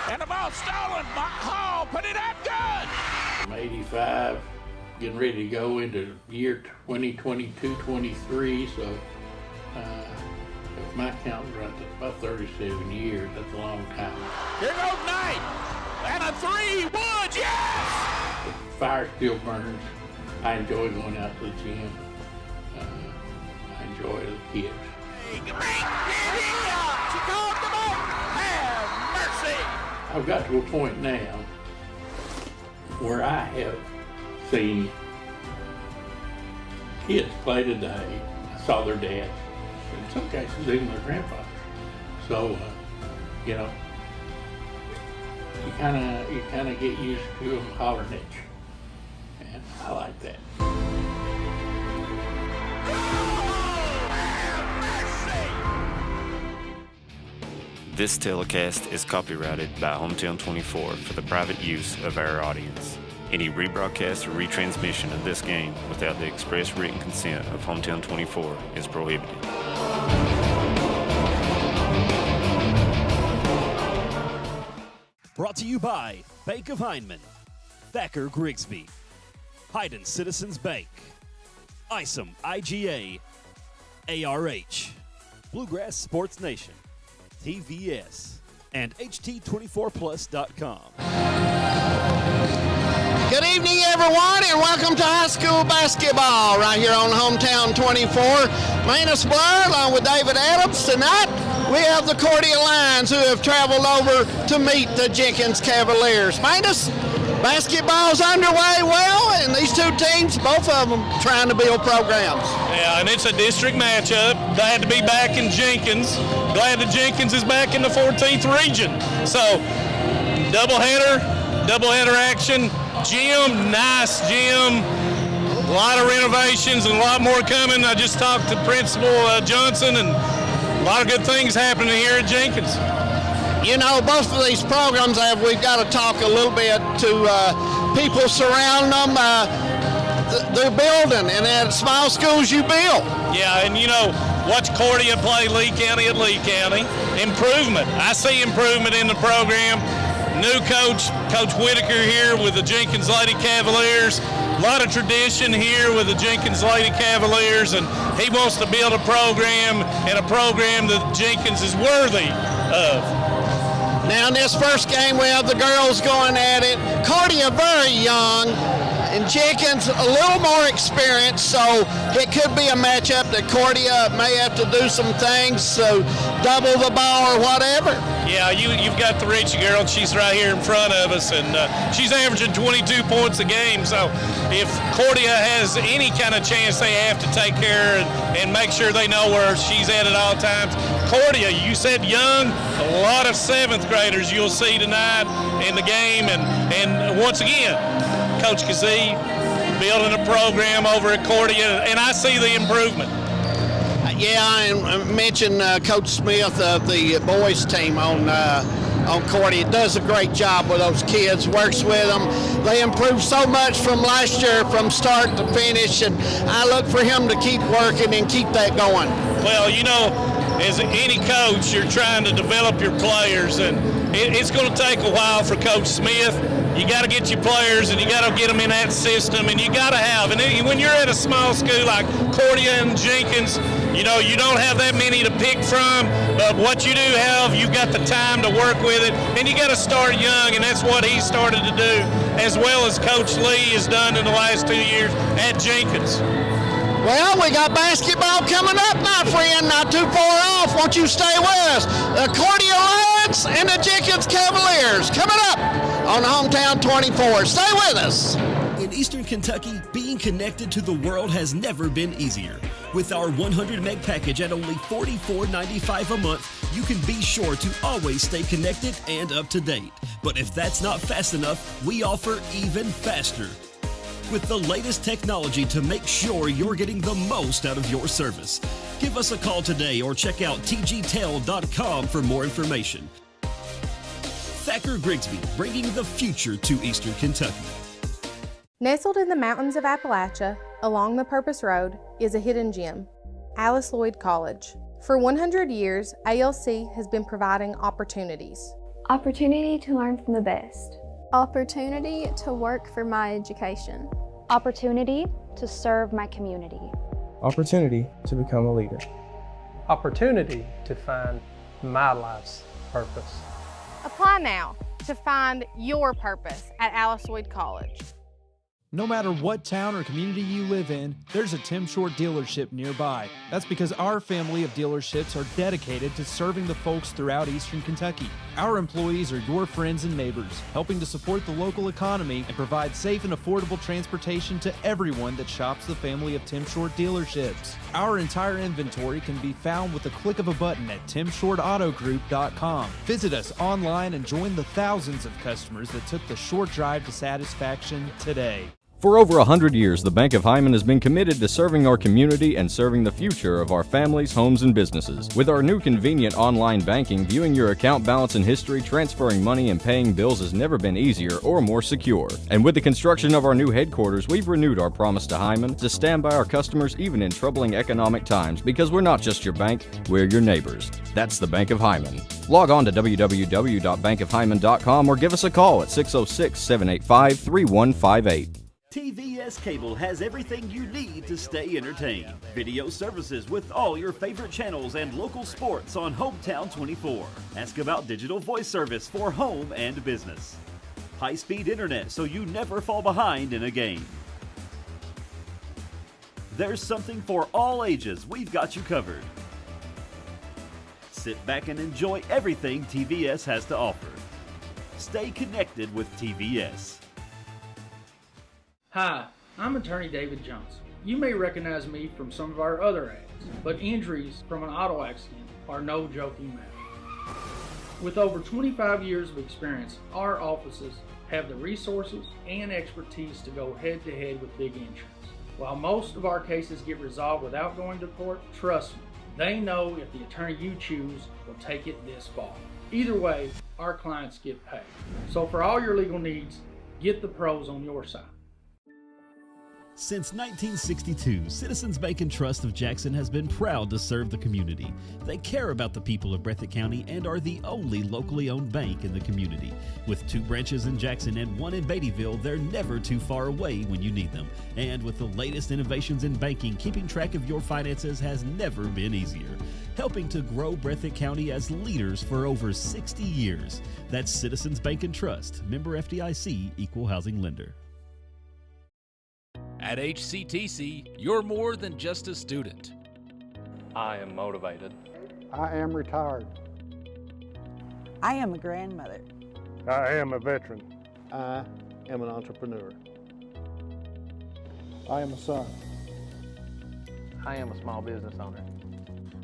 And the ball stolen. Hall put it up good. I'm 85, getting ready to go into year 2022-23, so if my count runs about 37 years, that's a long time. Here goes Knight. And a three, Woods, yes! The fire still burns. I enjoy going out to the gym. I enjoy the kids. She called the ball. Have mercy. I've got to a point now where I have seen kids play today. I saw their dads, in some cases even their grandfathers. So, you kind of get used to them hollering at you, and I like that. This telecast is copyrighted by Hometown 24 for the private use of our audience. Any rebroadcast or retransmission of this game without the express written consent of Hometown 24 is prohibited. Brought to you by Bank of Hindman, Thacker Grigsby, Hayden Citizens Bank, ISOM IGA, ARH, Bluegrass Sports Nation, TVS, and HT24plus.com. Good evening, everyone, and welcome to high school basketball right here on Hometown 24. Manus Blair along with David Adams. Tonight, we have the CORDIA Lions who have traveled over to meet the Jenkins Cavaliers. Manus, basketball's underway well, and these two teams, both of them, trying to build programs. Yeah, and it's a district matchup. Glad to be back in Jenkins. Glad that Jenkins is back in the 14th region. So, doubleheader action. Gym, nice gym. A lot of renovations and a lot more coming. I just talked to Principal Johnson, and a lot of good things happening here at Jenkins. You know, both of these programs, we've got to talk a little bit to people surrounding them. They're building, and at small schools you build. Yeah, and you know, watch CORDIA play Lee County at Lee County. Improvement. I see improvement in the program. New coach, Coach Whitaker here with the Jenkins Lady Cavaliers. A lot of tradition here with the Jenkins Lady Cavaliers, and he wants to build a program, and a program that Jenkins is worthy of. Now in this first game, we have the girls going at it. CORDIA very young, and Jenkins a little more experienced, so it could be a matchup that CORDIA may have to do some things, so double the ball or whatever. Yeah, you've got the Richie girl. She's right here in front of us, and she's averaging 22 points a game. So if CORDIA has any kind of chance, they have to take care and make sure they know where she's at all times. CORDIA, you said young, a lot of 7th graders you'll see tonight in the game, and once again, Coach Kazee building a program over at CORDIA, and I see the improvement. Yeah, and I mentioned Coach Smith of the boys team on CORDIA. Does a great job with those kids, works with them. They improved so much from last year from start to finish, and I look for him to keep working and keep that going. Well, you know, as any coach, you're trying to develop your players, and it's going to take a while for Coach Smith. You got to get your players, and you got to get them in that system, and you got to have. And when you're at a small school like CORDIA and Jenkins, you know, you don't have that many to pick from, but what you do have, you've got the time to work with it, and you got to start young, and that's what he started to do, as well as Coach Lee has done in the last 2 years at Jenkins. Well, we got basketball coming up, my friend, not too far off. Won't you stay with us? The CORDIA Lions and the Jenkins Cavaliers coming up on Hometown 24. Stay with us. In Eastern Kentucky, being connected to the world has never been easier. With our 100 meg package at only $44.95 a month, you can be sure to always stay connected and up to date. But if that's not fast enough, we offer even faster, with the layest technology to make sure you're getting the most out of your service. Give us a call today or check out tgtel.com for more information. Thacker Grigsby, bringing the future to Eastern Kentucky. Nestled in the mountains of Appalachia, along the Purpose Road, is a hidden gem, Alice Lloyd College. For 100 years, ALC has been providing opportunities. Opportunity to learn from the best. Opportunity to work for my education. Opportunity to serve my community. Opportunity to become a leader. Opportunity to find my life's purpose. Apply now to find your purpose at Alice Lloyd College. No matter what town or community you live in, there's a Tim Short dealership nearby. That's because our family of dealerships are dedicated to serving the folks throughout Eastern Kentucky. Our employees are your friends and neighbors, helping to support the local economy and provide safe and affordable transportation to everyone that shops the family of Tim Short dealerships. Our entire inventory can be found with the click of a button at timshortautogroup.com. Visit us online and join the thousands of customers that took the short drive to satisfaction today. For over 100 years, the Bank of Hyman has been committed to serving our community and serving the future of our families, homes, and businesses. With our new convenient online banking, viewing your account balance and history, transferring money, and paying bills has never been easier or more secure. And with the construction of our new headquarters, we've renewed our promise to Hyman to stand by our customers even in troubling economic times, because we're not just your bank, we're your neighbors. That's the Bank of Hyman. Log on to www.bankofhyman.com or give us a call at 606-785-3158. TVS Cable has everything you need to stay entertained. Video services with all your favorite channels and local sports on Hometown 24. Ask about digital voice service for home and business. High-speed internet so you never fall behind in a game. There's something for all ages. We've got you covered. Sit back and enjoy everything TVS has to offer. Stay connected with TVS. Hi, I'm attorney David Johnson. You may recognize me from some of our other ads, but injuries from an auto accident are no joking matter. With over 25 years of experience, our offices have the resources and expertise to go head-to-head with big insurance. While most of our cases get resolved without going to court, trust me, they know if the attorney you choose will take it this far. Either way, our clients get paid. So for all your legal needs, get the pros on your side. Since 1962, Citizens Bank and Trust of Jackson has been proud to serve the community. They care about the people of Breathitt County and are the only locally owned bank in the community. With 2 branches in Jackson and 1 in Beattyville, they're never too far away when you need them. And with the latest innovations in banking, keeping track of your finances has never been easier. Helping to grow Breathitt County as leaders for over 60 years. That's Citizens Bank and Trust, member FDIC, equal housing lender. At HCTC, you're more than just a student. I am motivated. I am retired. I am a grandmother. I am a veteran. I am an entrepreneur. I am a son. I am a small business owner.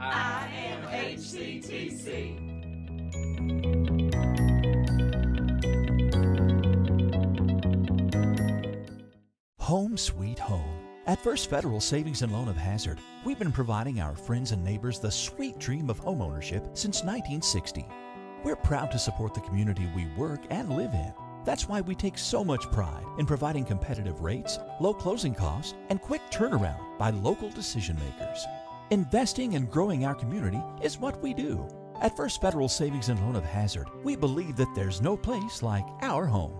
I am HCTC. Home sweet home. At First Federal Savings and Loan of Hazard, we've been providing our friends and neighbors the sweet dream of homeownership since 1960. We're proud to support the community we work and live in. That's why we take so much pride in providing competitive rates, low closing costs, and quick turnaround by local decision makers. Investing and growing our community is what we do. At First Federal Savings and Loan of Hazard, we believe that there's no place like our home.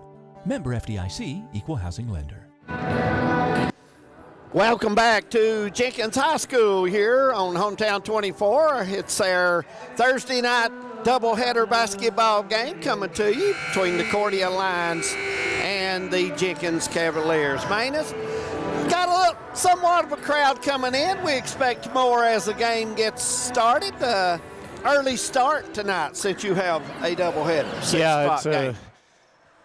Member FDIC, equal housing lender. Welcome back to Jenkins High School here on Hometown 24. It's their Thursday night doubleheader basketball game coming to you between the CORDIA Lions and the Jenkins Cavaliers. Manus, got somewhat of a crowd coming in. We expect more as the game gets started. Early start tonight since you have a doubleheader. Yeah, it's game.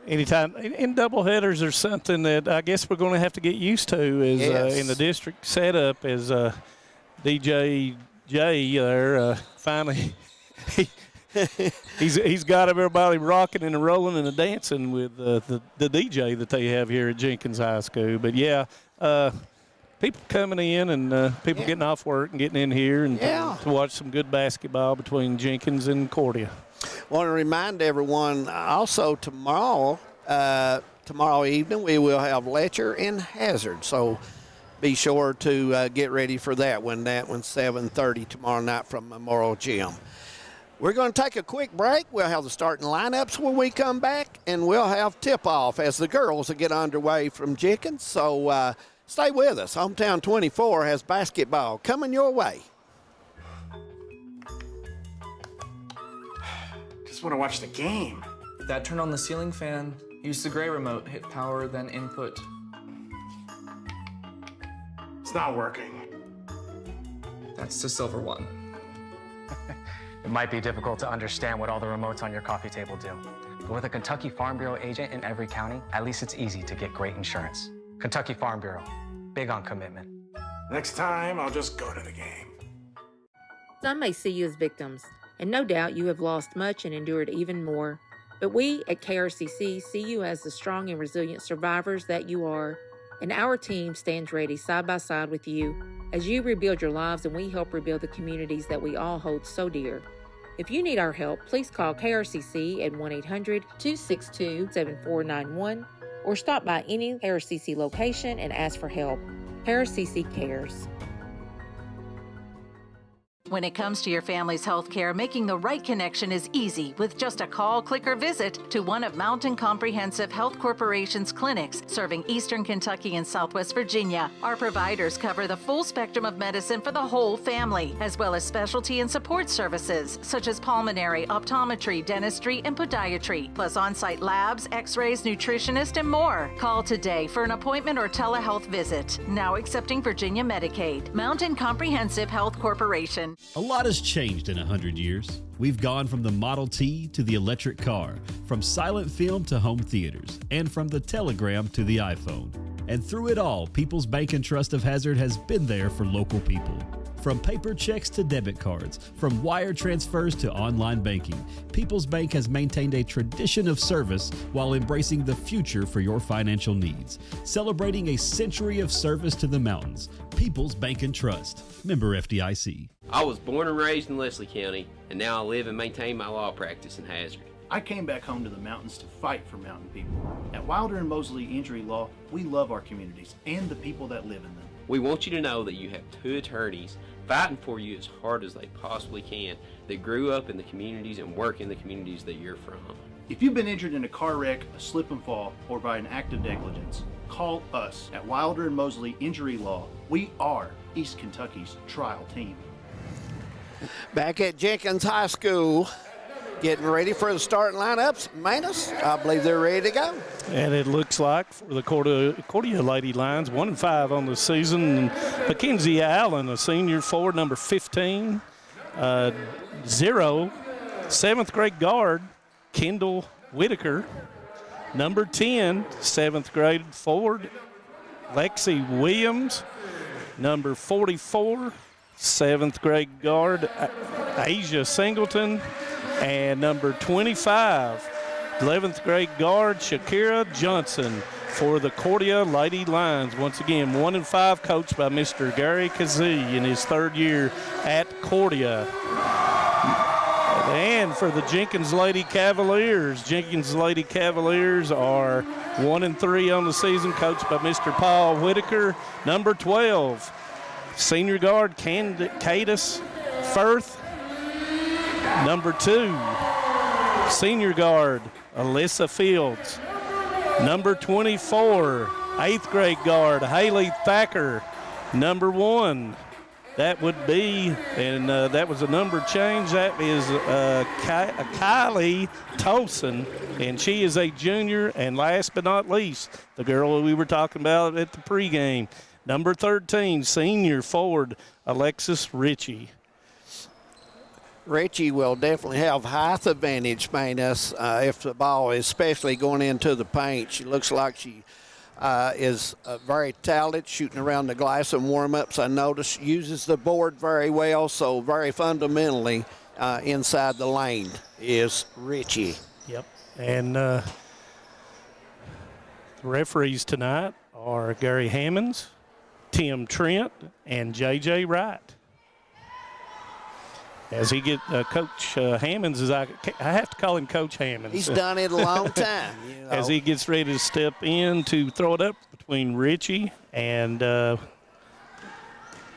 Anytime in doubleheaders, there's something that I guess we're going to have to get used to is in the district setup is DJ J there finally he's got everybody rocking and rolling and dancing with the DJ that they have here at Jenkins High School. But yeah, people coming in and people getting off work and getting in here and to watch some good basketball between Jenkins and CORDIA. Want to remind everyone also tomorrow evening we will have Letcher and Hazard, so be sure to get ready for that one. That one's 7:30 tomorrow night from Memorial Gym. We're going to take a quick break. We'll have the starting lineups when we come back, and we'll have tip-off as the girls will get underway from Jenkins. So stay with us. Hometown 24 has basketball coming your way. Just want to watch the game. Dad turned on the ceiling fan, used the gray remote, hit power, then input. It's not working. That's the silver one. It might be difficult to understand what all the remotes on your coffee table do. But with a Kentucky Farm Bureau agent in every county, at least it's easy to get great insurance. Kentucky Farm Bureau, big on commitment. Next time, I'll just go to the game. Some may see you as victims, and no doubt you have lost much and endured even more. But we at KRCC see you as the strong and resilient survivors that you are, and our team stands ready side by side with you as you rebuild your lives and we help rebuild the communities that we all hold so dear. If you need our help, please call KRCC at 1-800-262-7491 or stop by any KRCC location and ask for help. KRCC cares. When it comes to your family's health care, making the right connection is easy with just a call, click, or visit to one of Mountain Comprehensive Health Corporation's clinics serving Eastern Kentucky and Southwest Virginia. Our providers cover the full spectrum of medicine for the whole family, as well as specialty and support services such as pulmonary, optometry, dentistry, and podiatry, plus on-site labs, x-rays, nutritionist, and more. Call today for an appointment or telehealth visit. Now accepting Virginia Medicaid. Mountain Comprehensive Health Corporation. A lot has changed in 100 years. We've gone from the Model T to the electric car, from silent film to home theaters, and from the telegram to the iPhone. And through it all, People's Bank and Trust of Hazard has been there for local people. From paper checks to debit cards, from wire transfers to online banking, People's Bank has maintained a tradition of service while embracing the future for your financial needs. Celebrating a century of service to the mountains. People's Bank and Trust. Member FDIC. I was born and raised in Leslie County, and now I live and maintain my law practice in Hazard. I came back home to the mountains to fight for mountain people. At Wilder and Mosley Injury Law, we love our communities and the people that live in them. We want you to know that you have two attorneys fighting for you as hard as they possibly can that grew up in the communities and work in the communities that you're from. If you've been injured in a car wreck, a slip and fall, or by an act of negligence, call us at Wilder and Mosley Injury Law. We are East Kentucky's trial team. Back at Jenkins High School, getting ready for the starting lineups. Manus, I believe they're ready to go. And it looks like for the Cordia Lady Lions, 1-5 on the season. And Mackenzie Allen, a senior forward, number 15. 7th grade guard, Kendall Whitaker. Number 10, 7th grade forward, Lexi Williams. Number 44, 7th grade guard, Asia Singleton. And number 25, 11th grade guard, Shakira Johnson for the Cordia Lady Lions. Once again, 1-5, coached by Mr. Gary Kazee in his third year at Cordia. And for the Jenkins Lady Cavaliers are 1-3 on the season, coached by Mr. Paul Whitaker. Number 12, senior guard, Cadis Firth. Number 2, senior guard, Alyssa Fields. Number 24, 8th grade guard, Haley Thacker. Number 1, that would be, and that was a number change, that is Kylie Tolson, and she is a junior. And last but not least, the girl we were talking about at the pregame, number 13, senior forward, Alexis Ritchie. Ritchie will definitely have height advantage, Manus, if the ball is especially going into the paint. She looks like she is very talented, shooting around the glass in warm-ups. I noticed uses the board very well, so very fundamentally inside the lane is Ritchie. Yep, and the referees tonight are Gary Hammonds, Tim Trent, and J.J. Wright. As he get Coach Hammonds, I have to call him Coach Hammonds. He's done it a long time. You know. As he gets ready to step in to throw it up between Ritchie and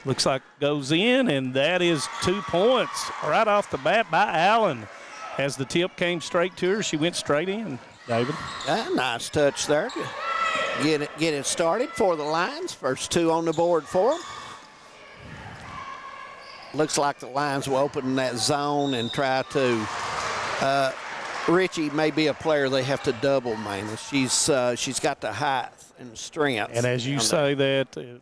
Looks like goes in, and that is 2 points right off the bat by Allen. As the tip came straight to her, she went straight in, David. Nice touch there to get it started for the Lions. First 2 on the board for them. Looks like the Lions will open that zone and try to. Richie may be a player they have to double, man. She's got the height and strength. And as you say that,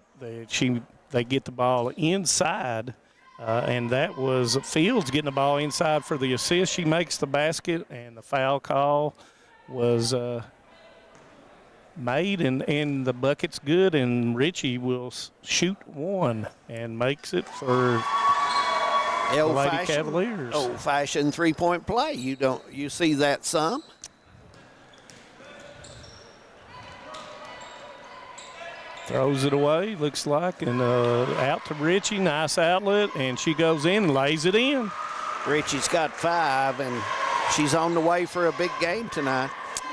they get the ball inside, and that was Fields getting the ball inside for the assist. She makes the basket, and the foul call was made, and the bucket's good, and Richie will shoot 1 and makes it for the Lady Cavaliers. Old-fashioned three-point play. You see that some? Throws it away, looks like, and out to Richie. Nice outlet, and she goes in and lays it in. Richie's got 5, and she's on the way for a big game tonight.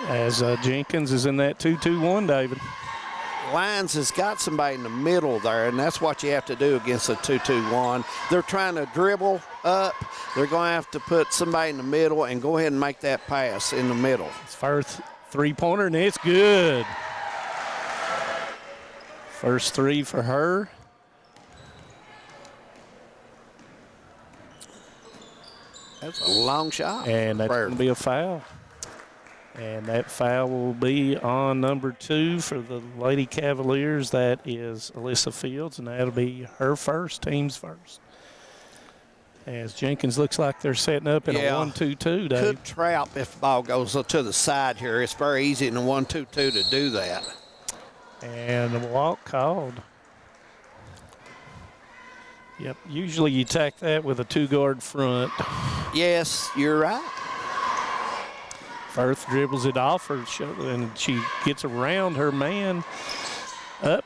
As Jenkins is in that 2-2-1, David. Lions has got somebody in the middle there, and that's what you have to do against a 2-2-1. They're trying to dribble up. They're going to have to put somebody in the middle and go ahead and make that pass in the middle. It's first three-pointer, and it's good. First 3 for her. That's a long shot. And that's going to be a foul. And that foul will be on number 2 for the Lady Cavaliers. That is Alyssa Fields, and that'll be her first, team's first. As Jenkins looks like they're setting up in a 1-2-2, Dave. Could trap if the ball goes to the side here. It's very easy in a 1-2-2 to do that. And a walk called. Yep, usually you tack that with a 2-guard front. Yes, you're right. Firth dribbles it off her, and she gets around her man. Up,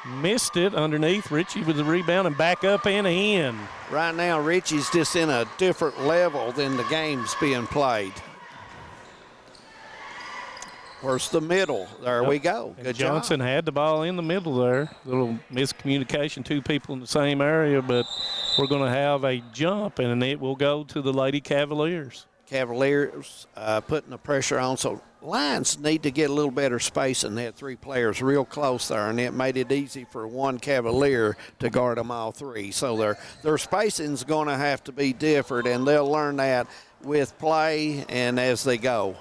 missed it underneath. Richie with the rebound and back up and in. Right now, Richie's just in a different level than the game's being played. Where's the middle? There we go. Good job. Johnson had the ball in the middle there. Little miscommunication, 2 people in the same area, but we're going to have a jump, and it will go to the Lady Cavaliers. Cavaliers putting the pressure on. So Lions need to get a little better space, and they had 3 players real close there, and it made it easy for one Cavalier to guard them all 3. So their spacing's going to have to be different, and they'll learn that with play and as they go.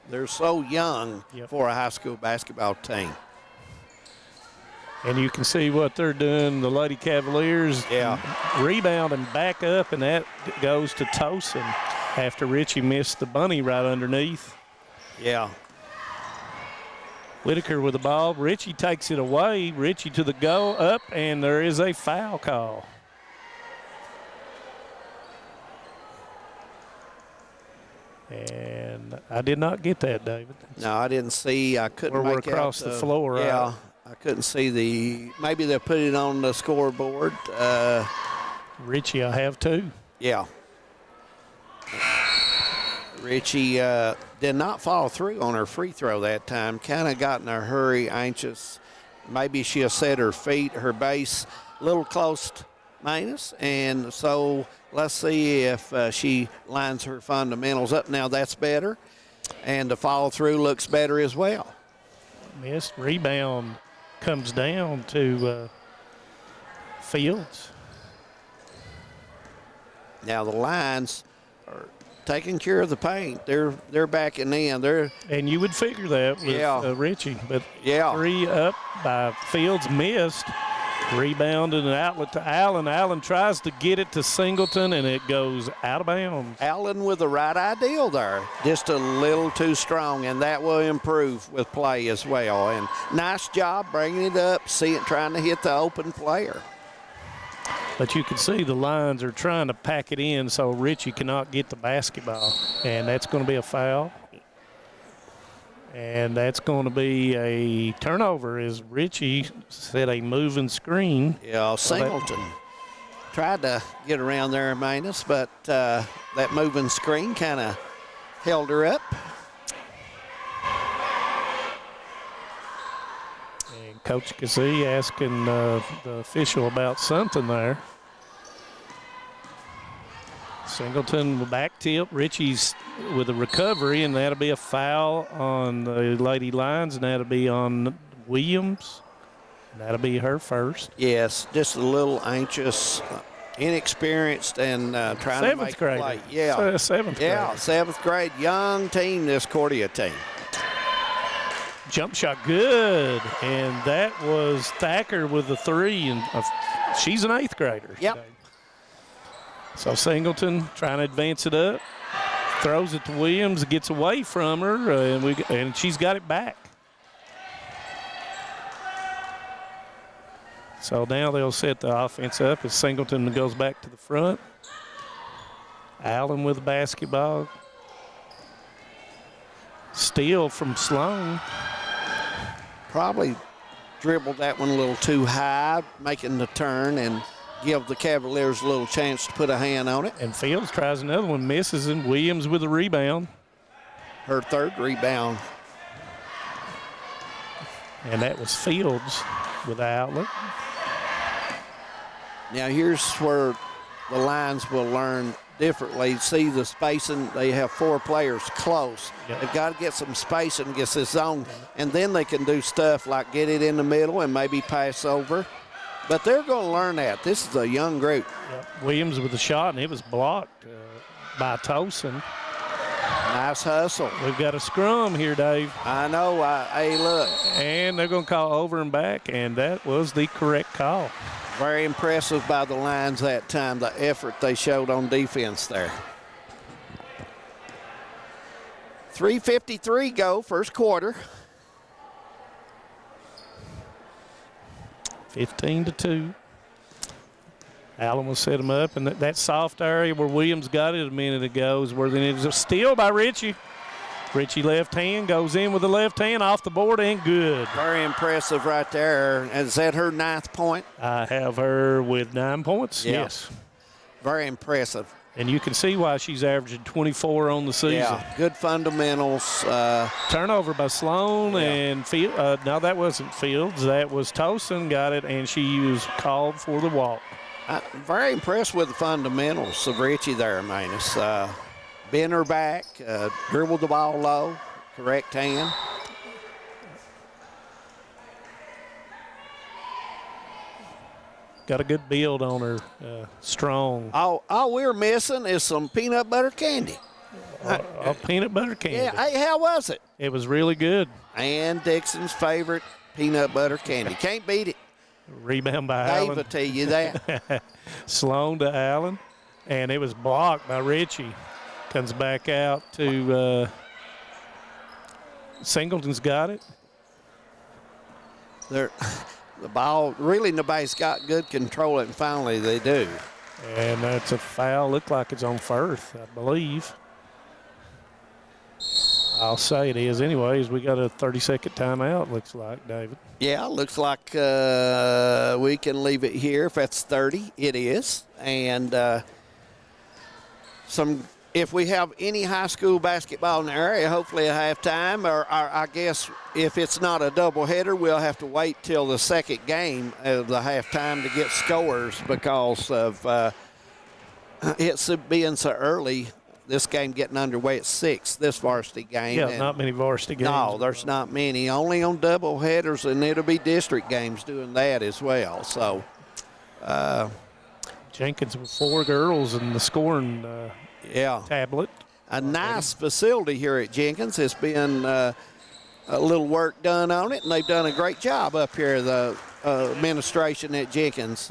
They're so young for a high school basketball team. And you can see what they're doing, the Lady Cavaliers. Rebound and back up, and that goes to Tosin after Richie missed the bunny right underneath. Yeah. Whitaker with the ball. Richie takes it away. Richie to the go up, and there is a foul call. And I did not get that, David. No, I didn't see. I couldn't make we're across the floor. Yeah, I couldn't see maybe they put it on the scoreboard. Richie, I have 2. Yeah. Richie did not follow through on her free throw that time. Kind of got in a hurry, anxious. Maybe she'll set her feet, her base a little close to minus, and so let's see if she lines her fundamentals up. Now that's better, and the follow through looks better as well. Missed rebound comes down to Fields. Now the Lions are taking care of the paint. They're backing in. And you would figure that with Richie, but 3 up by Fields, missed. Rebound and an outlet to Allen. Allen tries to get it to Singleton, and it goes out of bounds. Allen with the right ideal there. Just a little too strong, and that will improve with play as well. And nice job bringing it up, trying to hit the open player. But you can see the Lions are trying to pack it in so Richie cannot get the basketball, and that's going to be a foul. And that's going to be a turnover as Richie set a moving screen. Yeah, Singleton tried to get around there, Manus, but that moving screen kind of held her up. And Coach Kazee asking the official about something there. Singleton back tip. Richie's with a recovery, and that'll be a foul on the Lady Lions, and that'll be on Williams. And that'll be her first. Yes, just a little anxious, inexperienced, and trying to make a play. Yeah, seventh grade. Yeah, seventh grade. Young team, this Cordia team. Jump shot good, and that was Thacker with the three, and she's an eighth grader. Yep. So Singleton trying to advance it up, throws it to Williams, gets away from her, and she's got it back. So now they'll set the offense up as Singleton goes back to the front. Allen with the basketball. Steal from Sloan. Probably dribbled that one a little too high, making the turn and give the Cavaliers a little chance to put a hand on it. And Fields tries another one, misses, and Williams with a rebound. Her third rebound. And that was Fields with the outlet. Now here's where the Lions will learn differently. See the spacing, they have 4 players close. Yep. They've got to get some spacing against this zone, and then they can do stuff like get it in the middle and maybe pass over. But they're going to learn that. This is a young group. Yep. Williams with the shot, and it was blocked by Tosin. Nice hustle. We've got a scrum here, Dave. I know. Hey, look. And they're going to call over and back, and that was the correct call. Very impressive by the Lions that time, the effort they showed on defense there. 3:53 go, first quarter. 15-2. Allen will set him up, and that soft area where Williams got it a minute ago is where it was a steal by Richie. Richie left hand goes in with the left hand off the board and good. Very impressive right there. Is that her 9th point? I have her with 9 points. Yeah. Yes. Very impressive. And you can see why she's averaging 24 on the season. Yeah, good fundamentals. Turnover by Sloan and Fields. No, that wasn't Fields. That was Tosin got it, and she was called for the walk. Very impressed with the fundamentals of Richie there, Manus. Bend her back, dribbled the ball low, correct hand. Got a good build on her, strong. All we're missing is some peanut butter candy. Peanut butter candy. Yeah, hey, how was it? It was really good. Ann Dixon's favorite peanut butter candy. Can't beat it. Rebound by Allen. Dave will tell you that. Sloan to Allen, and it was blocked by Richie. Comes back out to Singleton's got it. The ball, really nobody's got good control of it, and finally they do. And that's a foul. Looked like it's on Firth, I believe. I'll say it is anyways. We got a 30-second timeout, looks like, David. Yeah, looks like we can leave it here. If that's 30, it is. And if we have any high school basketball in the area, hopefully at halftime, or I guess if it's not a doubleheader, we'll have to wait till the second game of the halftime to get scores because of it being so early. This game getting underway at 6, this varsity game. Yeah, not many varsity games. No, there's not many. Only on double headers, and it'll be district games doing that as well. So, Jenkins with 4 girls in the scoring tablet. A nice facility here at Jenkins. It's been a little work done on it, and they've done a great job up here, the administration at Jenkins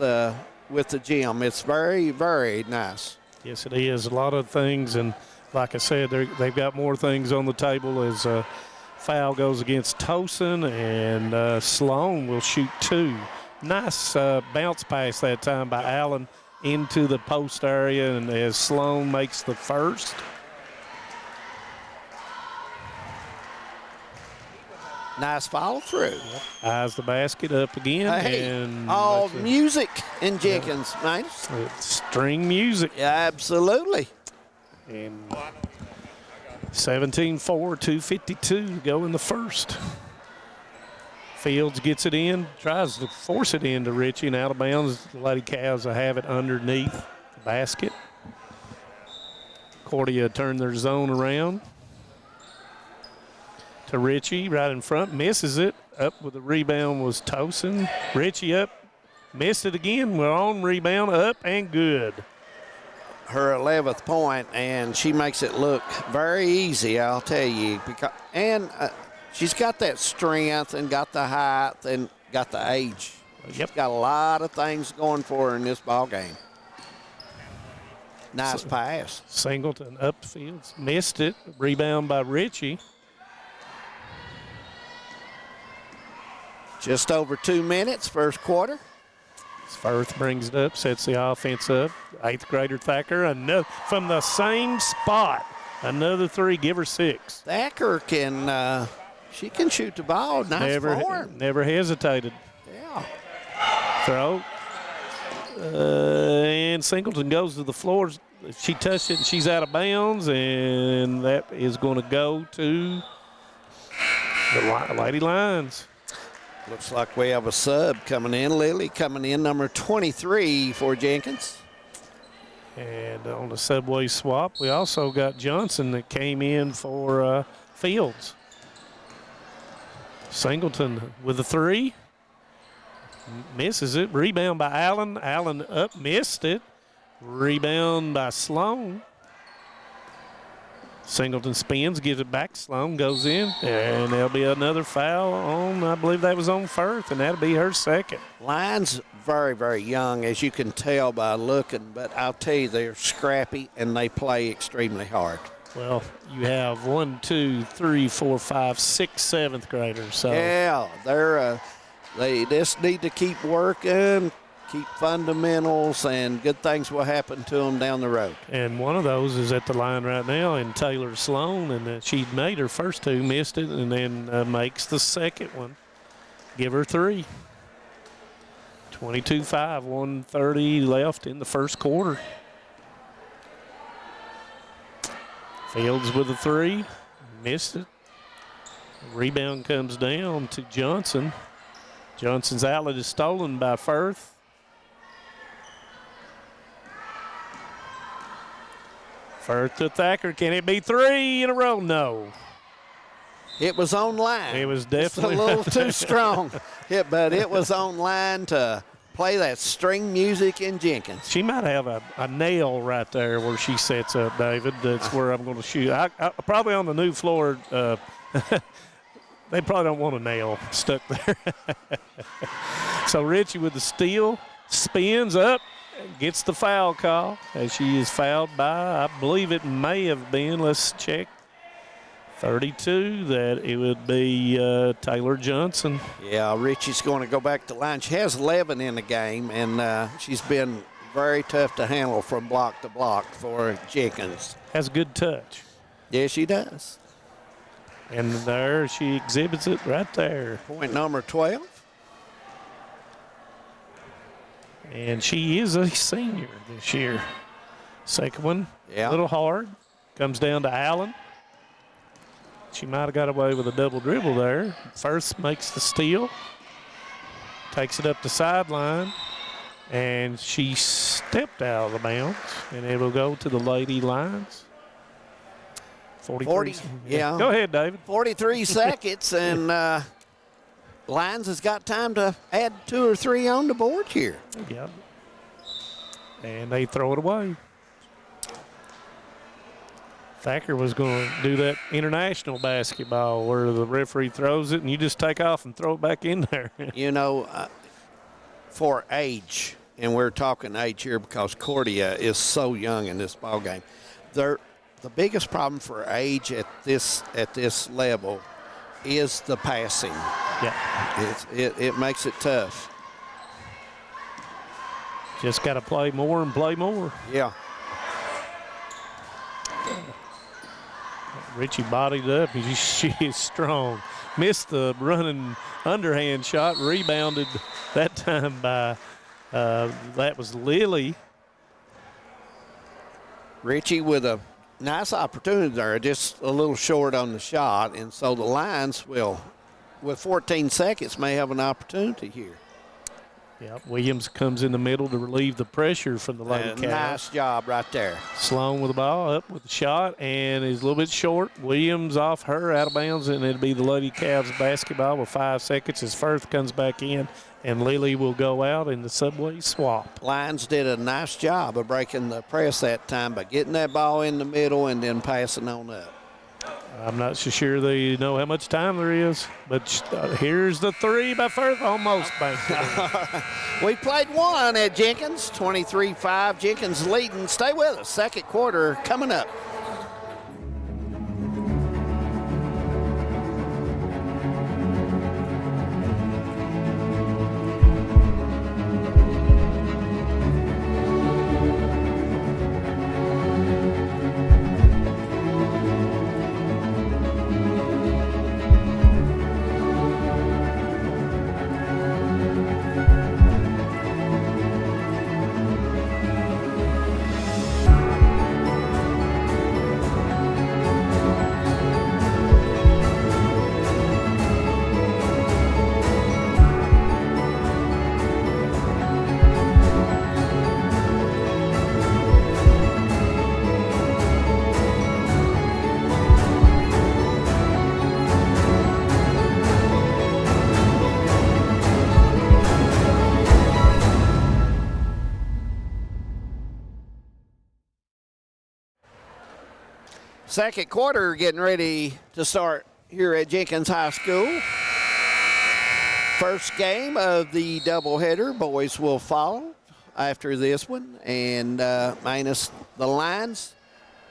with the gym. It's very, very nice. Yes, it is. A lot of things, and like I said, they've got more things on the table as foul goes against Tosin, and Sloan will shoot 2. Nice bounce pass that time by Allen into the post area, and as Sloan makes the first. Nice follow through. Yep. Eyes the basket up again. Hey, and all music in Jenkins, man. String music. Yeah, absolutely. And 17-4, 2:52 to go in the first. Fields gets it in, tries to force it into Richie, and out of bounds. The Lady Cows will have it underneath the basket. Cordia turned their zone around to Richie right in front, misses it. Up with the rebound was Tosin. Richie up, missed it again. We're on rebound, up and good. Her 11th point, and she makes it look very easy, I'll tell you. She's got that strength and got the height and got the age. She's got a lot of things going for her in this ball game. Nice pass. Singleton upfield, missed it. Rebound by Richie. Just over 2 minutes, first quarter. Firth brings it up, sets the offense up. 8th grader Thacker, another from the same spot. Another three, give her 6. Thacker can, she can shoot the ball. Nice form. Never hesitated. Yeah. Throw. And Singleton goes to the floor. She touched it and she's out of bounds, and that is going to go to the Lady Lions. Looks like we have a sub coming in. Lily coming in, number 23 for Jenkins. And on the subway swap, we also got Johnson that came in for Fields. Singleton with a 3. Misses it. Rebound by Allen. Allen up, missed it. Rebound by Sloan. Singleton spins, gives it back. Sloan goes in, and there'll be another foul on, I believe that was on Firth, and that'll be her second. Lions very, very young, as you can tell by looking, but I'll tell you, they're scrappy and they play extremely hard. Well, you have 1, 2, 3, 4, 5, 6 7th graders. So yeah, they just need to keep working, keep fundamentals, and good things will happen to them down the road. And one of those is at the line right now in Taylor Sloan, and she made her first 2, missed it, and then makes the second one. Give her 3. 22-5, 1:30 left in the first quarter. Fields with a 3, missed it. Rebound comes down to Johnson. Johnson's outlet is stolen by Firth. Firth to Thacker. Can it be 3 in a row? No. It was on line. It was definitely a little too strong. But it was on line to play that string music in Jenkins. She might have a nail right there where she sets up, David. That's where I'm going to shoot. I probably on the new floor, they probably don't want a nail stuck there. So Richie with the steal, spins up, gets the foul call as she is fouled by, I believe it may have been, let's check, 32, that it would be Taylor Johnson. Yeah, Richie's going to go back to line. She has 11 in the game, and she's been very tough to handle from block to block for Jenkins. Has good touch. Yeah, she does. And there she exhibits it right there. Point number 12. And she is a senior this year. Second one, a little hard. Comes down to Allen. She might have got away with a double dribble there. First makes the steal. Takes it up the sideline. And she stepped out of the bounds. And it will go to the Lady Lions. 40, yeah. Go ahead, David. 43 seconds, and Lions has got time to add 2 or 3 on the board here. Yep. And they throw it away. Thacker was going to do that international basketball where the referee throws it and you just take off and throw it back in there. You know, for age, and we're talking age here because Cordia is so young in this ball game, the biggest problem for age at this level is the passing. Yeah. It makes it tough. Just got to play more and play more. Yeah. Richie bodied up. She is strong. Missed the running underhand shot. Rebounded that time by, that was Lily. Richie with a nice opportunity there, just a little short on the shot. And so the Lions will with 14 seconds, may have an opportunity here. Yeah, Williams comes in the middle to relieve the pressure from the Lady Cavs. Nice job right there. Sloan with the ball, up with the shot, and is a little bit short. Williams off her, out of bounds, and it'll be the Lady Cavs basketball with 5 seconds as Firth comes back in, and Lily will go out in the subway swap. Lions did a nice job of breaking the press that time by getting that ball in the middle and then passing on up. I'm not so sure they know how much time there is, but here's the three by Firth, almost banked it. We played one at Jenkins, 23-5. Jenkins leading. Stay with us. Second quarter coming up. Second quarter getting ready to start here at Jenkins High School. First game of the doubleheader. Boys will follow after this one. And minus the Lions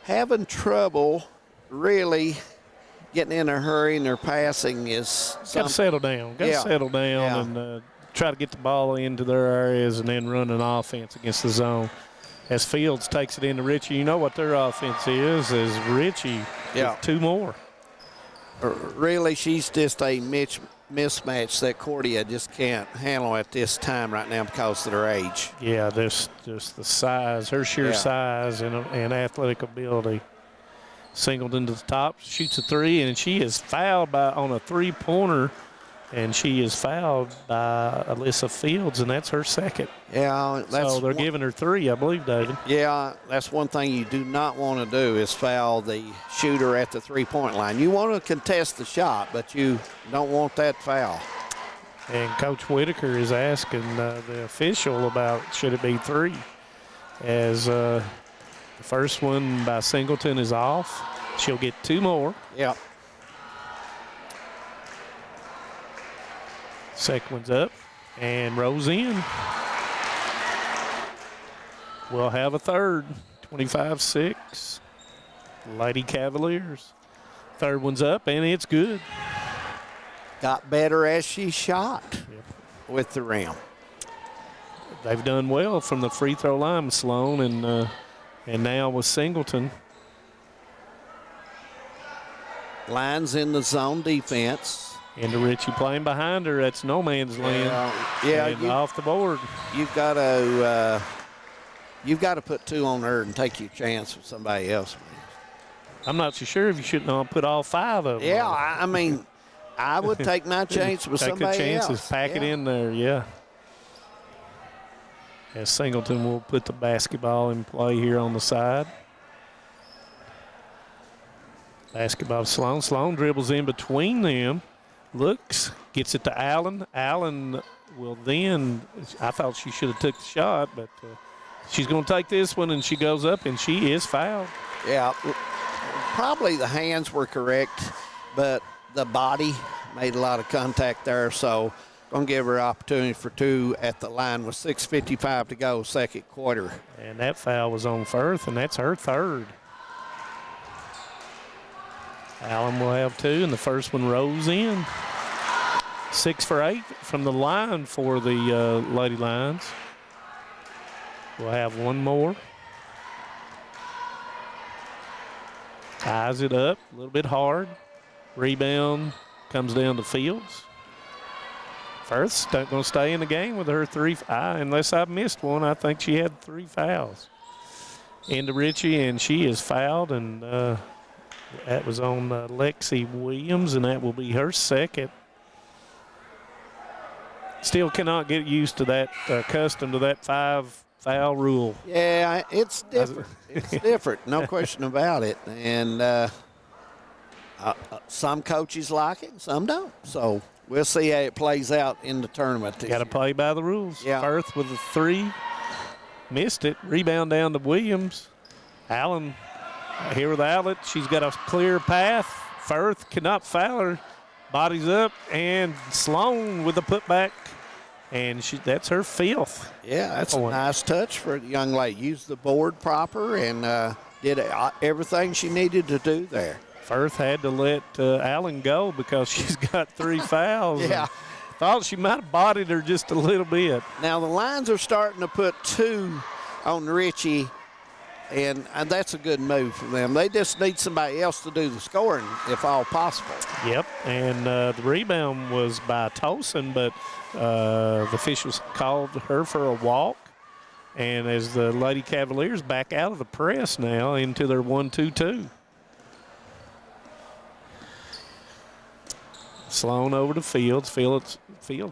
having trouble really getting in a hurry, and their passing is got to settle down. Got to settle down and try to get the ball into their areas and then run an offense against the zone. As Fields takes it into Ritchie, you know what their offense is Ritchie with two more. Really, she's just a mismatch that Cordia just can't handle at this time right now because of their age. Yeah, just the size, her sheer size and athletic ability. Singleton to the top, shoots a three, and she is fouled on a three-pointer, and she is fouled by Alyssa Fields, and that's her second. Yeah, so they're giving her three, I believe, David. Yeah, that's one thing you do not want to do is foul the shooter at the three-point line. You want to contest the shot, but you don't want that foul. And Coach Whitaker is asking the official about should it be three, as the first one by Singleton is off. She'll get two more. Yep. Second one's up and rolls in. We'll have a third, 25-6. Lady Cavaliers. Third one's up, and it's good. Got better as she shot with the rim. They've done well from the free throw line with Sloan and now with Singleton. Lions in the zone defense. Into Ritchie playing behind her. That's no man's land. Off the board. You've got to put two on her and take your chance with somebody else. I'm not so sure if you shouldn't put all five of them. Yeah, I mean, I would take my chance with somebody else. Take the chances, pack it in there, yeah. As Singleton will put the basketball in play here on the side. Basketball to Sloan. Sloan dribbles in between them. Looks, gets it to Allen. Allen will then, I thought she should have took the shot, but she's going to take this one, and she goes up, and she is fouled. Yeah, probably the hands were correct, but the body made a lot of contact there, so going to give her opportunity for two at the line with 6:55 to go, second quarter. And that foul was on Firth, and that's her third. Allen will have two, and the first one rolls in. 6 for 8 from the line for the Lady Lions. We'll have one more. Ties it up a little bit hard. Rebound comes down to Fields. Firth's going to stay in the game with her three. Unless I've missed one, I think she had 3 fouls. Into Ritchie, and she is fouled, and that was on Lexi Williams, and that will be her second. Still cannot get used to that, accustomed to that 5 foul rule. Yeah, it's different. It's different, no question about it. And some coaches like it, some don't. So we'll see how it plays out in the tournament this Got to year. play by the rules. Yeah. Firth with a 3. Missed it. Rebound down to Williams. Allen here with the outlet. She's got a clear path. Firth cannot foul her. Bodies up, and Sloan with the putback. And that's her 5th. Yeah, that's a nice touch for the young lady. Used the board proper and did everything she needed to do there. Firth had to let Allen go because she's got 3 fouls. Yeah. Thought she might have bodied her just a little bit. Now the Lions are starting to put 2 on Richie, and that's a good move for them. They just need somebody else to do the scoring if all possible. Yep, and the rebound was by Towson, but the officials called her for a walk. And as the Lady Cavaliers back out of the press now into their 1-2-2. Sloan over to Fields. Fields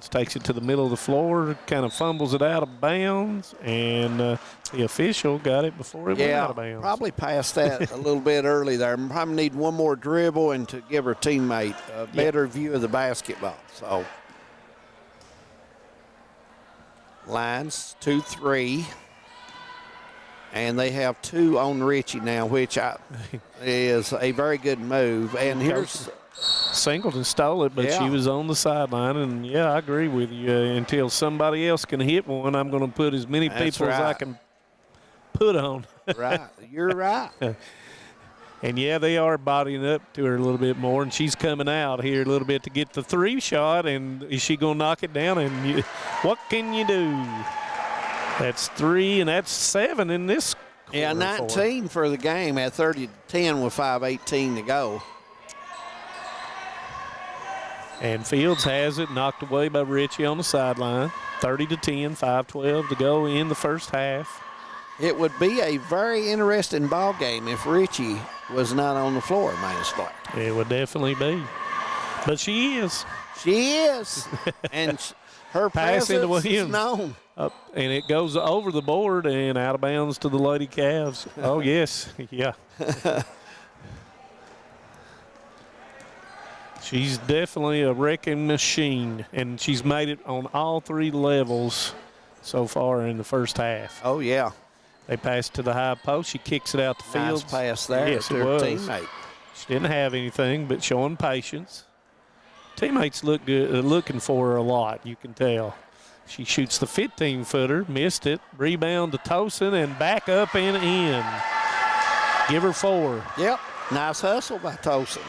takes it to the middle of the floor, kind of fumbles it out of bounds, and the official got it before it went out of bounds. Probably passed that a little bit early there. Probably need one more dribble and to give her teammate a better view of the basketball. So Lions 2-3. And they have 2 on Richie now, which is a very good move. And here's Singleton stole it, but she was on the sideline. And, yeah, I agree with you. Until somebody else can hit one, I'm going to put as many people as I can put on. Right. You're right. And, yeah, they are bodying up to her a little bit more. And she's coming out here a little bit to get the 3 shot. And is she going to knock it down? And what can you do? That's 3, and that's 7 in this quarter. Yeah, 19 for the game at 30-10 with 5:18 to go. And Fields has it, knocked away by Richie on the sideline. 30-10, 5:12 to go in the first half. It would be a very interesting ball game if Richie was not on the floor, Mansfield. It would definitely be. But she is. She is. And her pass into presence Williams. is known. Up, and it goes over the board and out of bounds to the Lady Cavs. Oh, yes. Yeah. She's definitely a wrecking machine, and she's made it on all 3 levels so far in the first half. Oh, yeah. They pass to the high post. She kicks it out the field. Nice pass there yes, to her teammate. She didn't have anything but showing patience. Teammates look good, looking for her a lot, you can tell. She shoots the 15-footer, missed it. Rebound to Towson and back up and in. Give her 4. Yep, nice hustle by Towson.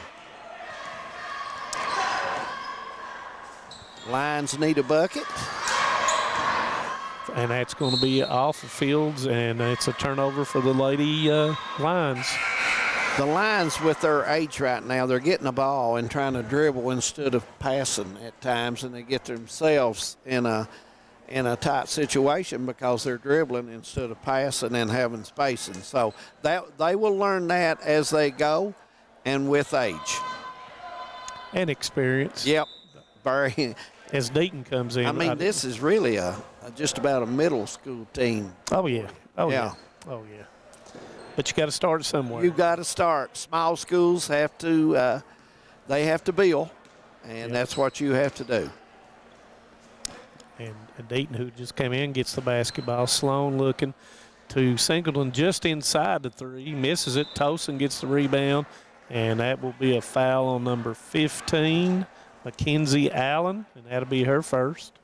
Lions need a bucket. And that's going to be off of Fields, and it's a turnover for the Lady Lions. The Lions, with their age right now, they're getting the ball and trying to dribble instead of passing at times, and they get themselves in a tight situation because they're dribbling instead of passing and having spacing. So that they will learn that as they go and with age. And experience. Yep. Very. As Deaton comes in. I mean, this is really just about a middle school team. Oh, yeah. Oh, yeah. Oh, yeah. But you got to start somewhere. You got to start. Small schools have to, they have to build, and that's what you have to do. And Deaton, who just came in, gets the basketball. Sloan looking to Singleton just inside the 3. Misses it. Towson gets the rebound, and that will be a foul on number 15, Mackenzie Allen, and that'll be her first.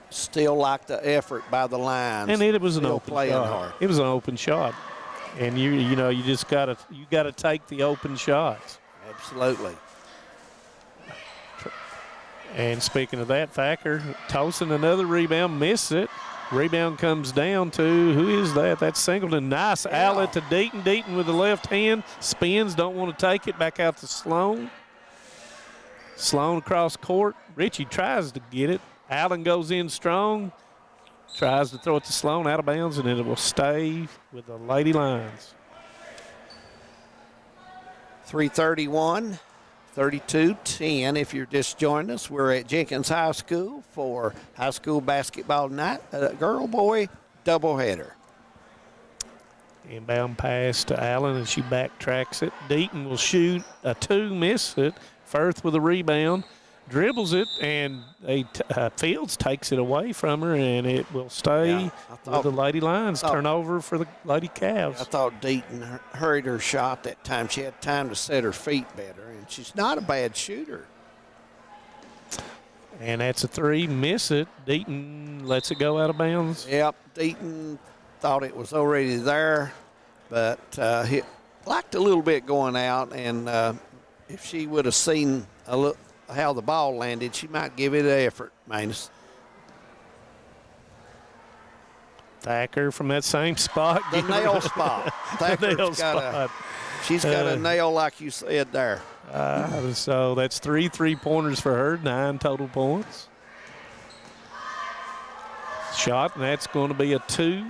Still like the effort by the Lions. And it was an Still open playing shot. hard. It was an open shot, and you just gotta take the open shots. Absolutely. And speaking of that, Thacker, Towson another rebound, misses it. Rebound comes down to, who is that? That's Singleton. Nice outlet to Deaton. Deaton with the left hand, spins, don't want to take it, back out to Sloan. Sloan across court. Richie tries to get it. Allen goes in strong, tries to throw it to Sloan, out of bounds, and it will stay with the Lady Lions. 3:31, 32-10. If you're just joining us, we're at Jenkins High School for high school basketball night, girl-boy doubleheader. Inbound pass to Allen, and she backtracks it. Deaton will shoot a 2, miss it. Firth with a rebound, dribbles it, and Fields takes it away from her, and it will stay with the Lady Lions. Turnover for the Lady Cavs. I thought Deaton hurried her shot that time. She had time to set her feet better, and she's not a bad shooter. And that's a 3, miss it. Deaton lets it go out of bounds. Yep, Deaton thought it was already there, but he liked a little bit going out, and if she would have seen how the ball landed, she might give it an effort, Manus. Thacker from that same spot. The nail spot. She's got a nail like you said there. So that's 3 3-pointers for her, 9 total points. Shot, and that's going to be a 2.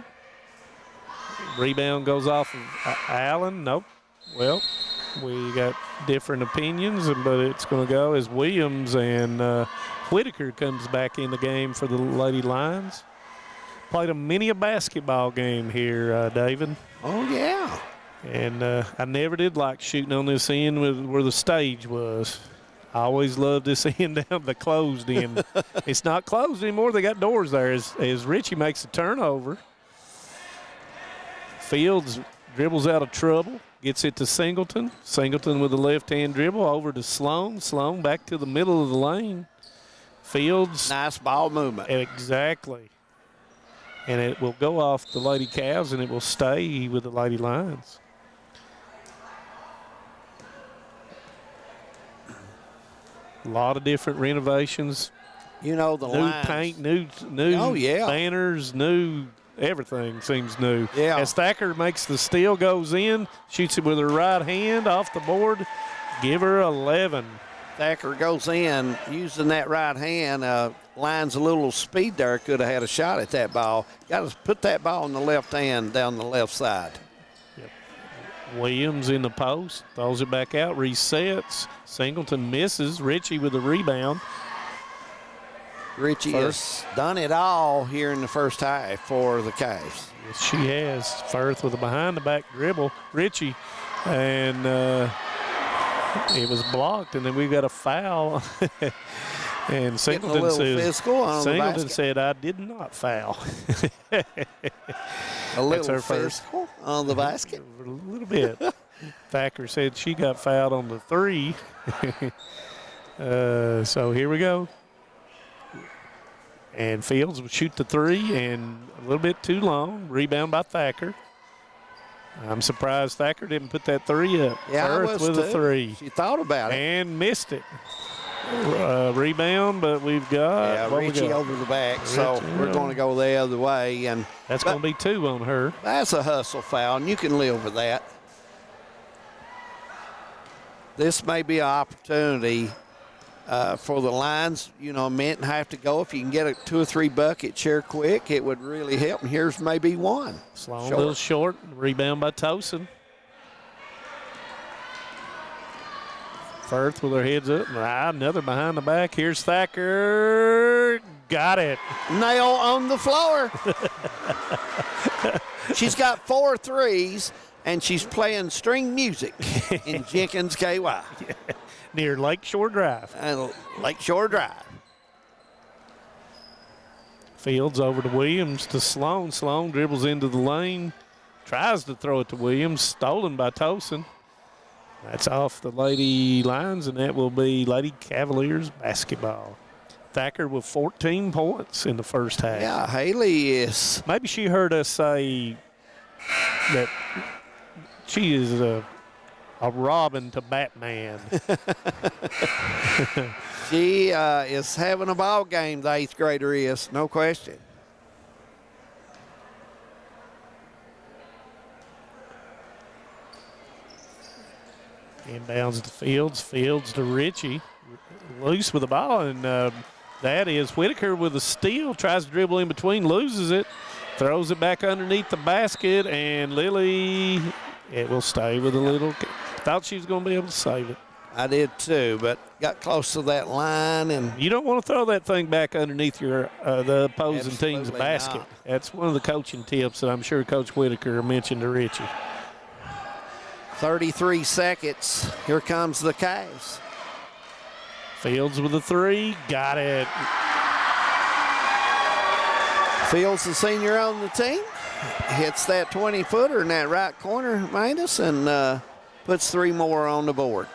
Rebound goes off of Allen. Nope. Well, we got different opinions, but it's going to go as Williams and Whitaker comes back in the game for the Lady Lions. Played a mini basketball game here, David. Oh, yeah. And I never did like shooting on this end where the stage was. I always loved this end down the closed end. It's not closed anymore. They got doors there as Richie makes a turnover. Fields dribbles out of trouble. Gets it to Singleton. Singleton with a left-hand dribble over to Sloan. Sloan back to the middle of the lane. Fields. Nice ball movement. Exactly. And it will go off the Lady Cavs, and it will stay with the Lady Lions. A lot of different renovations. You know, the new Lions. Paint, new banners, new everything seems new. Yeah. As Thacker makes the steal, goes in, shoots it with her right hand off the board. Give her 11. Thacker goes in using that right hand. Lions a little speed there. Could have had a shot at that ball. Got to put that ball in the left hand down the left side. Yep. Williams in the post. Throws it back out. Resets. Singleton misses. Richie with the rebound. Richie has done it all here in the first half for the Cavs. Yes, she has. Firth with a behind-the-back dribble. Richie, and it was blocked, and then we got a foul. And Singleton said, I did not foul. A little physical on the basket? A little bit. Thacker said she got fouled on the 3. So here we go. And Fields will shoot the 3, and a little bit too long. Rebound by Thacker. I'm surprised Thacker didn't put that 3 up. Yeah, Firth with a 3. She thought about it. And missed it. Rebound, but we've got Richie over the back, so we're going to go the other way. And that's going to be 2 on her. That's a hustle foul, and you can live with that. This may be an opportunity for the Lions. You know, Minton have to go. If you can get a 2 or 3 buckets here quick, it would really help. And here's maybe 1. Sloan a little short. Rebound by Tosin. Firth with her heads up. Another behind the back. Here's Thacker. Got it. Nail on the floor. She's got 4 threes, and she's playing string music in Jenkins, KY. Yeah. Near Lakeshore Drive. Lakeshore Drive. Fields over to Williams to Sloan. Sloan dribbles into the lane. Tries to throw it to Williams. Stolen by Tosin. That's off the Lady Lions, and that will be Lady Cavaliers basketball. Thacker with 14 points in the first half. Yeah, Haley is. Maybe she heard us say that she is a Robin to Batman. She is having a ball game, the 8th grader is, no question. Inbounds to Fields. Fields to Richie. Loose with the ball, and that is Whitaker with a steal. Tries to dribble in between, loses it. Throws it back underneath the basket, and Lily, it will stay with a little. Thought she was going to be able to save it. I did too, but got close to that line. And you don't want to throw that thing back underneath your the opposing team's basket. Not. That's one of the coaching tips that I'm sure Coach Whitaker mentioned to Richie. 33 seconds. Here comes the Cavs. Fields with a three. Got it. Fields, the senior on the team, hits that 20-footer in that right corner, Manus, and puts 3 more on the board.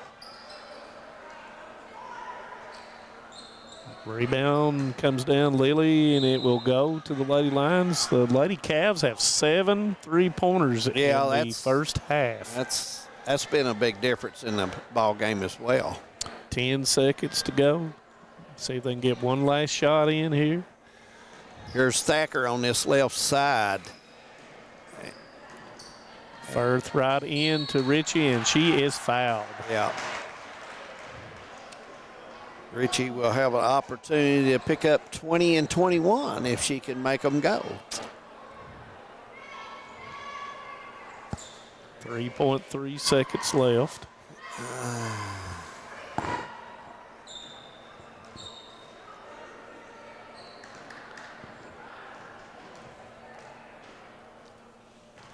Rebound comes down Lily, and it will go to the Lady Lions. The Lady Cavs have 7 3-pointers in the first half. That's been a big difference in the ball game as well. 10 seconds to go. See if they can get one last shot in here. Here's Thacker on this left side. Firth right in to Richie, and she is fouled. Yeah. Richie will have an opportunity to pick up 20 and 21 if she can make them go. 3.3 seconds left.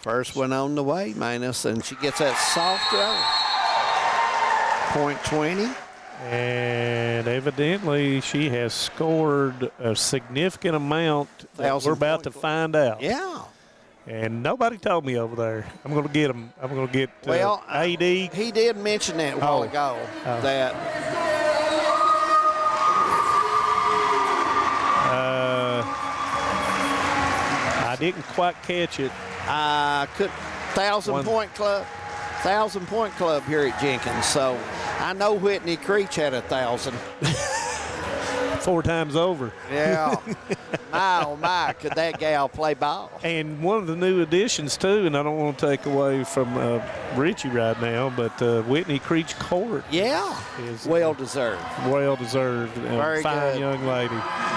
First one on the way, Manus, and she gets that soft throw. Point 20. And evidently she has scored a significant amount that we're about to find out. Yeah. And nobody told me over there. I'm going to get them. I'm going to get AD. He did mention that a while ago. That. I didn't quite catch it. I could. 1,000-point club. 1,000-point club here at Jenkins. So I know Whitney Creech had 1,000. 4 times over. Yeah. My, oh my, could that gal play ball? And one of the new additions, too, and I don't want to take away from Richie right now, but Whitney Creech Court. Yeah. Is well-deserved. Well-deserved. Very fine good. Young lady.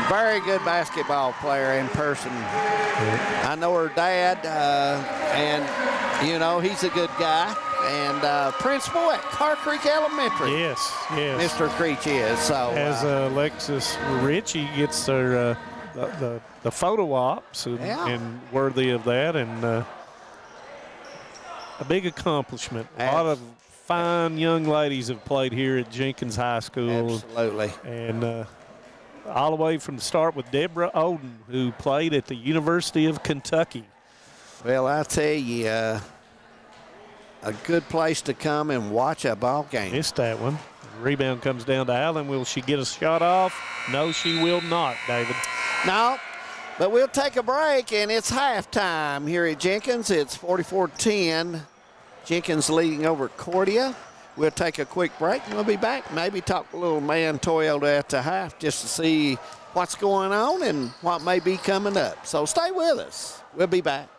Very good basketball player in person. Yeah. I know her dad, and, you know, he's a good guy. And principal at Car Creek Elementary. Yes, yes. Mr. Creech is. So as Alexis Richie gets their the photo ops and worthy of that, and a big accomplishment. A lot of fine young ladies have played here at Jenkins High School. Absolutely. And all the way from the start with Deborah Oden, who played at the University of Kentucky. Well, I tell you, a good place to come and watch a ball game. Missed that one. Rebound comes down to Allen. Will she get a shot off? No, she will not, David. No, but we'll take a break, and it's halftime here at Jenkins. It's 44-10. Jenkins leading over Cordia. We'll take a quick break, and we'll be back. Maybe talk a little man Toyota at the half just to see what's going on and what may be coming up. So stay with us. We'll be back.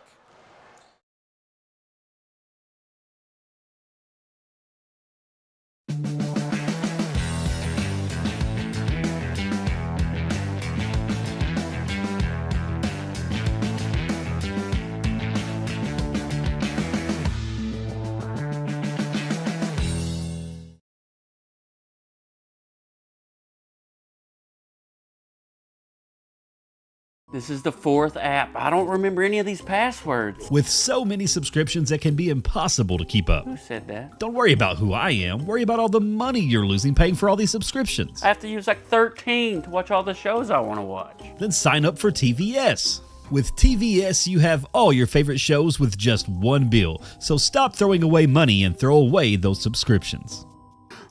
This is the 4th app. I don't remember any of these passwords. With so many subscriptions, it can be impossible to keep up. Who said that? Don't worry about who I am. Worry about all the money you're losing paying for all these subscriptions. I have to use like 13 to watch all the shows I want to watch. Then sign up for TVS. With TVS, you have all your favorite shows with just one bill. So stop throwing away money and throw away those subscriptions.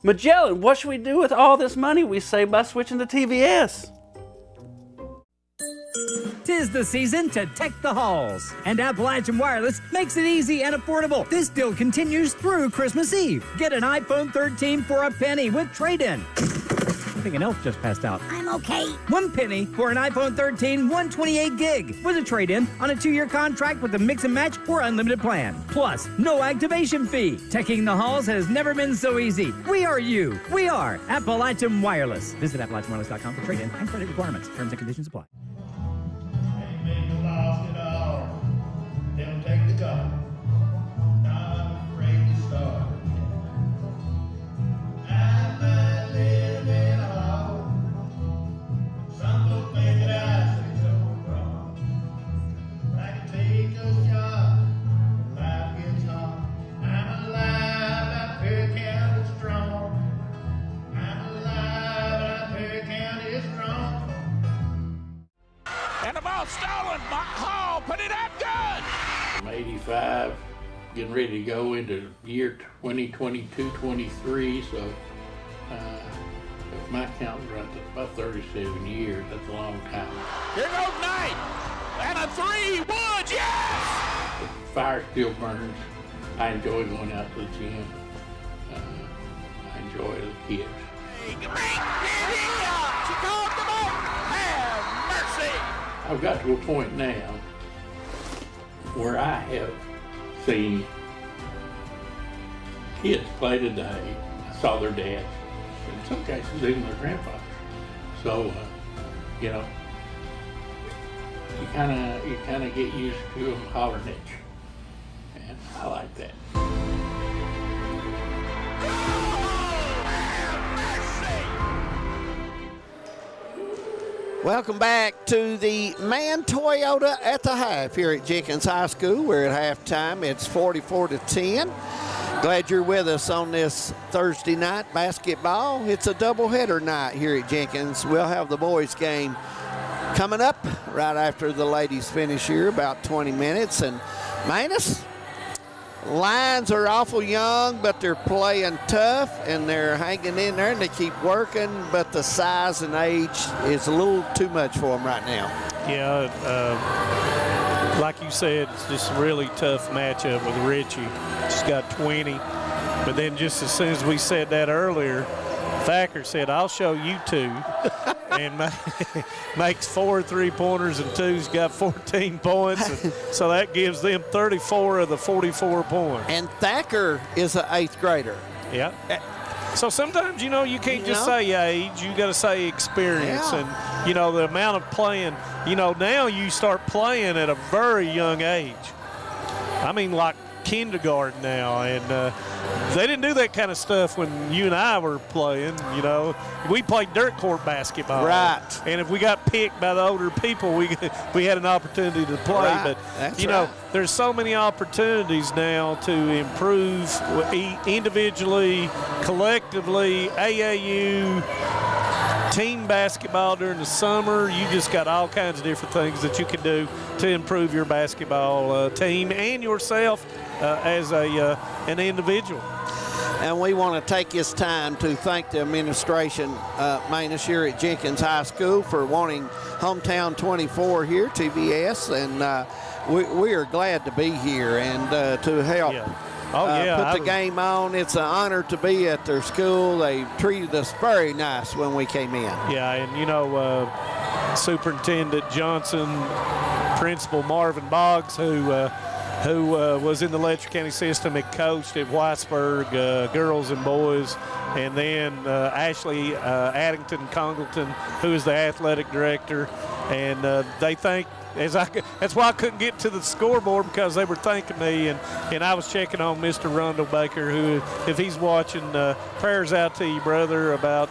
Magellan, what should we do with all this money we save by switching to TVS? 'Tis the season to tech the halls, and Appalachian Wireless makes it easy and affordable. This deal continues through Christmas Eve. Get an iPhone 13 for a penny with trade-in. I think an elf just passed out. I'm okay. 1 penny for an iPhone 13 128 gig with a trade-in on a 2-year contract with a mix and match or unlimited plan. Plus, no activation fee. Teching the halls has never been so easy. We are you. We are Appalachian Wireless. Visit AppalachianWireless.com for trade-in and credit requirements. Terms and conditions apply. They'll take the gun. Not afraid to start. ball stolen. Hall put it up good. I'm 85, getting ready to go into year 2022-23, so if my count's right, that's about 37 years. That's a long time. Here goes Knight. And a 3, Woods, yes! The fire still burns. I enjoy going out to the gym. I enjoy it as a kid. She called them up. Have mercy. I've got to a point now where I have seen kids play today. I saw their dads, in some cases even their grandfathers. So, you know, you kind of get used to them hollering at you, and I like that. Welcome back to the Man Toyota at the half here at Jenkins High School. We're at halftime. It's 44-10. Glad you're with us on this Thursday night basketball. It's a doubleheader night here at Jenkins. We'll have the boys game coming up right after the ladies finish here, about 20 minutes. And Manus, Lions are awful young, but they're playing tough, and they're hanging in there, and they keep working, but the size and age is a little too much for them right now. Yeah, like you said, it's just a really tough matchup with Richie. She's got 20, but then just as soon as we said that earlier, Thacker said, I'll show you two, and makes 4 3-pointers and 2's got 14 points. And so that gives them 34 of the 44 points. And Thacker is an 8th grader. Yeah. So sometimes, you know, you can't just say age, you got to say experience. Yeah. And, you know, the amount of playing, you know, now you start playing at a very young age. I mean, like kindergarten now, and they didn't do that kind of stuff when you and I were playing. You know, we played dirt court basketball, right? And if we got picked by the older people, we had an opportunity to play. Right. But that's you know, there's so many opportunities now to improve individually, collectively, AAU. Team basketball during the summer. You just got all kinds of different things that you can do to improve your basketball team and yourself as an individual. And we want to take this time to thank the administration, Manus, here at Jenkins High School for wanting Hometown 24 here, TVS, and we are glad to be here and to help. Yeah. Put the game on. It's an honor to be at their school. They treated us very nice when we came in. Yeah, and you know, Superintendent Johnson, Principal Marvin Boggs, who was in the Letcher County system and coached at Whitesburg, girls and boys, and then Ashley Addington Congleton, who is the athletic director, and they thank. That's why I couldn't get to the scoreboard, because they were thanking me, and I was checking on Mr. Rundle Baker, who, if he's watching, prayers out to you, brother, about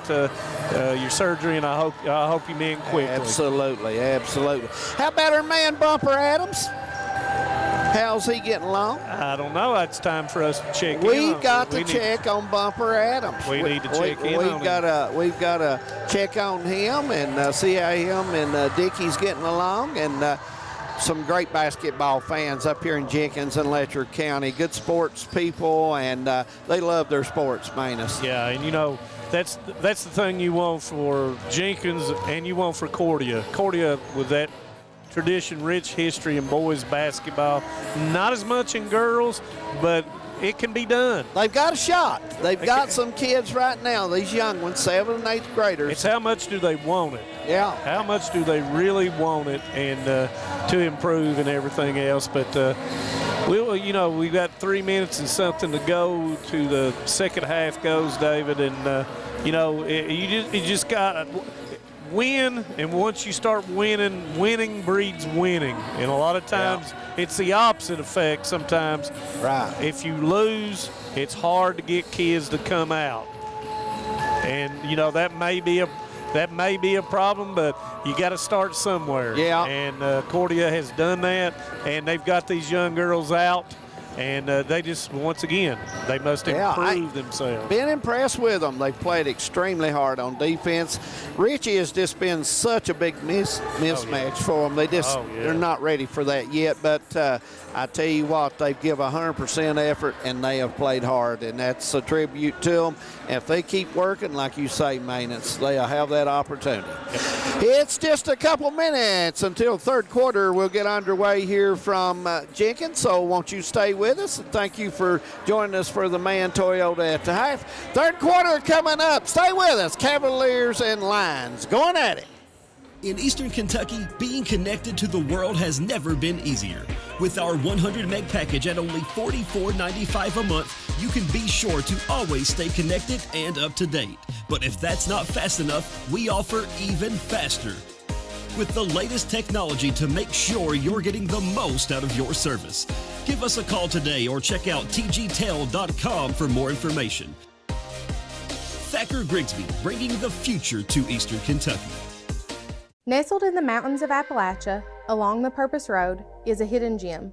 your surgery, and I hope you mend quickly. Absolutely, absolutely. How about our man Bumper Adams? How's he getting along? I don't know. It's time for us to check in. We've got to check on Bumper Adams. We need to check in on him. We've got to check on him and see how him and Dickie's getting along. And some great basketball fans up here in Jenkins and Letcher County. Good sports people, and they love their sports, Manus. Yeah, and you know, that's the thing you want for Jenkins and you want for Cordia. Cordia with that tradition-rich history in boys basketball. Not as much in girls, but it can be done. They've got a shot. They've got some kids right now, these young ones, 7th and 8th graders. It's how much do they want it? Yeah. How much do they really want it, and to improve and everything else. But we've got 3 minutes and something to go to the second half goes, David, and you just got win, and once you start winning breeds winning, and a lot of times it's the opposite effect sometimes. Right. If you lose, it's hard to get kids to come out, and you know that may be a problem, but you got to start somewhere. Yeah. And Cordia has done that, and they've got these young girls out And they just, once again, they must improve themselves. Been impressed with them. They've played extremely hard on defense. Richie has just been such a big mismatch for them. They're not ready for that yet. But I tell you what, they give 100% effort, and they have played hard, and that's a tribute to them. And if they keep working, like you say, maintenance, they'll have that opportunity. It's just a couple minutes until third quarter. We'll get underway here from Jenkins, so won't you stay with us? And thank you for joining us for the Man Toyota at the half. Third quarter coming up. Stay with us. Cavaliers and Lions going at it. In Eastern Kentucky, being connected to the world has never been easier. With our 100 meg package at only $44.95 a month, you can be sure to always stay connected and up to date. But if that's not fast enough, we offer even faster, with the layest technology to make sure you're getting the most out of your service. Give us a call today or check out tgtel.com for more information. Thacker Grigsby, bringing the future to Eastern Kentucky. Nestled in the mountains of Appalachia, along the Purpose Road, is a hidden gem,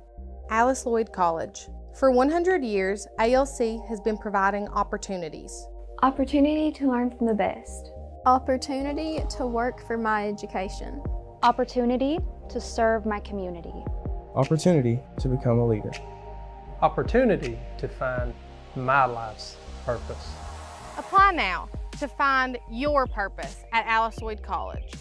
Alice Lloyd College. For 100 years, ALC has been providing opportunities. Opportunity to learn from the best. Opportunity to work for my education. Opportunity to serve my community. Opportunity to become a leader. Opportunity to find my life's purpose. Apply now to find your purpose at Alice Lloyd College.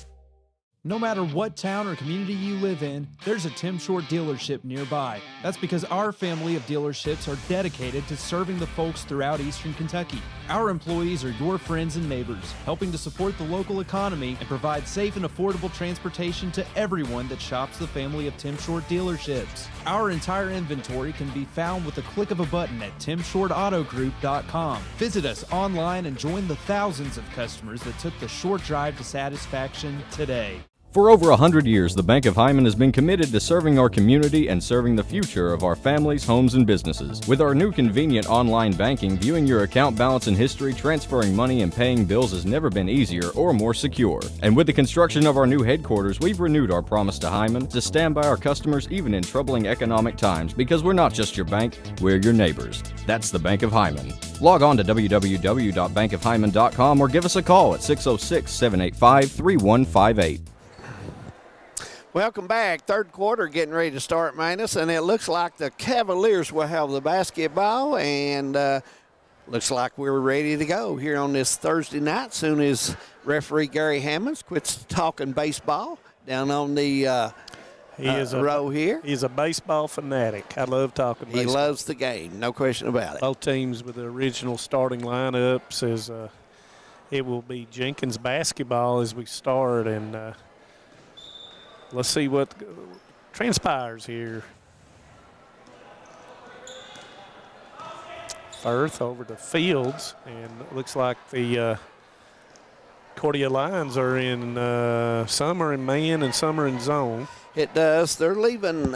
No matter what town or community you live in, there's a Tim Short dealership nearby. That's because our family of dealerships are dedicated to serving the folks throughout Eastern Kentucky. Our employees are your friends and neighbors, helping to support the local economy and provide safe and affordable transportation to everyone that shops the family of Tim Short dealerships. Our entire inventory can be found with the click of a button at timshortautogroup.com. Visit us online and join the thousands of customers that took the short drive to satisfaction today. For over 100 years, the Bank of Hyman has been committed to serving our community and serving the future of our families, homes, and businesses. With our new convenient online banking, viewing your account balance and history, transferring money, and paying bills has never been easier or more secure. And with the construction of our new headquarters, we've renewed our promise to Hyman to stand by our customers even in troubling economic times, because we're not just your bank, we're your neighbors. That's the Bank of Hyman. Log on to www.bankofhyman.com or give us a call at 606-785-3158. Welcome back. Third quarter getting ready to start, Manus, and it looks like the Cavaliers will have the basketball, and looks like we're ready to go here on this Thursday night. Soon as referee Gary Hammonds quits talking baseball down on the row here. He's a baseball fanatic. I love talking baseball. He loves the game, no question about it. Both teams with the original starting lineups. It will be Jenkins basketball as we start, and let's see what transpires here. Firth over to Fields, and it looks like the Cordia Lions are in, some are in man and some are in zone. It does. They're leaving.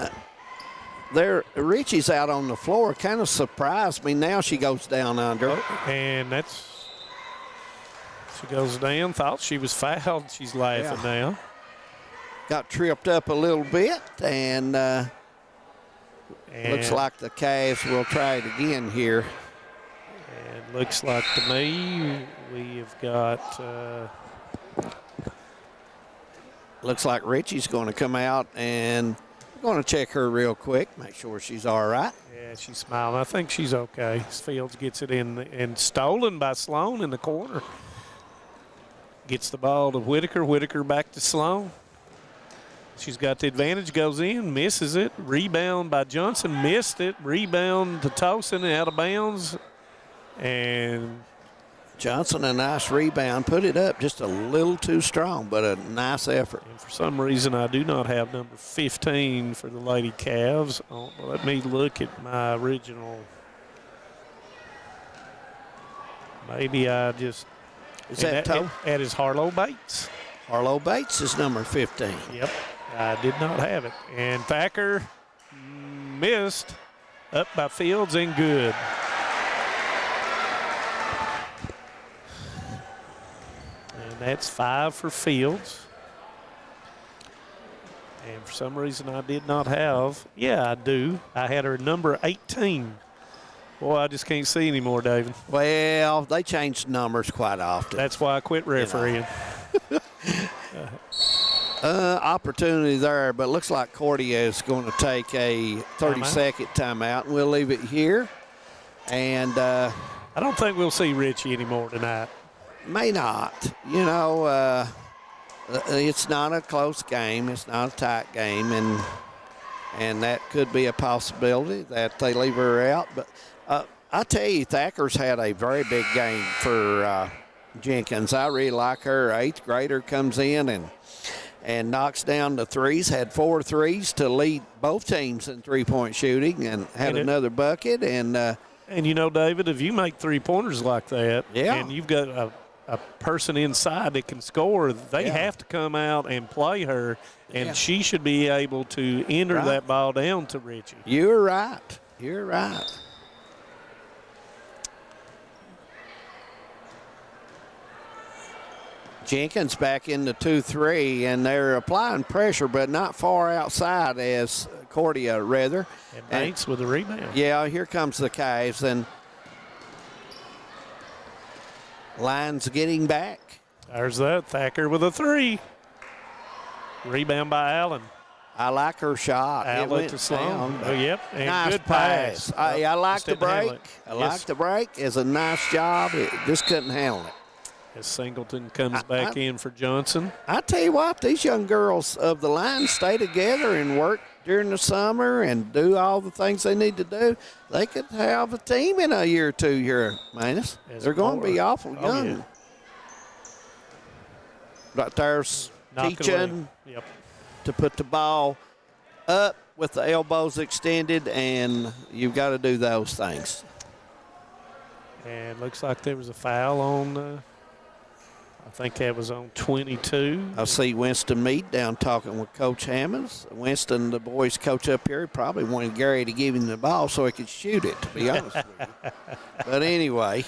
Richie's out on the floor. Kind of surprised me. Now she goes down under. And she goes down. Thought she was fouled. She's laughing now. Got tripped up a little bit, and looks like the Cavs will try it again here. And looks like to me we have got. Looks like Richie's going to come out, and I'm going to check her real quick, make sure she's all right. Yeah, she's smiling. I think she's okay. Fields gets it in and stolen by Sloan in the corner. Gets the ball to Whitaker. Whitaker back to Sloan. She's got the advantage, goes in, misses it. Rebound by Johnson, missed it. Rebound to Towson, out of bounds. And Johnson, a nice rebound, put it up just a little too strong, but a nice effort. And for some reason, I do not have number 15 for the Lady Cavs. Oh, let me look at my original. Maybe I just. Is that Toe? That is Harlow Bates. Harlow Bates is number 15. Yep. I did not have it. And Thacker missed, up by Fields and good. And that's 5 for Fields. And for some reason I did not have. Yeah, I do. I had her number 18. Boy, I just can't see anymore, David. Well, they change numbers quite often. That's why I quit refereeing. Opportunity there, but looks like Cordia is going to take a 30-second timeout, and we'll leave it here. And I don't think we'll see Richie anymore tonight. May not. You know, it's not a close game. It's not a tight game, and that could be a possibility that they leave her out. But I tell you, Thacker's had a very big game for Jenkins. I really like her. 8th grader comes in and knocks down the threes, had 4 threes to lead both teams in three-point shooting, and had another bucket. And you know, David, if you make three-pointers like that, yeah, and you've got a person inside that can score, they have to come out and play her, and she should be able to enter that ball down to Richie. You're right. You're right. Jenkins back into 2-3, and they're applying pressure, but not far outside as Cordia, rather. And Banks with the rebound. Yeah, here comes the Cavs, and Lions getting back. There's that. Thacker with a 3. Rebound by Allen. I like her shot. Outlet to Sloan. Oh, yep. And nice good pass. I like the break. I Yes. like the break. It's a nice job. It just couldn't handle it. As Singleton comes back in for Johnson. I tell you what, these young girls of the line stay together and work during the summer and do all the things they need to do. They could have a team in a year or two here, Manus. They're going to be awful young. Yeah. Right there's Knock teaching to put the ball up with the elbows extended, and you've got to do those things. And looks like there was a foul on I think that was on 22. I see Winston Meade down talking with Coach Hammonds. Winston, the boys coach up here, probably wanted Gary to give him the ball so he could shoot it, to be honest with you. But anyway.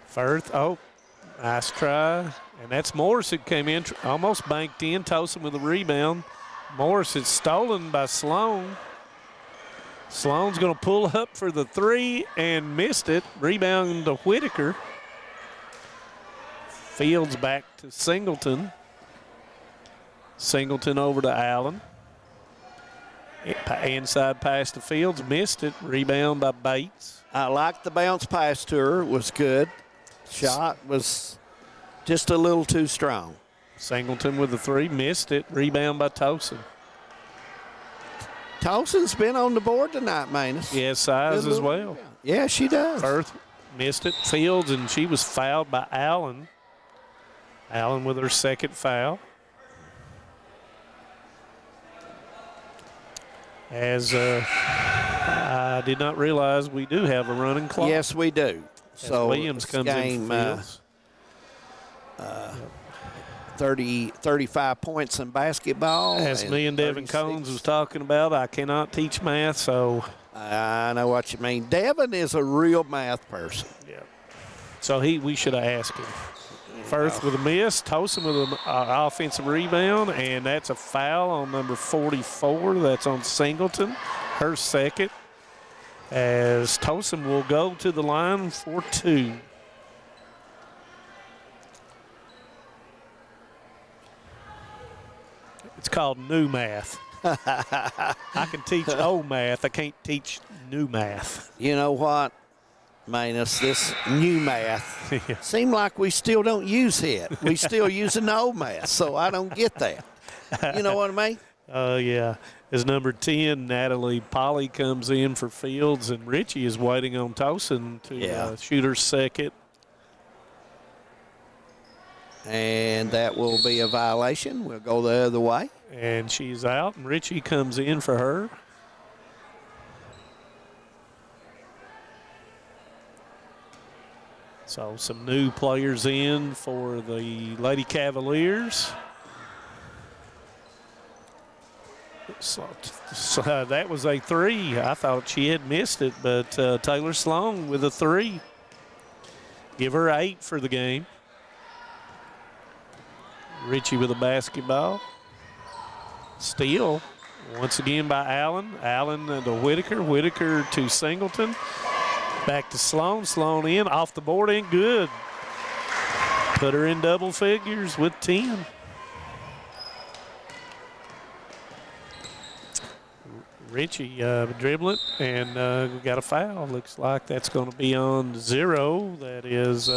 Firth, nice try. And that's Morris who came in, almost banked in, Tosin with a rebound. Morris is stolen by Sloan. Sloan's going to pull up for the 3 and missed it. Rebound to Whitaker. Fields back to Singleton. Singleton over to Allen. Inside pass to Fields, missed it. Rebound by Bates. I like the bounce pass to her, was good. Shot was just a little too strong. Singleton with the 3, missed it. Rebound by Tosin. Tosin's been on the board tonight, Manus. Yeah, size as well. Yeah, she does. Firth missed it. Fields, and she was fouled by Allen. Allen with her 2nd foul. As I did not realize we do have a running clock. Yes, we do. So Williams comes in for Fields. 35 points in basketball. As me and Devin 36. Combs was talking about, I cannot teach math, so. I know what you mean. Devin is a real math person. Yeah. So we should have asked him. Firth with a miss, Tosin with an offensive rebound, and that's a foul on number 44. That's on Singleton, her 2nd, as Tosin will go to the line for 2. It's called new math. I can teach old math. I can't teach new math. You know what, Manus, this new math seem like we still don't use it. We still using the old math, so I don't get that. You know what I mean? Yeah. As number 10, Natalie Polly comes in for Fields, and Richie is waiting on Tosin to shoot her 2nd. And that will be a violation. We'll go the other way. And she's out, and Richie comes in for her. So some new players in for the Lady Cavaliers. So that was a 3. I thought she had missed it, but Taylor Sloan with a 3. Give her 8 for the game. Richie with a basketball. Steal once again by Allen. Allen to Whitaker. Whitaker to Singleton. Back to Sloan. Sloan in, off the board, and good. Put her in double figures with 10. Richie dribbling and got a foul. Looks like that's going to be on 0. That is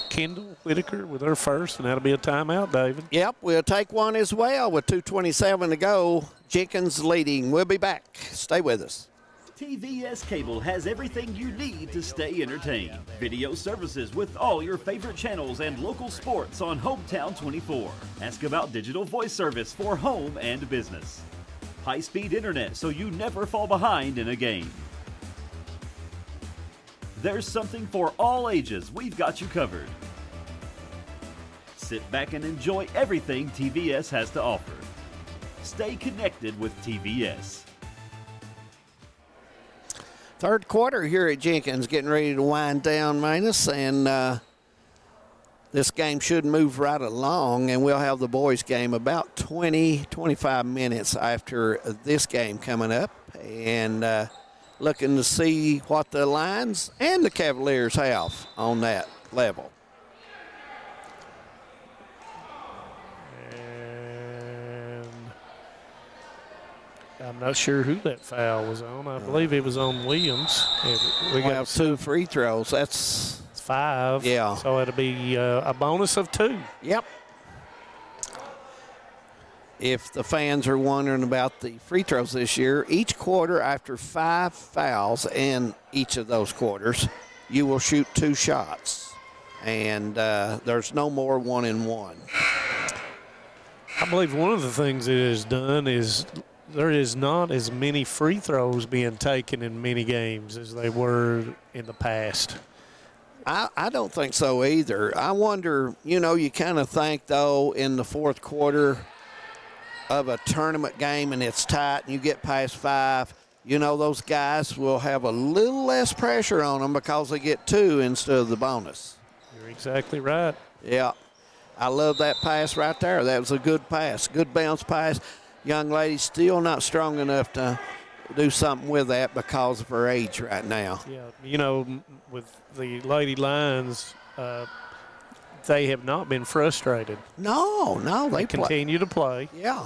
Kendall Whitaker with her first, and that'll be a timeout, David. Yep, we'll take one as well with 2:27 to go. Jenkins leading. We'll be back. Stay with us. TVS Cable has everything you need to stay entertained. Video services with all your favorite channels and local sports on Hometown 24. Ask about digital voice service for home and business. High-speed internet so you never fall behind in a game. There's something for all ages. We've got you covered. Sit back and enjoy everything TVS has to offer. Stay connected with TVS. Third quarter here at Jenkins, getting ready to wind down, Manus, and this game should move right along, and we'll have the boys' game about 20-25 minutes after this game coming up, and looking to see what the Lions and the Cavaliers have on that level. I'm not sure who that foul was on. I believe it was on Williams. We got 2 free throws. That's 5. Yeah. So it'll be a bonus of 2. Yep. If the fans are wondering about the free throws this year, each quarter after 5 fouls in each of those quarters, you will shoot 2 shots. And there's no more 1-and-1. I believe one of the things it has done is there is not as many free throws being taken in many games as they were in the past. I don't think so either. I wonder, you kind of think, though, in the fourth quarter of a tournament game and it's tight and you get past 5, those guys will have a little less pressure on them because they get 2 instead of the bonus. You're exactly right. Yeah. I love that pass right there. That was a good pass, good bounce pass. Young lady still not strong enough to do something with that because of her age right now. Yeah, with the Lady Lions, they have not been frustrated. No, they continue to play. Yeah.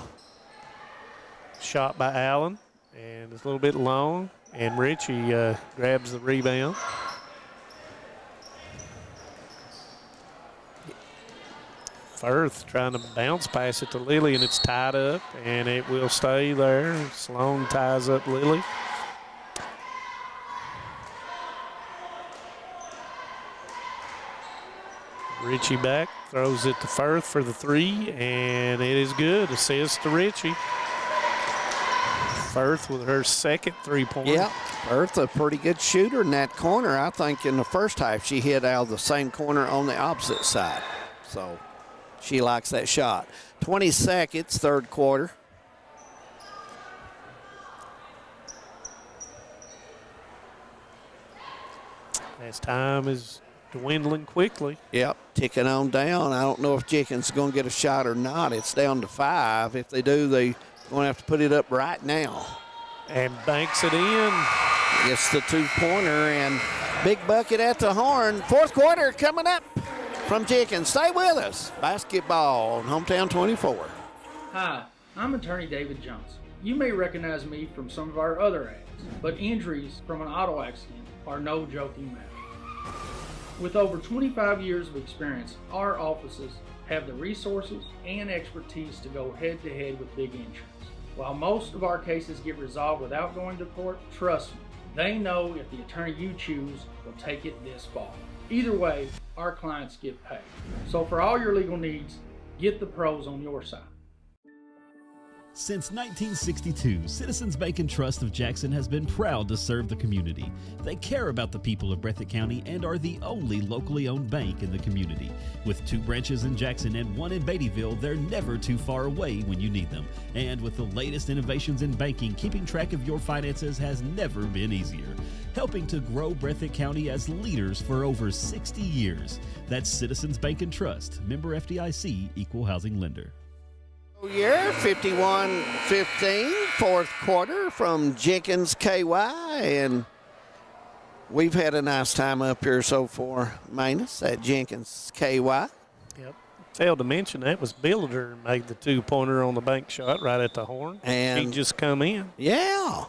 Shot by Allen, and it's a little bit long, and Richie grabs the rebound. Firth trying to bounce pass it to Lily, and it's tied up, and it will stay there. Sloan ties up Lily. Richie back, throws it to Firth for the 3, and it is good. Assist to Richie. Firth with her second 3-pointer. Yeah, Firth a pretty good shooter in that corner. I think in the first half she hit out of the same corner on the opposite side. So she likes that shot. 20 seconds, third quarter. As time is dwindling quickly. Yep, ticking on down. I don't know if Jenkins is going to get a shot or not. It's down to 5. If they do, they're going to have to put it up right now. And banks it in. Gets the 2-pointer, and big bucket at the horn. Fourth quarter coming up from Jenkins. Stay with us. Basketball on Hometown 24. Hi, I'm attorney David Johnson. You may recognize me from some of our other ads, but injuries from an auto accident are no joking matter. With over 25 years of experience, our offices have the resources and expertise to go head-to-head with big insurance. While most of our cases get resolved without going to court, trust me, they know if the attorney you choose will take it this far. Either way, our clients get paid. So for all your legal needs, get the pros on your side. Since 1962, Citizens Bank and Trust of Jackson has been proud to serve the community. They care about the people of Breathitt County and are the only locally owned bank in the community. With 2 branches in Jackson and 1 in Beattyville, they're never too far away when you need them. And with the latest innovations in banking, keeping track of your finances has never been easier. Helping to grow Breathitt County as leaders for over 60 years. That's Citizens Bank and Trust, member FDIC, equal housing lender. Year 51-15, fourth quarter from Jenkins KY, and we've had a nice time up here so far, Manus, at Jenkins KY. Yep. Failed to mention that was Billiter made the 2-pointer on the bank shot right at the horn. And he just come in. Yeah,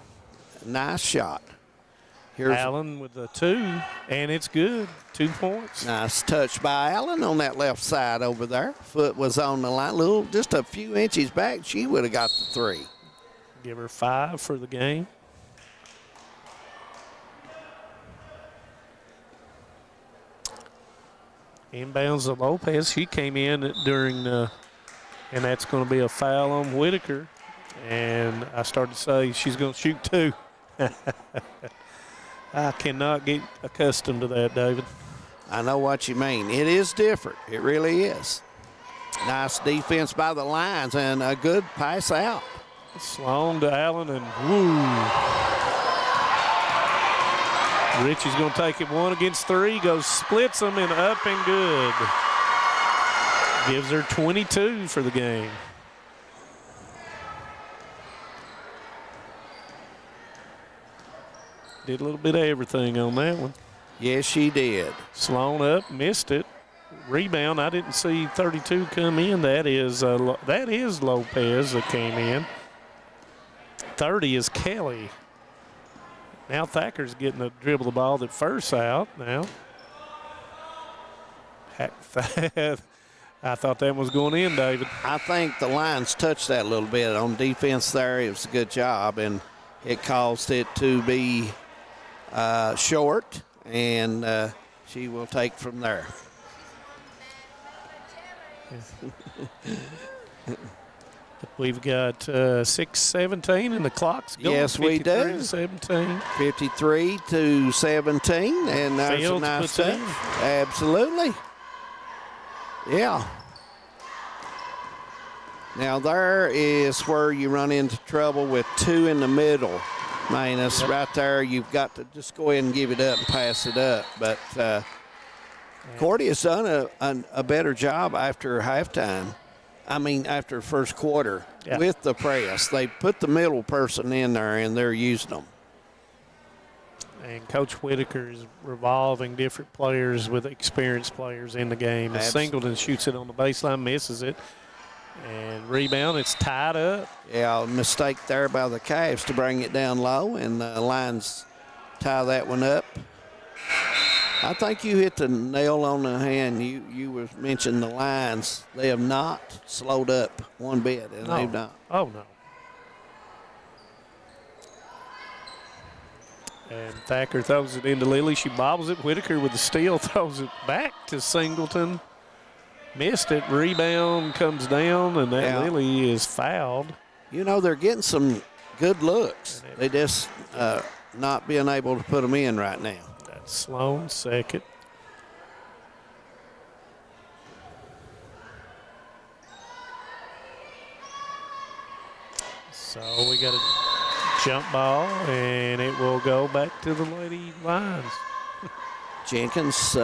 nice shot. Here's Allen with the 2, and it's good. 2 points. Nice touch by Allen on that left side over there. Foot was on the line, just a few inches back. She would have got the 3. Give her 5 for the game. Inbounds to Lopez. She came in during the, and that's going to be a foul on Whitaker. And I started to say she's going to shoot 2. I cannot get accustomed to that, David. I know what you mean. It is different. It really is. Nice defense by the Lions and a good pass out. Sloan to Allen and woo. Richie's going to take it 1 against 3. Goes splits them and up and good. Gives her 22 for the game. Did a little bit of everything on that one. Yes, she did. Sloan up, missed it. Rebound, I didn't see 32 come in. That is Lopez that came in. 30 is Kelly. Now Thacker's getting to dribble the ball that first out now. I thought that was going in, David. I think the Lions touched that a little bit on defense there. It was a good job, and it caused it to be short, and she will take from there. We've got 6:17 and the clock's going. Yes, we do. 53-17. 53-17, and that's a Fields nice puts touch. in. Absolutely. Yeah. Now there is where you run into trouble with 2 in the middle. Manus, right there, you've got to just go ahead and give it up and pass it up. But Cordia's done a better job after halftime. I mean, after first quarter with the press. They put the middle person in there, and they're using them. And Coach Whitaker is revolving different players with experienced players in the game. As Singleton shoots it on the baseline, misses it. And rebound, it's tied up. Yeah, a mistake there by the Cavs to bring it down low, and the Lions tie that one up. I think you hit the nail on the hand. You were mentioning the Lions. They have not slowed up one bit, and No. they've not. Oh, no. And Thacker throws it into Lily. She bobbles it. Whitaker with the steal throws it back to Singleton. Missed it. Rebound comes down, and that Lily is fouled. You know, they're getting some good looks. They just not being able to put them in right now. That's Sloan, second. So we got a jump ball, and it will go back to the Lady Lions. Jenkins,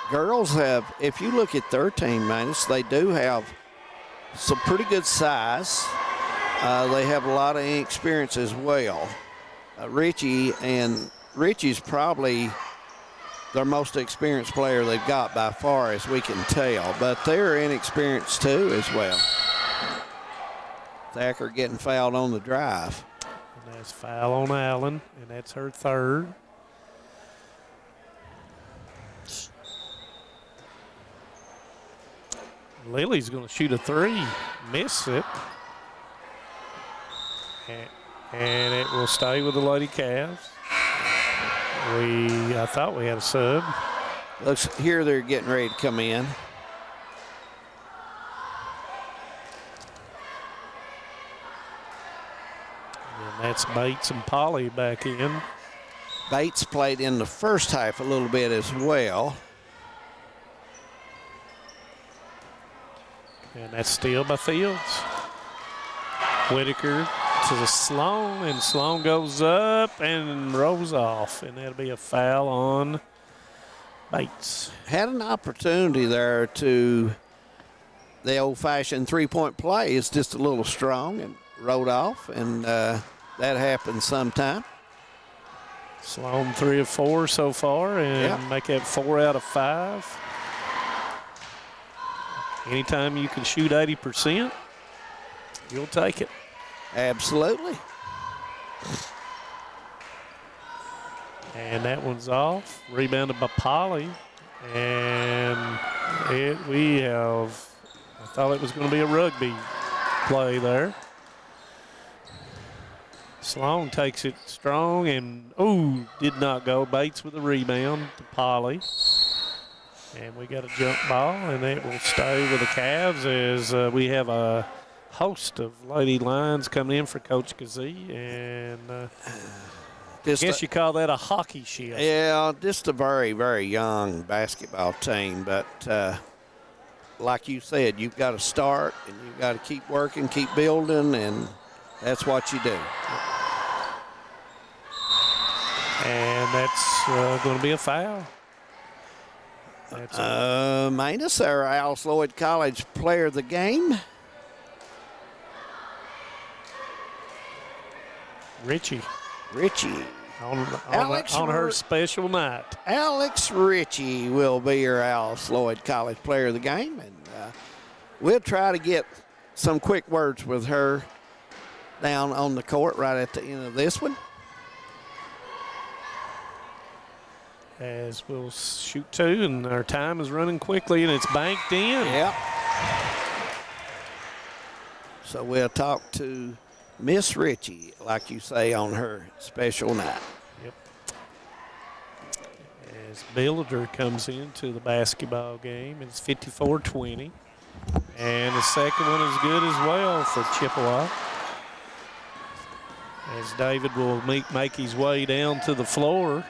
girls have, if you look at their team, Manus, they do have some pretty good size. They have a lot of experience as well. Richie's probably their most experienced player they've got by far, as we can tell, but they're inexperienced too as well. Thacker getting fouled on the drive. And that's foul on Allen, and that's her third. Lily's going to shoot a 3, miss it. And it will stay with the Lady Cavs. I thought we had a sub. Looks here they're getting ready to come in. that's Bates and Polly back in. Bates played in the first half a little bit as well. And that's still by Fields. Whitaker to the Sloan, and Sloan goes up and rolls off, and that'll be a foul on Bates. Had an opportunity there to the old-fashioned three-point play. It's just a little strong and rode off, and that happens sometime. Sloan 3 of 4 so far, and make that 4 out of 5. Anytime you can shoot 80%, you'll take it. Absolutely. And that one's off. Rebounded by Polly. And I thought it was going to be a rugby play there. Sloan takes it strong and, did not go. Bates with a rebound to Polly. And we got a jump ball, and it will stay with the Cavs as we have a host of Lady Lions coming in for Coach Kazee. And I guess you call that a hockey shift. Yeah, just a very, very young basketball team. But like you said, you've got to start, and you've got to keep working, keep building, and that's what you do. And that's going to be a foul. Manus, our Alice Lloyd College player of the game. Richie. On her special night. Alex Ritchie will be your Alice Lloyd College player of the game. And we'll try to get some quick words with her down on the court right at the end of this one. As we'll shoot 2, and our time is running quickly, and it's banked in. Yep. So we'll talk to Miss Ritchie, like you say, on her special night. Yep. As Billiter comes into the basketball game, it's 54-20. And the second one is good as well for Chippewa. As David will make his way down to the floor.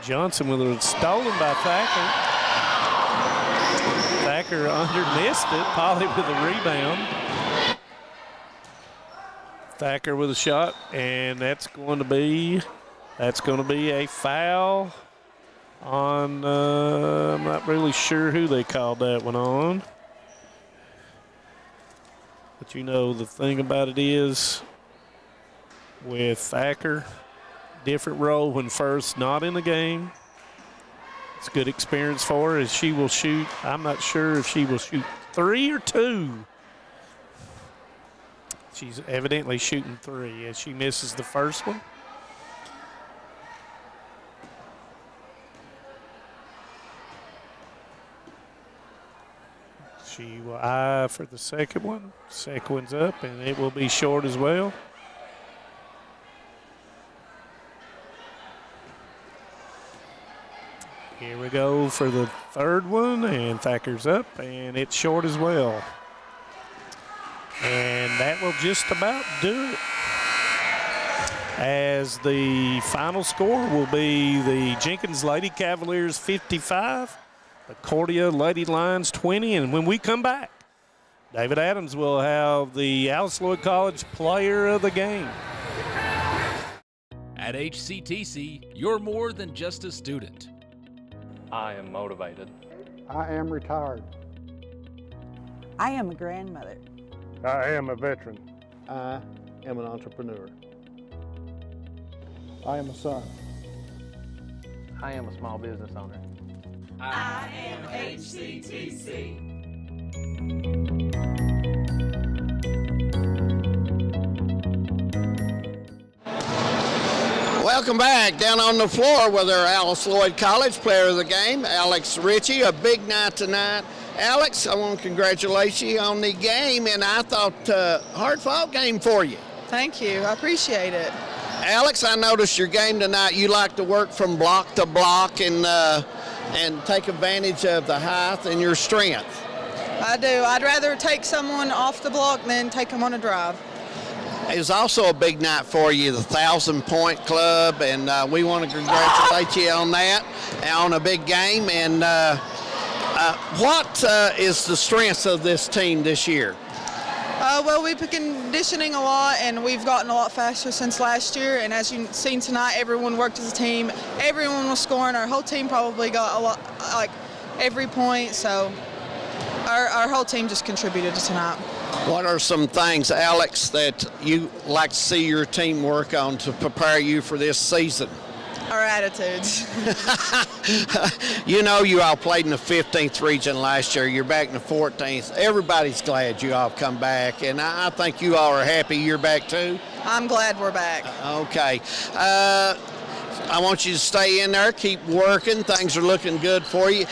Johnson with it stolen by Thacker. Thacker under-missed it. Polly with a rebound. Thacker with a shot, and that's going to be a foul on, I'm not really sure who they called that one on. But you know, the thing about it is with Thacker, different role when first not in the game. It's good experience for her as she will shoot. I'm not sure if she will shoot 3 or 2. She's evidently shooting 3 as she misses the first one. She will eye for the second one. Second one's up, and it will be short as well. Here we go for the third one, and Thacker's up, and it's short as well. And that will just about do it. As the final score will be the Jenkins Lady Cavaliers 55, the Cordia Lady Lions 20, and when we come back, David Adams will have the Alice Lloyd College Player of the Game. At HCTC, you're more than just a student. I am motivated. I am retired. I am a grandmother. I am a veteran. I am an entrepreneur. I am a son. I am a small business owner. I am HCTC. Welcome back. Down on the floor with our Alice Lloyd College Player of the Game, Alex Ritchie. A big night tonight. Alex, I want to congratulate you on the game, and I thought hard-fought game for you. Thank you. I appreciate it. Alex, I noticed your game tonight. You like to work from block to block and take advantage of the height and your strength. I do. I'd rather take someone off the block than take them on a drive. is also a big night for you, the 1,000-point club, and we want to congratulate you on that, on a big game. And what is the strength of this team this year? Well, we've been conditioning a lot, and we've gotten a lot faster since last year. And as you've seen tonight, everyone worked as a team. Everyone was scoring. Our whole team probably got a lot, like every point. So our whole team just contributed to tonight. What are some things, Alex, that you like to see your team work on to prepare you for this season? Our attitudes. You know, you all played in the 15th region last year. You're back in the 14th. Everybody's glad you all come back, and I think you all are happy you're back too. I'm glad we're back. Okay. I want you to stay in there, keep working. Things are looking good for you.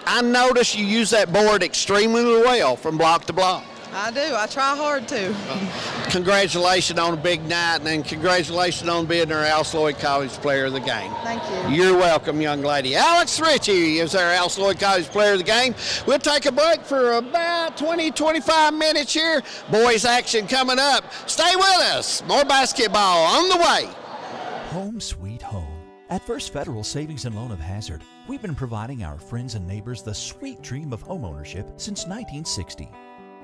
I notice you use that board extremely well from block to block. I do. I try hard to. Congratulations on a big night, and then congratulations on being our Alice Lloyd College Player of the Game. Thank you. You're welcome, young lady. Alex Ritchie is our Alice Lloyd College Player of the Game. We'll take a break for about 20-25 minutes here. Boys action coming up. Stay with us. More basketball on the way. Home sweet home. At First Federal Savings and Loan of Hazard, we've been providing our friends and neighbors the sweet dream of homeownership since 1960.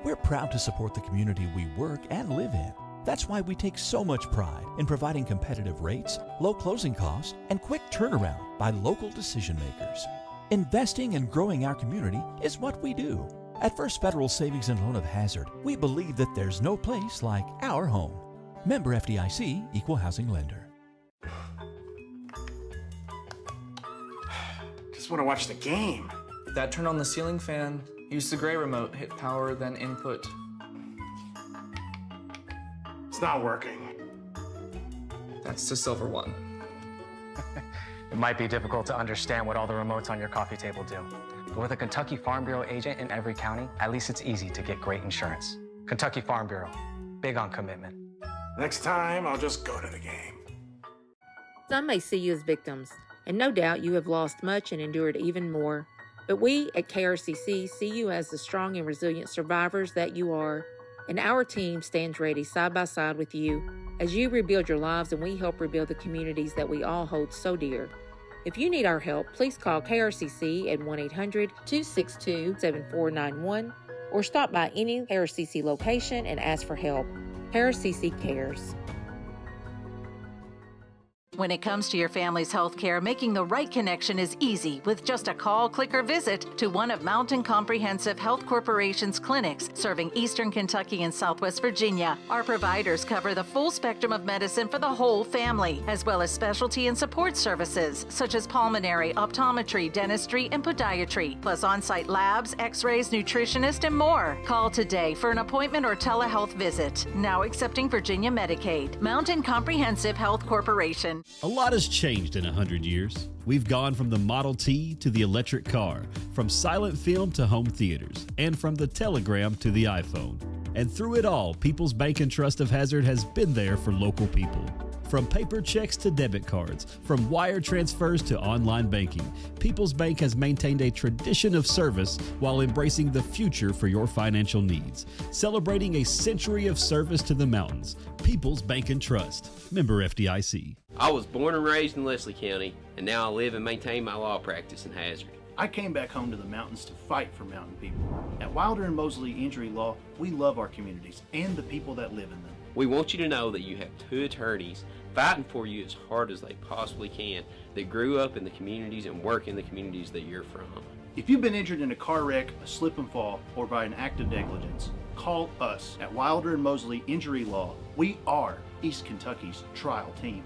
We're proud to support the community we work and live in. That's why we take so much pride in providing competitive rates, low closing costs, and quick turnaround by local decision makers. Investing and growing our community is what we do. At First Federal Savings and Loan of Hazard, we believe that there's no place like our home. Member FDIC, Equal Housing Lender. Just want to watch the game. Dad, turn on the ceiling fan. Use the gray remote. Hit power, then input. It's not working. That's the silver one. It might be difficult to understand what all the remotes on your coffee table do. But with a Kentucky Farm Bureau agent in every county, at least it's easy to get great insurance. Kentucky Farm Bureau, big on commitment. Next time, I'll just go to the game. Some may see you as victims, and no doubt you have lost much and endured even more. But we at KRCC see you as the strong and resilient survivors that you are, and our team stands ready side by side with you as you rebuild your lives and we help rebuild the communities that we all hold so dear. If you need our help, please call KRCC at 1-800-262-7491 or stop by any KRCC location and ask for help. KRCC cares. When it comes to your family's health care, making the right connection is easy with just a call, click, or visit to one of Mountain Comprehensive Health Corporation's clinics serving Eastern Kentucky and Southwest Virginia. Our providers cover the full spectrum of medicine for the whole family, as well as specialty and support services such as pulmonary, optometry, dentistry, and podiatry, plus on-site labs, x-rays, nutritionist, and more. Call today for an appointment or telehealth visit. Now accepting Virginia Medicaid. Mountain Comprehensive Health Corporation. A lot has changed in 100 years. We've gone from the Model T to the electric car, from silent film to home theaters, and from the telegram to the iPhone. And through it all, People's Bank and Trust of Hazard has been there for local people. From paper checks to debit cards, from wire transfers to online banking, People's Bank has maintained a tradition of service while embracing the future for your financial needs. Celebrating a century of service to the mountains. People's Bank and Trust. Member FDIC. I was born and raised in Leslie County, and now I live and maintain my law practice in Hazard. I came back home to the mountains to fight for mountain people. At Wilder and Mosley Injury Law, we love our communities and the people that live in them. We want you to know that you have two attorneys fighting for you as hard as they possibly can that grew up in the communities and work in the communities that you're from. If you've been injured in a car wreck, a slip and fall, or by an act of negligence, call us at Wilder and Mosley Injury Law. We are East Kentucky's trial team.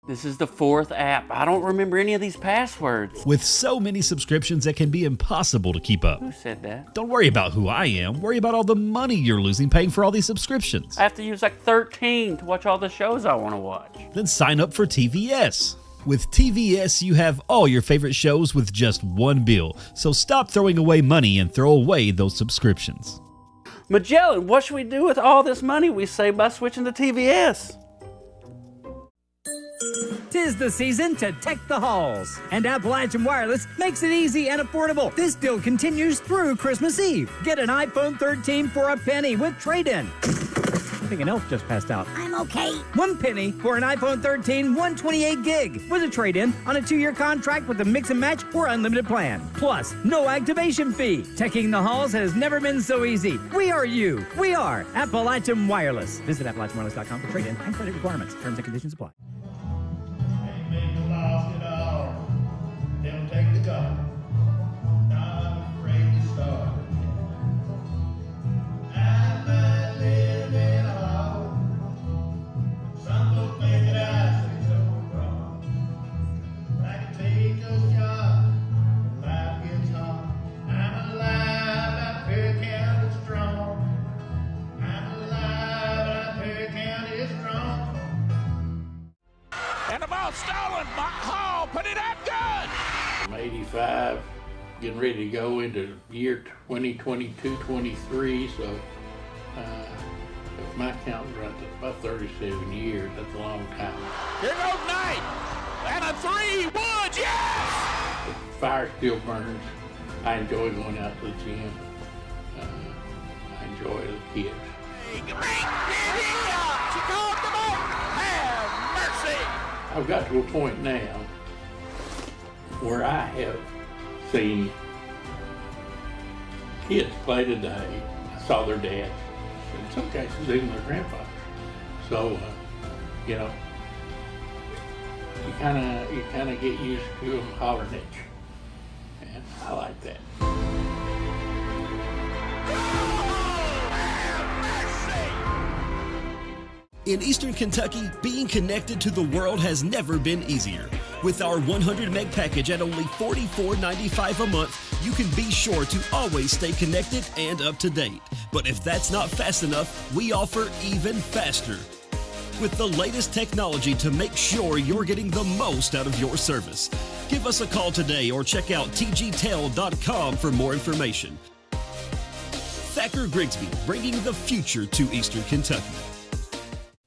This is the 4th app. I don't remember any of these passwords. With so many subscriptions, it can be impossible to keep up. Who said that? Don't worry about who I am. Worry about all the money you're losing paying for all these subscriptions. I have to use like 13 to watch all the shows I want to watch. Then sign up for TVS. With TVS, you have all your favorite shows with just one bill. So stop throwing away money and throw away those subscriptions. Magellan, what should we do with all this money we save by switching to TVS? 'Tis the season to tech the halls, and Appalachian Wireless makes it easy and affordable. This deal continues through Christmas Eve. Get an iPhone 13 for a penny with trade-in. I think an elf just passed out. I'm okay. 1 penny for an iPhone 13 128 gig with a trade-in on a 2-year contract with a mix and match or unlimited plan. Plus, no activation fee. Teching the halls has never been so easy. We are you. We are Appalachian Wireless. Visit AppalachianWireless.com for trade-in and credit requirements. Terms and conditions apply. They'll take the gun. Not afraid to start. I might live in a hole. Some folks think that I say so wrong. I can take a shot when life gets hard. I'm alive, I'm very counted strong. I'm alive, I'm very counted strong. And the ball stolen by Hall. Put it up good. I'm 85, getting ready to go into year 2022-23, so if my count's right, that's about 37 years. That's a long time. Here goes Knight. And a 3 wood, yes! The fire still burns. I enjoy going out to the gym. I enjoy it as a kid. She called them up. Have mercy. I've got to a point now where I have seen kids play today. I saw their dads, in some cases even their grandfathers. So, you know, you kind of get used to them hollering at you, and I like that. In Eastern Kentucky, being connected to the world has never been easier. With our 100 meg package at only $44.95 a month, you can be sure to always stay connected and up to date. But if that's not fast enough, we offer even faster. With the layest technology to make sure you're getting the most out of your service. Give us a call today or check out tgtel.com for more information. Thacker Grigsby, bringing the future to Eastern Kentucky.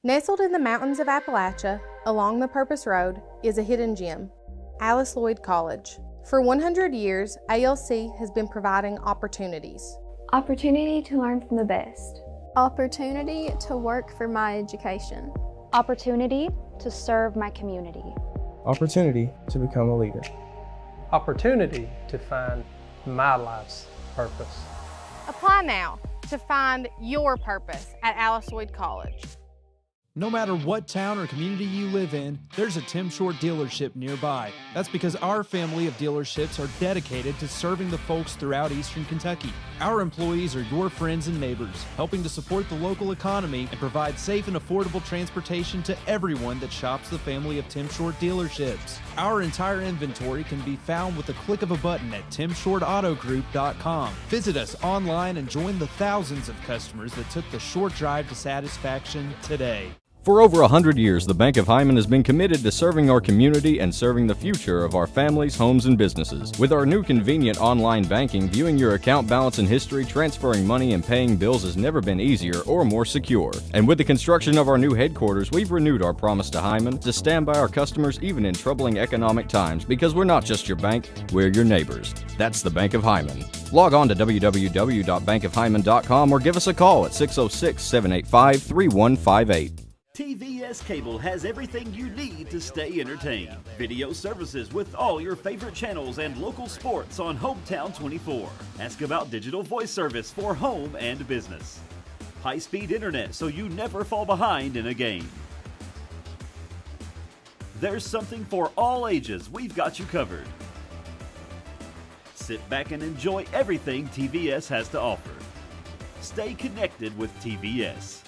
Nestled in the mountains of Appalachia, along the Purpose Road, is a hidden gem, Alice Lloyd College. For 100 years, ALC has been providing opportunities. Opportunity to learn from the best. Opportunity to work for my education. Opportunity to serve my community. Opportunity to become a leader. Opportunity to find my life's purpose. Apply now to find your purpose at Alice Lloyd College. No matter what town or community you live in, there's a Tim Short dealership nearby. That's because our family of dealerships are dedicated to serving the folks throughout Eastern Kentucky. Our employees are your friends and neighbors, helping to support the local economy and provide safe and affordable transportation to everyone that shops the family of Tim Short dealerships. Our entire inventory can be found with the click of a button at timshortautogroup.com. Visit us online and join the thousands of customers that took the short drive to satisfaction today. For over 100 years, the Bank of Hyman has been committed to serving our community and serving the future of our families, homes, and businesses. With our new convenient online banking, viewing your account balance and history, transferring money, and paying bills has never been easier or more secure. And with the construction of our new headquarters, we've renewed our promise to Hyman to stand by our customers even in troubling economic times, because we're not just your bank, we're your neighbors. That's the Bank of Hyman. Log on to www.bankofhyman.com or give us a call at 606-785-3158. TVS Cable has everything you need to stay entertained. Video services with all your favorite channels and local sports on Hometown 24. Ask about digital voice service for home and business. High-speed internet so you never fall behind in a game. There's something for all ages. We've got you covered. Sit back and enjoy everything TVS has to offer. Stay connected with TVS.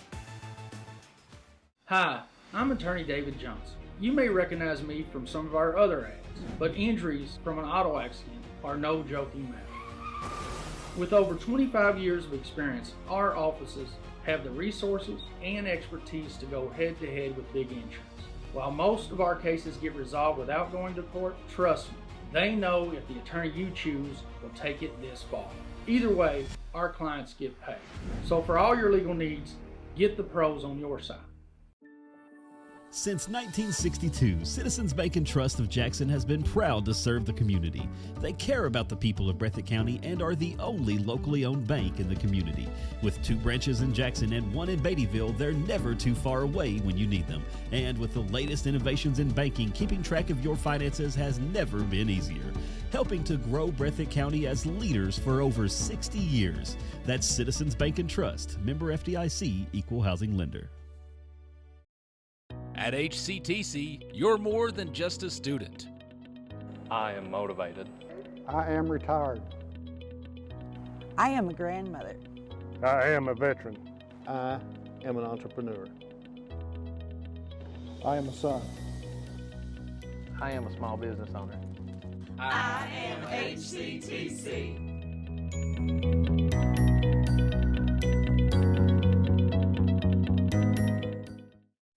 Hi, I'm attorney David Jones. You may recognize me from some of our other ads, but injuries from an auto accident are no joking matter. With over 25 years of experience, our offices have the resources and expertise to go head-to-head with big insurance. While most of our cases get resolved without going to court, trust me, they know if the attorney you choose will take it this far. Either way, our clients get paid. So for all your legal needs, get the pros on your side. Since 1962, Citizens Bank and Trust of Jackson has been proud to serve the community. They care about the people of Breathitt County and are the only locally owned bank in the community. With 2 branches in Jackson and 1 in Beattyville, they're never too far away when you need them. And with the latest innovations in banking, keeping track of your finances has never been easier. Helping to grow Breathitt County as leaders for over 60 years. That's Citizens Bank and Trust, member FDIC, equal housing lender. At HCTC, you're more than just a student. I am motivated. I am retired. I am a grandmother. I am a veteran. I am an entrepreneur. I am a son. I am a small business owner. I am HCTC.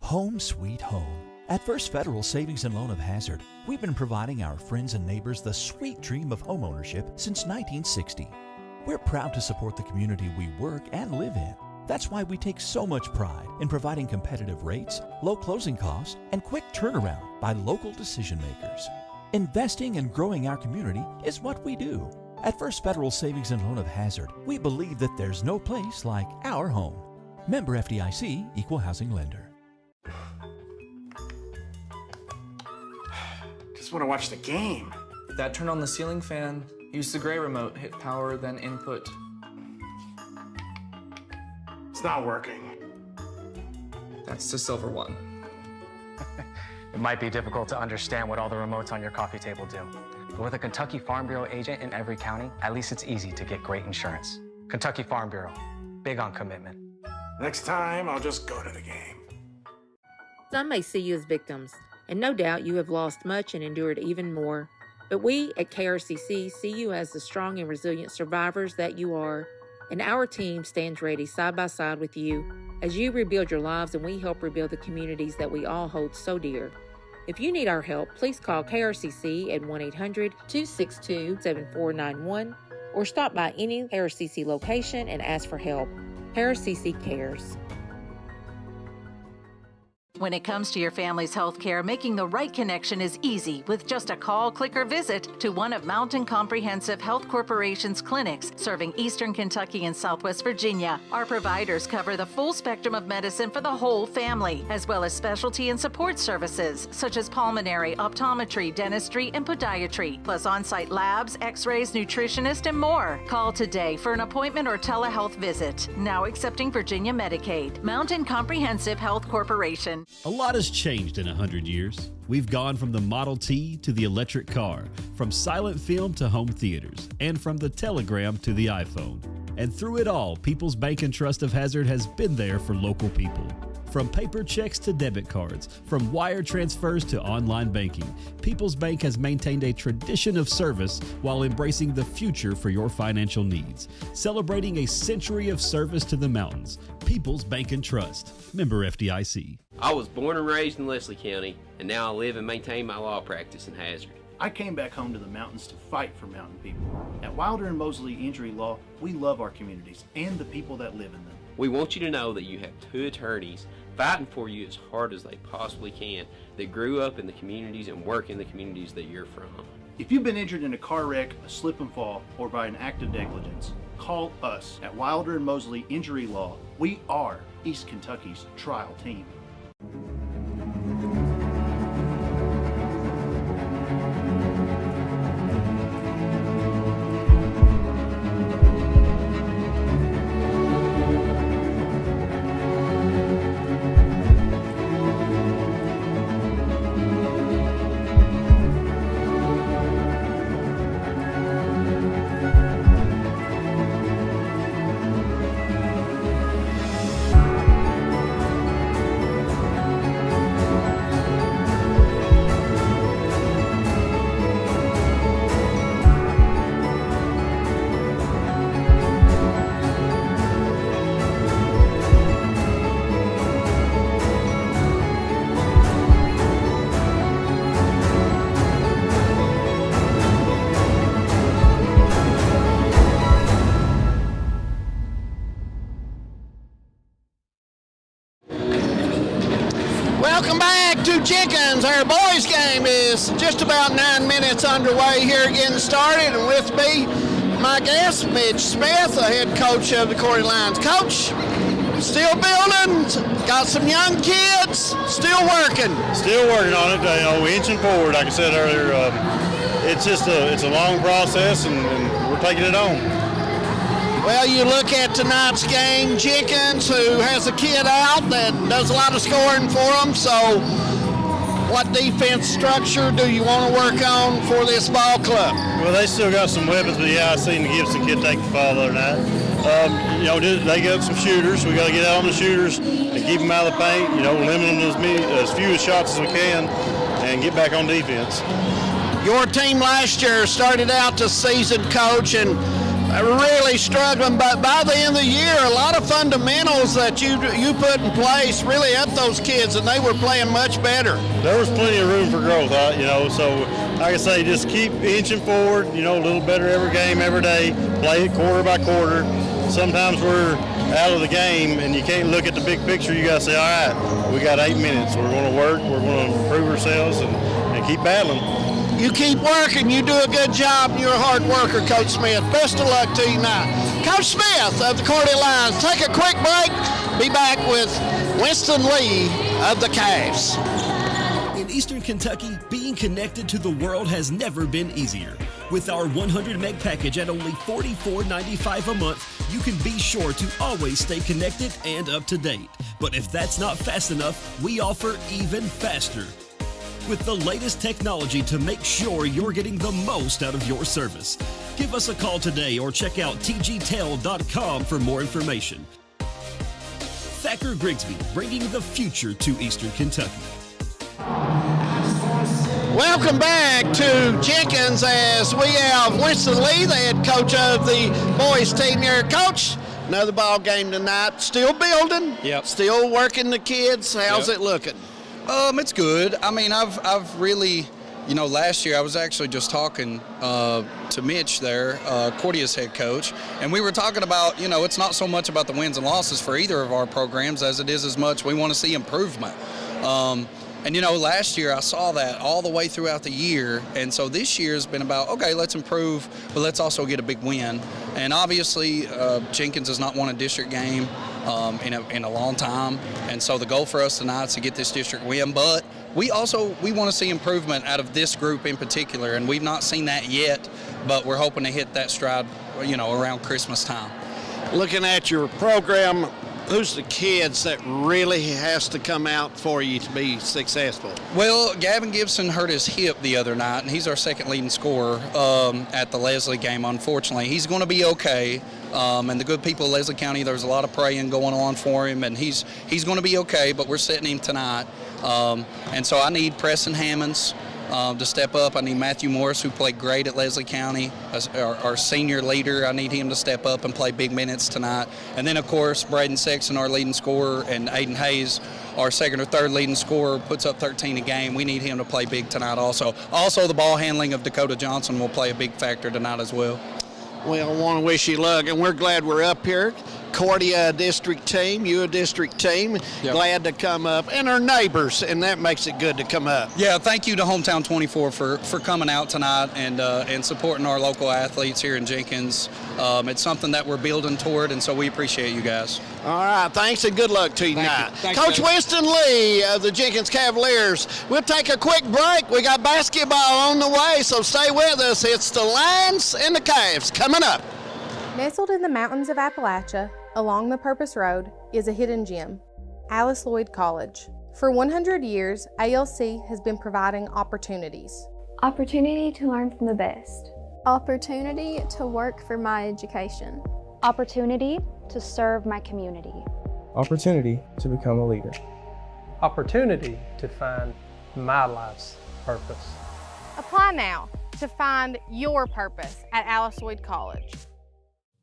Home sweet home. At First Federal Savings and Loan of Hazard, we've been providing our friends and neighbors the sweet dream of homeownership since 1960. We're proud to support the community we work and live in. That's why we take so much pride in providing competitive rates, low closing costs, and quick turnaround by local decision makers. Investing and growing our community is what we do. At First Federal Savings and Loan of Hazard, we believe that there's no place like our home. Member FDIC, equal housing lender. Just want to watch the game. Dad, turn on the ceiling fan. Use the gray remote. Hit power, then input. It's not working. That's the silver one. It might be difficult to understand what all the remotes on your coffee table do. But with a Kentucky Farm Bureau agent in every county, at least it's easy to get great insurance. Kentucky Farm Bureau, big on commitment. Next time, I'll just go to the game. Some may see you as victims, and no doubt you have lost much and endured even more. But we at KRCC see you as the strong and resilient survivors that you are, and our team stands ready side by side with you as you rebuild your lives and we help rebuild the communities that we all hold so dear. If you need our help, please call KRCC at 1-800-262-7491 or stop by any KRCC location and ask for help. KRCC cares. When it comes to your family's health care, making the right connection is easy with just a call, click, or visit to one of Mountain Comprehensive Health Corporation's clinics serving Eastern Kentucky and Southwest Virginia. Our providers cover the full spectrum of medicine for the whole family, as well as specialty and support services such as pulmonary, optometry, dentistry, and podiatry, plus on-site labs, x-rays, nutritionist, and more. Call today for an appointment or telehealth visit. Now accepting Virginia Medicaid. Mountain Comprehensive Health Corporation. A lot has changed in 100 years. We've gone from the Model T to the electric car, from silent film to home theaters, and from the telegram to the iPhone. And through it all, People's Bank and Trust of Hazard has been there for local people. From paper checks to debit cards, from wire transfers to online banking, People's Bank has maintained a tradition of service while embracing the future for your financial needs. Celebrating a century of service to the mountains. People's Bank and Trust, member FDIC. I was born and raised in Leslie County, and now I live and maintain my law practice in Hazard. I came back home to the mountains to fight for mountain people. At Wilder and Mosley Injury Law, we love our communities and the people that live in them. We want you to know that you have 2 attorneys fighting for you as hard as they possibly can that grew up in the communities and work in the communities that you're from. If you've been injured in a car wreck, a slip and fall, or by an act of negligence, call us at Wilder and Mosley Injury Law. We are East Kentucky's trial team. Welcome back to Jenkins. Our boys game is just about 9 minutes underway here, getting started, and with me, my guest, Mitch Smith, the head coach of the CORDIA Lions. Coach, still building, got some young kids, still working. Still working on it. We're inching forward, like I said earlier. It's a long process, and we're taking it on. Well, you look at tonight's game, Jenkins, who has a kid out that does a lot of scoring for them. So, what defense structure do you want to work on for this ball club? Well, they still got some weapons, but yeah, I seen the Gibson kid take the fall the other night. They got some shooters. We got to get out on the shooters and keep them out of the paint. Limit them as few shots as we can, and get back on defense. Your team last year started out the season, coach, and really struggling, but by the end of the year, a lot of fundamentals that you put in place really helped those kids, and they were playing much better. There was plenty of room for growth, so like I say, just keep inching forward, a little better every game, every day, play it quarter by quarter. Sometimes we're out of the game and you can't look at the big picture. You got to say, all right, we got 8 minutes. We're going to work, we're going to improve ourselves and keep battling. You keep working, you do a good job, and you're a hard worker, Coach Smith. Best of luck to you now. Coach Smith of the CORDIA Lions, take a quick break. Be back with Winston Lee of the Cavs. In Eastern Kentucky, being connected to the world has never been easier. With our 100 meg package at only $44.95 a month, you can be sure to always stay connected and up to date. But if that's not fast enough, we offer even faster, with the lamest technology to make sure you're getting the most out of your service. Give us a call today or check out tgtel.com for more information. Thacker Grigsby, bringing the future to Eastern Kentucky. Welcome back to Jenkins as we have Winston Lee, the head coach of the boys team here. Coach, another ball game tonight. Still building. Yep. Still working the kids. How's it looking? It's good. I mean, I've really, last year I was actually just talking to Mitch there, CORDIA's head coach, and we were talking about, it's not so much about the wins and losses for either of our programs as it is as much we want to see improvement. And last year I saw that all the way throughout the year, and so this year has been about, okay, let's improve, but let's also get a big win. And obviously, Jenkins has not won a district game in a long time, and so the goal for us tonight is to get this district win. But we want to see improvement out of this group in particular, and we've not seen that yet, but we're hoping to hit that stride, around Christmas time. Looking at your program, who's the kids that really has to come out for you to be successful? Well, Gavin Gibson hurt his hip the other night, and he's our second leading scorer at the Leslie game, unfortunately. He's going to be okay, and the good people of Leslie County, there's a lot of praying going on for him, and he's going to be okay, but we're sitting him tonight. And so I need Preston Hammonds to step up. I need Matthew Morris, who played great at Leslie County, our senior leader. I need him to step up and play big minutes tonight. And then, of course, Braden Sexton, our leading scorer, and Aiden Hayes, our second or third leading scorer, puts up 13 a game. We need him to play big tonight also. Also, the ball handling of Dakota Johnson will play a big factor tonight as well. Well, I want to wish you luck, and we're glad we're up here. CORDIA district team, you a district team, Yep. Glad to come up, and our neighbors, and that makes it good to come up. Yeah, thank you to Hometown 24 for coming out tonight and supporting our local athletes here in Jenkins. It's something that we're building toward, and so we appreciate you guys. All right, thanks and good luck to you tonight. Coach Winston Lee of the Jenkins Cavaliers. We'll take a quick break. We got basketball on the way, so stay with us. It's the Lions and the Cavs coming up. Nestled in the mountains of Appalachia, along the Purpose Road, is a hidden gem, Alice Lloyd College. For 100 years, ALC has been providing opportunities. Opportunity to learn from the best. Opportunity to work for my education. Opportunity to serve my community. Opportunity to become a leader. Opportunity to find my life's purpose. Apply now to find your purpose at Alice Lloyd College.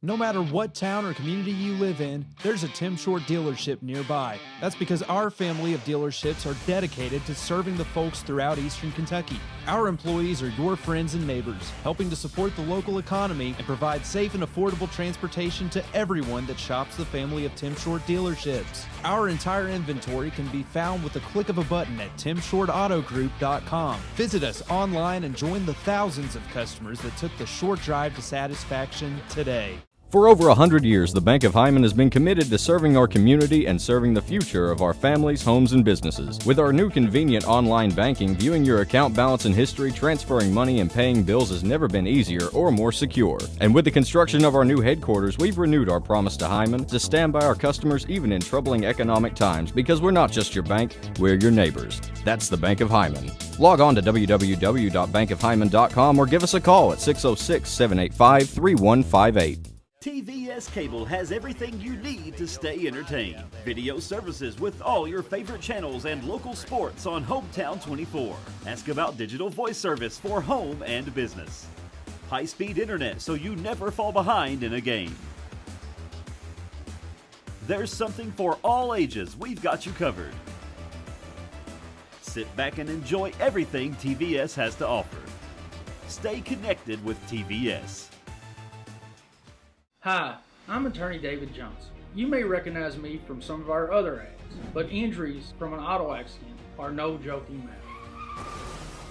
No matter what town or community you live in, there's a Tim Short dealership nearby. That's because our family of dealerships are dedicated to serving the folks throughout Eastern Kentucky. Our employees are your friends and neighbors, helping to support the local economy and provide safe and affordable transportation to everyone that shops the family of Tim Short dealerships. Our entire inventory can be found with the click of a button at timshortautogroup.com. Visit us online and join the thousands of customers that took the short drive to satisfaction today. For over 100 years, the Bank of Hyman has been committed to serving our community and serving the future of our families, homes, and businesses. With our new convenient online banking, viewing your account balance and history, transferring money, and paying bills has never been easier or more secure. And with the construction of our new headquarters, we've renewed our promise to Hyman to stand by our customers even in troubling economic times, because we're not just your bank, we're your neighbors. That's the Bank of Hyman. Log on to www.bankofhyman.com or give us a call at 606-785-3158. TVS Cable has everything you need to stay entertained. Video services with all your favorite channels and local sports on Hometown 24. Ask about digital voice service for home and business. High-speed internet so you never fall behind in a game. There's something for all ages. We've got you covered. Sit back and enjoy everything TVS has to offer. Stay connected with TVS. Hi, I'm attorney David Johnson. You may recognize me from some of our other ads, but injuries from an auto accident are no joking matter.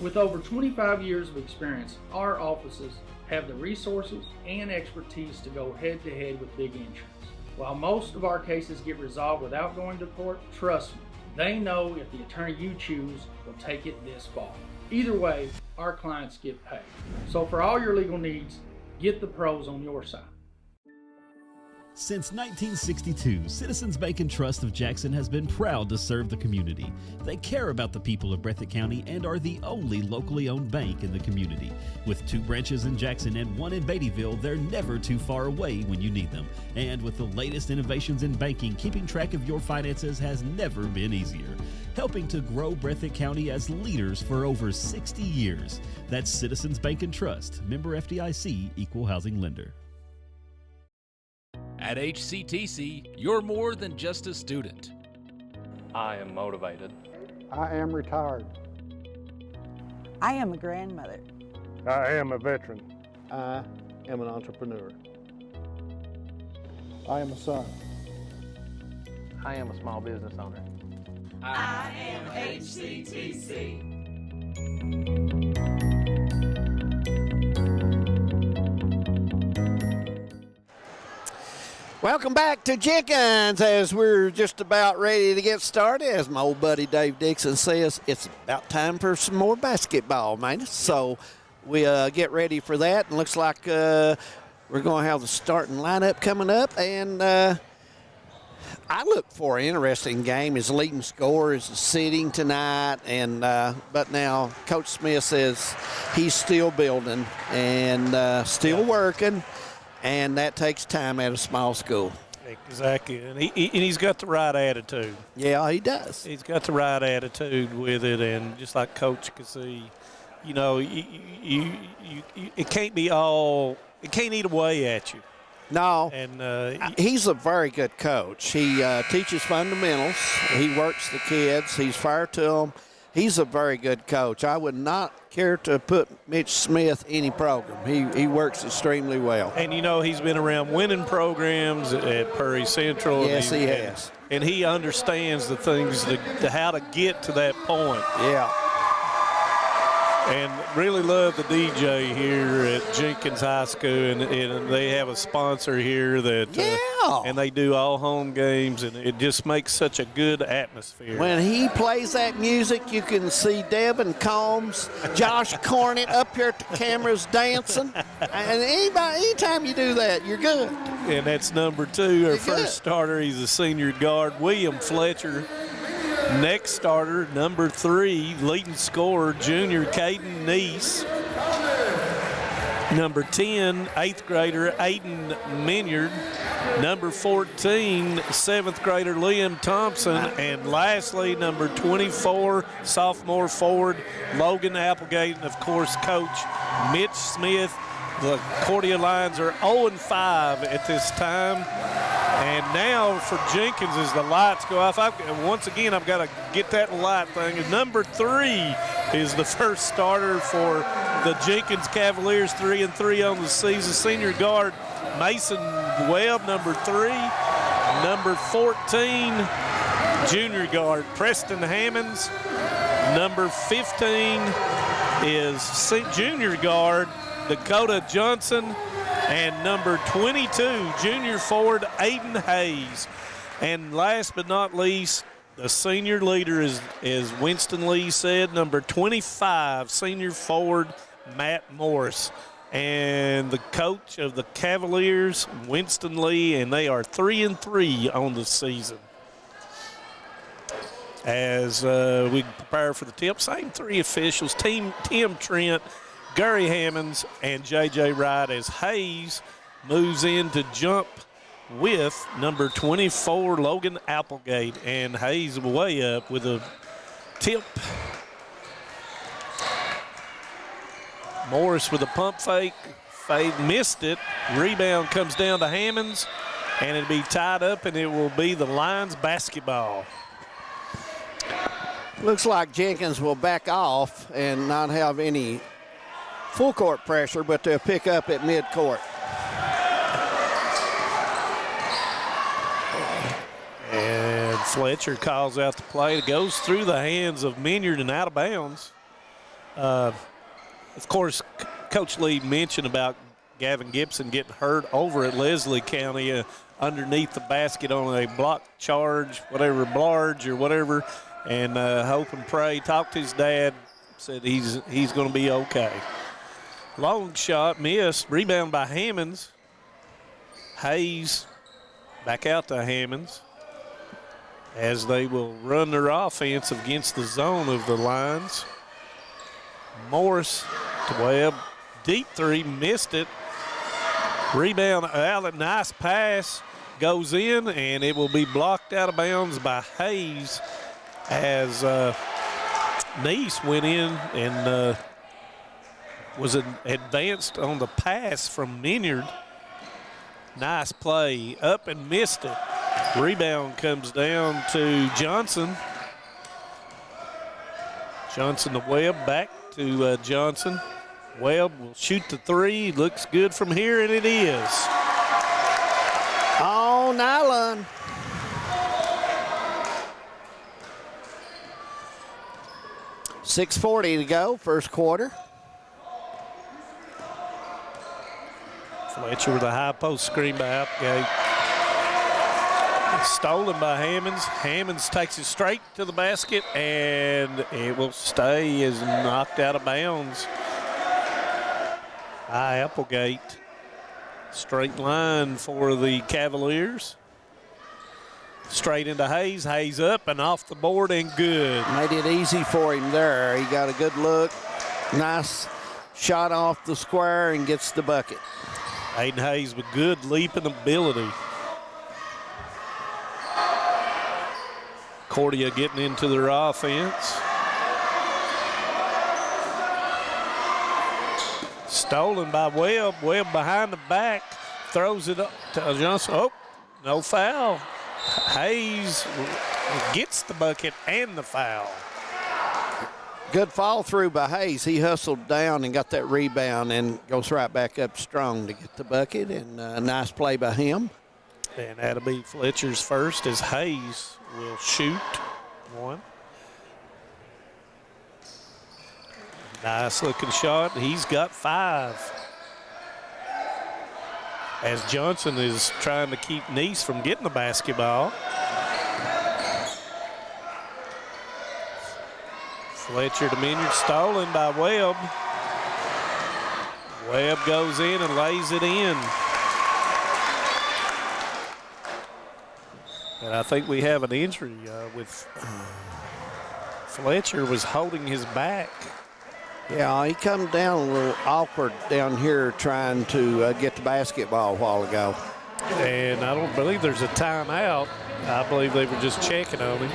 With over 25 years of experience, our offices have the resources and expertise to go head-to-head with big insurance. While most of our cases get resolved without going to court, trust me, they know if the attorney you choose will take it this far. Either way, our clients get paid. So for all your legal needs, get the pros on your side. Since 1962, Citizens Bank and Trust of Jackson has been proud to serve the community. They care about the people of Breathitt County and are the only locally owned bank in the community. With 2 branches in Jackson and 1 in Beattyville, they're never too far away when you need them. And with the latest innovations in banking, keeping track of your finances has never been easier. Helping to grow Breathitt County as leaders for over 60 years. That's Citizens Bank and Trust, member FDIC, equal housing lender. At HCTC, you're more than just a student. I am motivated. I am retired. I am a grandmother. I am a veteran. I am an entrepreneur. I am a son. I am a small business owner. I am HCTC. Welcome back to Jenkins, as we're just about ready to get started. As my old buddy Dave Dixon says, it's about time for some more basketball, man. So we get ready for that. And looks like we're going to have the starting lineup coming up. And I look for an interesting game. His leading scorer is sitting tonight. And but now Coach Smith says he's still building and still working. And that takes time at a small school. Exactly, and he's got the right attitude. Yeah, he does. He's got the right attitude with it, and just like Coach can see, you know, it can't be all. It can't eat away at you. No, and he's a very good coach. He teaches fundamentals. He works the kids. He's fair to them. He's a very good coach. I would not care to put Mitch Smith any program. He works extremely well. And, you know, he's been around winning programs at Prairie Central. Yes, he has. And he understands the things, how to get to that point. Yeah. And really love the DJ here at Jenkins High School, and they have a sponsor here that and they do all home games, and it just makes such a good atmosphere. When he plays that music, you can see Devin Combs, Josh Cornett up here at the cameras dancing, and anytime you do that, you're good. And that's number 2, our first starter. He's a senior guard, William Fletcher. Next starter, number 3, leading scorer, junior Caden Neese. Number 10, 8th grader, Aiden Minyard. Number 14, 7th grader, Liam Thompson. And lastly, number 24, sophomore forward, Logan Applegate. And, of course, Coach Mitch Smith The Cordia Lions are 0-5 at this time. And now for Jenkins as the lights go off. Once again, I've got to get that light thing. Number 3 is the first starter for the Jenkins Cavaliers, 3-3 on the season. Senior guard Mason Webb, number 3. Number 14, junior guard Preston Hammonds. Number 15 is junior guard Dakota Johnson. And number 22, junior forward Aiden Hayes. And last but not least, the senior leader is, as Winston Lee said, number 25, senior forward Matt Morris. And the coach of the Cavaliers, Winston Lee, and they are 3-3 on the season. As we prepare for the tip, same 3 officials, Tim Trent, Gary Hammonds, and J.J. Wright, as Hayes moves in to jump with number 24, Logan Applegate. And Hayes way up with a tip. Morris with a pump fake. Fade missed it. Rebound comes down to Hammonds, and it'll be tied up, and it will be the Lions basketball. Looks like Jenkins will back off and not have any full court pressure, but they'll pick up at midcourt. And Fletcher calls out the play. It goes through the hands of Minyard and out of bounds. Of course, Coach Lee mentioned about Gavin Gibson getting hurt over at Leslie County underneath the basket on a block charge, whatever, blarge or whatever, and hope and pray. Talked to his dad, said he's going to be okay. Long shot missed. Rebound by Hammonds. Hayes back out to Hammonds as they will run their offense against the zone of the Lions. Morris to Webb. Deep 3, missed it. Rebound out, nice pass. Goes in, and it will be blocked out of bounds by Hayes as Neese went in and was advanced on the pass from Minyard. Nice play, up and missed it. Rebound comes down to Johnson. Johnson to Webb, back to Johnson. Webb will shoot the 3, looks good from here, and it is. Oh, nylon. .640 to go, first quarter. Fletcher with a high post screen by Applegate. It's stolen by Hammonds. Hammonds takes it straight to the basket, and it will stay as knocked out of bounds by Applegate. Straight line for the Cavaliers. Straight into Hayes. Hayes up and off the board and good. Made it easy for him there. He got a good look. Nice shot off the square and gets the bucket. Aiden Hayes with good leaping ability. Cordia getting into their offense. Stolen by Webb. Webb behind the back. Throws it up to Johnson. Oh, no foul. Hayes gets the bucket and the foul. Good fall through by Hayes. He hustled down and got that rebound and goes right back up strong to get the bucket, and a nice play by him. And that'll be Fletcher's first as Hayes will shoot one. Nice looking shot. He's got 5. As Johnson is trying to keep Neese from getting the basketball. Fletcher to Minyard, stolen by Webb. Webb goes in and lays it in. And I think we have an injury with Fletcher was holding his back. Yeah, he come down a little awkward down here trying to get the basketball a while ago. And I don't believe there's a timeout. I believe they were just checking on him.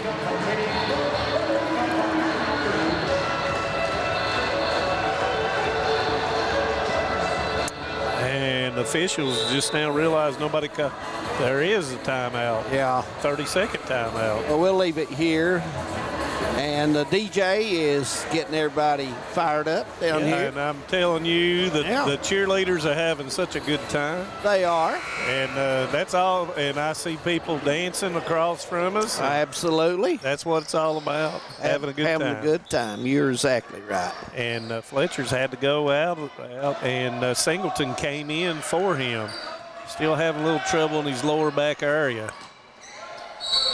And the officials just now realize there is a timeout. Yeah. 30-second timeout. Well, we'll leave it here. And the DJ is getting everybody fired up down here. And I'm telling you that the cheerleaders are having such a good time. They are. And that's all. And I see people dancing across from us. Absolutely. That's what it's all about, having a good time. Having a good time. You're exactly right. And Fletcher's had to go out and Singleton came in for him. Still having a little trouble in his lower back area.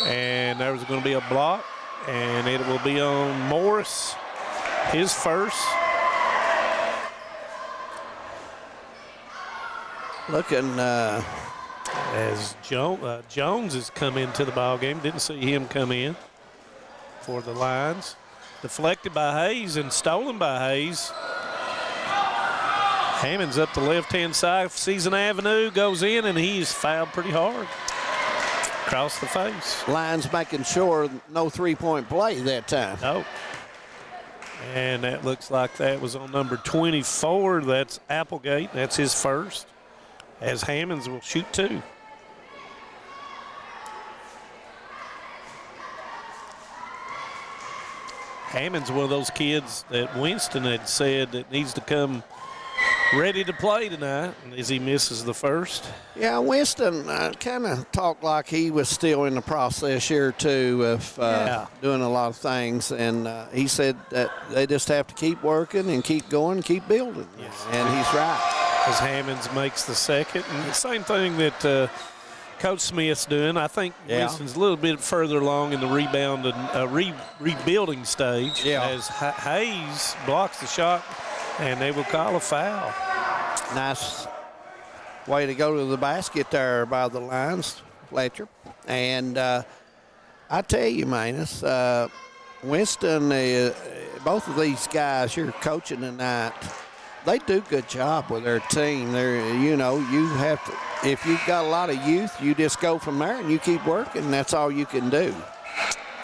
And there was going to be a block. And it will be on Morris, his first. Looking as Jones has come into the ball game. Didn't see him come in for the Lions. Deflected by Hayes and stolen by Hayes. Hammond's up the left-hand side. Season Avenue goes in, and he's fouled pretty hard. Across the face. Lions making sure no three-point play that time. No. And that looks like that was on number 24. That's Applegate. That's his first. As Hammonds will shoot 2. Hammond's one of those kids that Winston had said that needs to come ready to play tonight as he misses the first. Yeah, Winston kind of talked like he was still in the process here, too, of doing a lot of things. And he said that they just have to keep working and keep going, keep building. Yes. And he's right. As Hammonds makes the second. And the same thing that Coach Smith's doing. I think Winston's a little bit further along in the rebound and rebuilding stage as Hayes blocks the shot. And they will call a foul. Nice way to go to the basket there by the Lions, Fletcher. And I tell you, Manus, Winston, both of these guys you're coaching tonight, they do a good job with their team. You have to, if you've got a lot of youth, you just go from there and you keep working, and that's all you can do.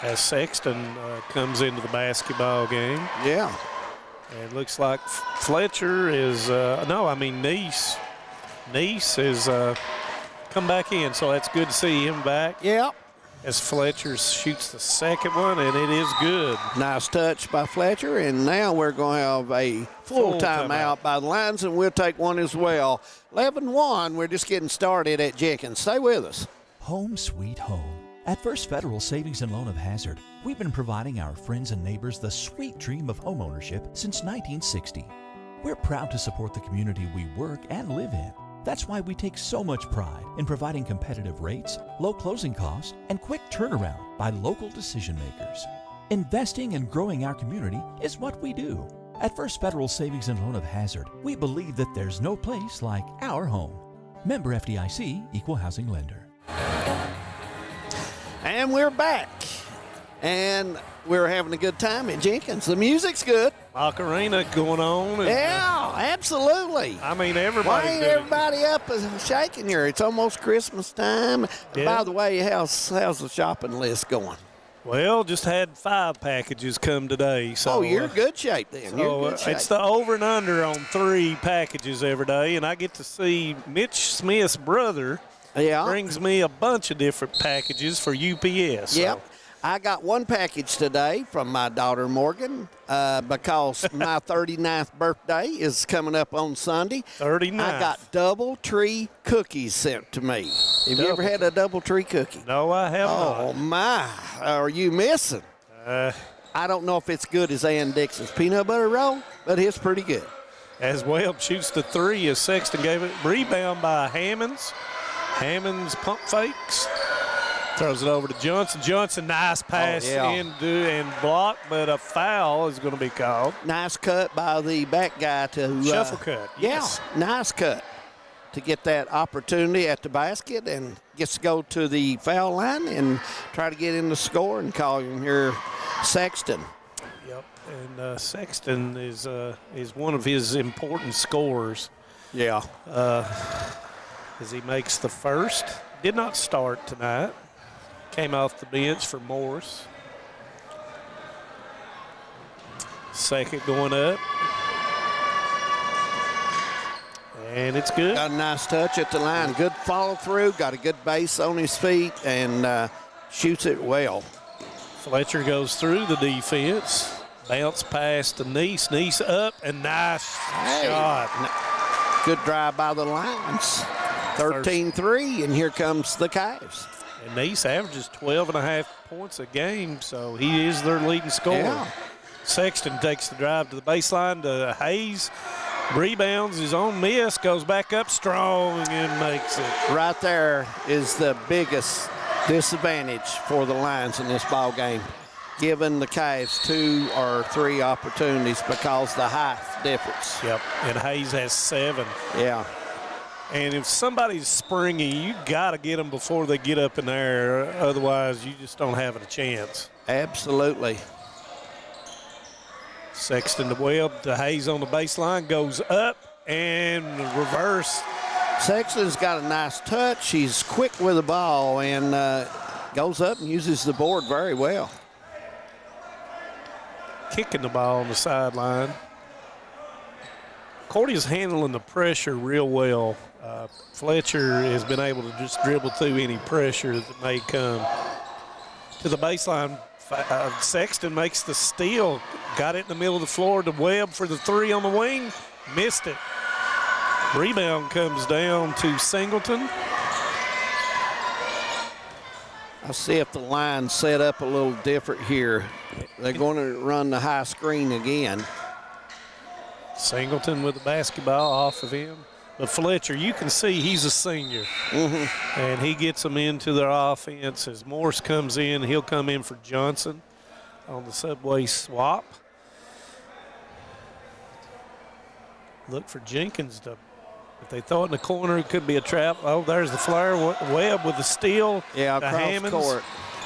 As Sexton comes into the basketball game. Yeah. And it looks like Fletcher is, Neese. Neese is come back in, so that's good to see him back. Yep. As Fletcher shoots the second one, and it is good. Nice touch by Fletcher, and now we're going to have a full timeout by the Lions, and we'll take one as well. 11-1, we're just getting started at Jenkins. Stay with us. Home sweet home. At First Federal Savings and Loan of Hazard, we've been providing our friends and neighbors the sweet dream of homeownership since 1960. We're proud to support the community we work and live in. That's why we take so much pride in providing competitive rates, low closing costs, and quick turnaround by local decision makers. Investing and growing our community is what we do. At First Federal Savings and Loan of Hazard, we believe that there's no place like our home. Member FDIC, Equal Housing Lender. And we're back. And we're having a good time at Jenkins. The music's good. Macarena going on. Yeah, absolutely. I mean, everybody. Why ain't everybody up and shaking here? It's almost Christmas time. Yeah. By the way, how's the shopping list going? Well, just had 5 packages come today. So, you're in good shape then. So you're in good shape. It's the over and under on 3 packages every day, and I get to see Mitch Smith's brother. Yeah. Brings me a bunch of different packages for UPS. So. Yep. I got one package today from my daughter Morgan because my 39th birthday is coming up on Sunday. 39th. I got double tree cookies sent to me. Have you ever had a double tree cookie? No, I have not. Oh, my. Are you missing? I don't know if it's good as Ann Dixon's peanut butter roll, but it's pretty good. As Webb shoots the 3 as Sexton gave it. Rebound by Hammonds. Hammonds pump fakes. Throws it over to Johnson. Johnson, nice pass into and block, but a foul is going to be called. Nice cut by the back guy to shuffle cut. Yes. Yeah, nice cut to get that opportunity at the basket and gets to go to the foul line and try to get in the score and call him here Sexton. Yep, and Sexton is one of his important scorers. Yeah. As he makes the first. Did not start tonight. Came off the bench for Morris. Second going up. And it's good. Got a nice touch at the line. Good follow through. Got a good base on his feet and shoots it well. Fletcher goes through the defense. Bounce pass to Neese. Neese up and nice shot. Good drive by the Lions. 13-3, and here comes the Cavs. And Neese averages 12.5 points a game, so he is their leading scorer. Yeah. Sexton takes the drive to the baseline to Hayes. Rebounds, his own miss, goes back up strong and makes it. Right there is the biggest disadvantage for the Lions in this ball game, giving the Cavs 2 or 3 opportunities because the height difference. Yep, and Hayes has 7. Yeah. And if somebody's springy, you got to get them before they get up in there. Otherwise, you just don't have a chance. Absolutely. Sexton to Webb to Hayes on the baseline, goes up and reverse. Sexton's got a nice touch. He's quick with the ball and goes up and uses the board very well. Kicking the ball on the sideline. Cordia's handling the pressure real well. Fletcher has been able to just dribble through any pressure that may come. To the baseline, Sexton makes the steal. Got it in the middle of the floor to Webb for the 3 on the wing. Missed it. Rebound comes down to Singleton. I'll see if the line set up a little different here. They're going to run the high screen again. Singleton with the basketball off of him. But Fletcher, you can see he's a senior. And he gets them into their offense. As Morse comes in, he'll come in for Johnson on the subway swap. Look for Jenkins to, if they throw it in the corner, it could be a trap. Oh, there's the flare. Webb with the steal. Yeah, across court.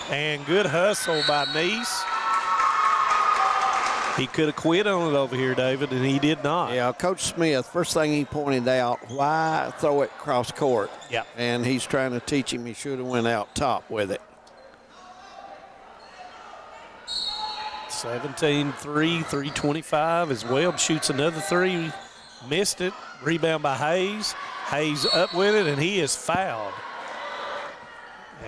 And good hustle by Neese. He could have quit on it over here, David, and he did not. Yeah, Coach Smith, first thing he pointed out, why throw it cross court? Yeah. And he's trying to teach him he should have went out top with it. 17-3, 3:25 as Webb shoots another 3. Missed it. Rebound by Hayes. Hayes up with it, and he is fouled.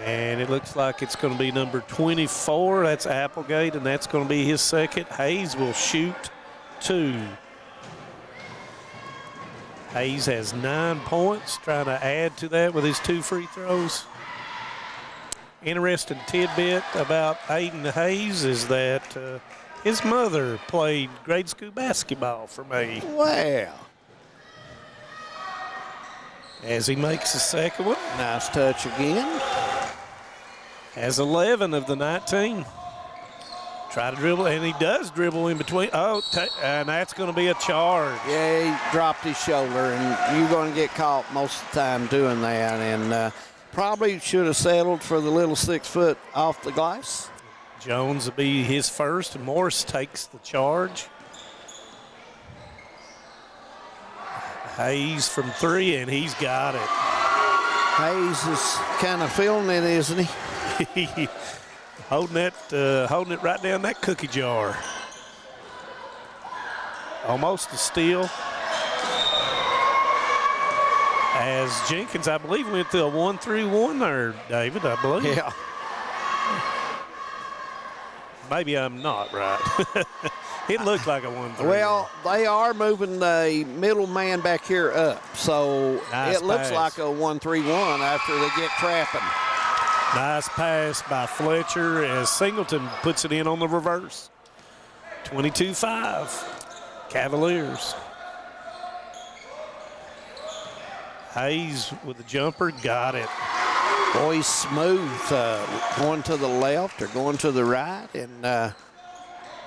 And it looks like it's going to be number 24. That's Applegate, and that's going to be his second. Hayes will shoot 2. Hayes has 9 points, trying to add to that with his 2 free throws. Interesting tidbit about Aiden Hayes is that his mother played grade school basketball for me. Wow. As he makes the second one. Nice touch again. Has 11 of the 19. Try to dribble, and he does dribble in between. Oh, and that's going to be a charge. Yeah, he dropped his shoulder, and you're going to get caught most of the time doing that. And probably should have settled for the little 6 foot off the glass. Jones will be his first, and Morris takes the charge. Hayes from 3, and he's got it. Hayes is kind of feeling it, isn't he? holding it right down that cookie jar. Almost a steal. As Jenkins, I believe, went through a 1-3-1 there, David, I believe. Yeah. Maybe I'm not right. It looked like a 1-3. Well, they are moving the middle man back here up, so nice it looks pass. like a 1-3-1 after they get trapping. Nice pass by Fletcher as Singleton puts it in on the reverse. 22-5, Cavaliers. Hayes with the jumper, got it. Boy, he's smooth, going to the left or going to the right, and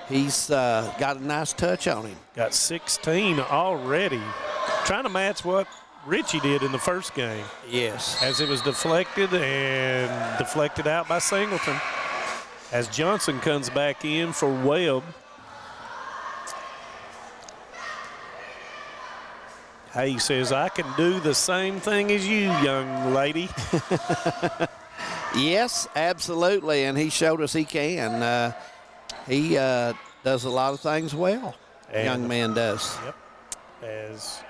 he's got a nice touch on him. Got 16 already. Trying to match what Richie did in the first game. Yes. As it was deflected and deflected out by Singleton. As Johnson comes back in for Webb. Hayes says, I can do the same thing as you, young lady. Yes, absolutely, and he showed us he can. He does a lot of things well. And young man does. Yep. As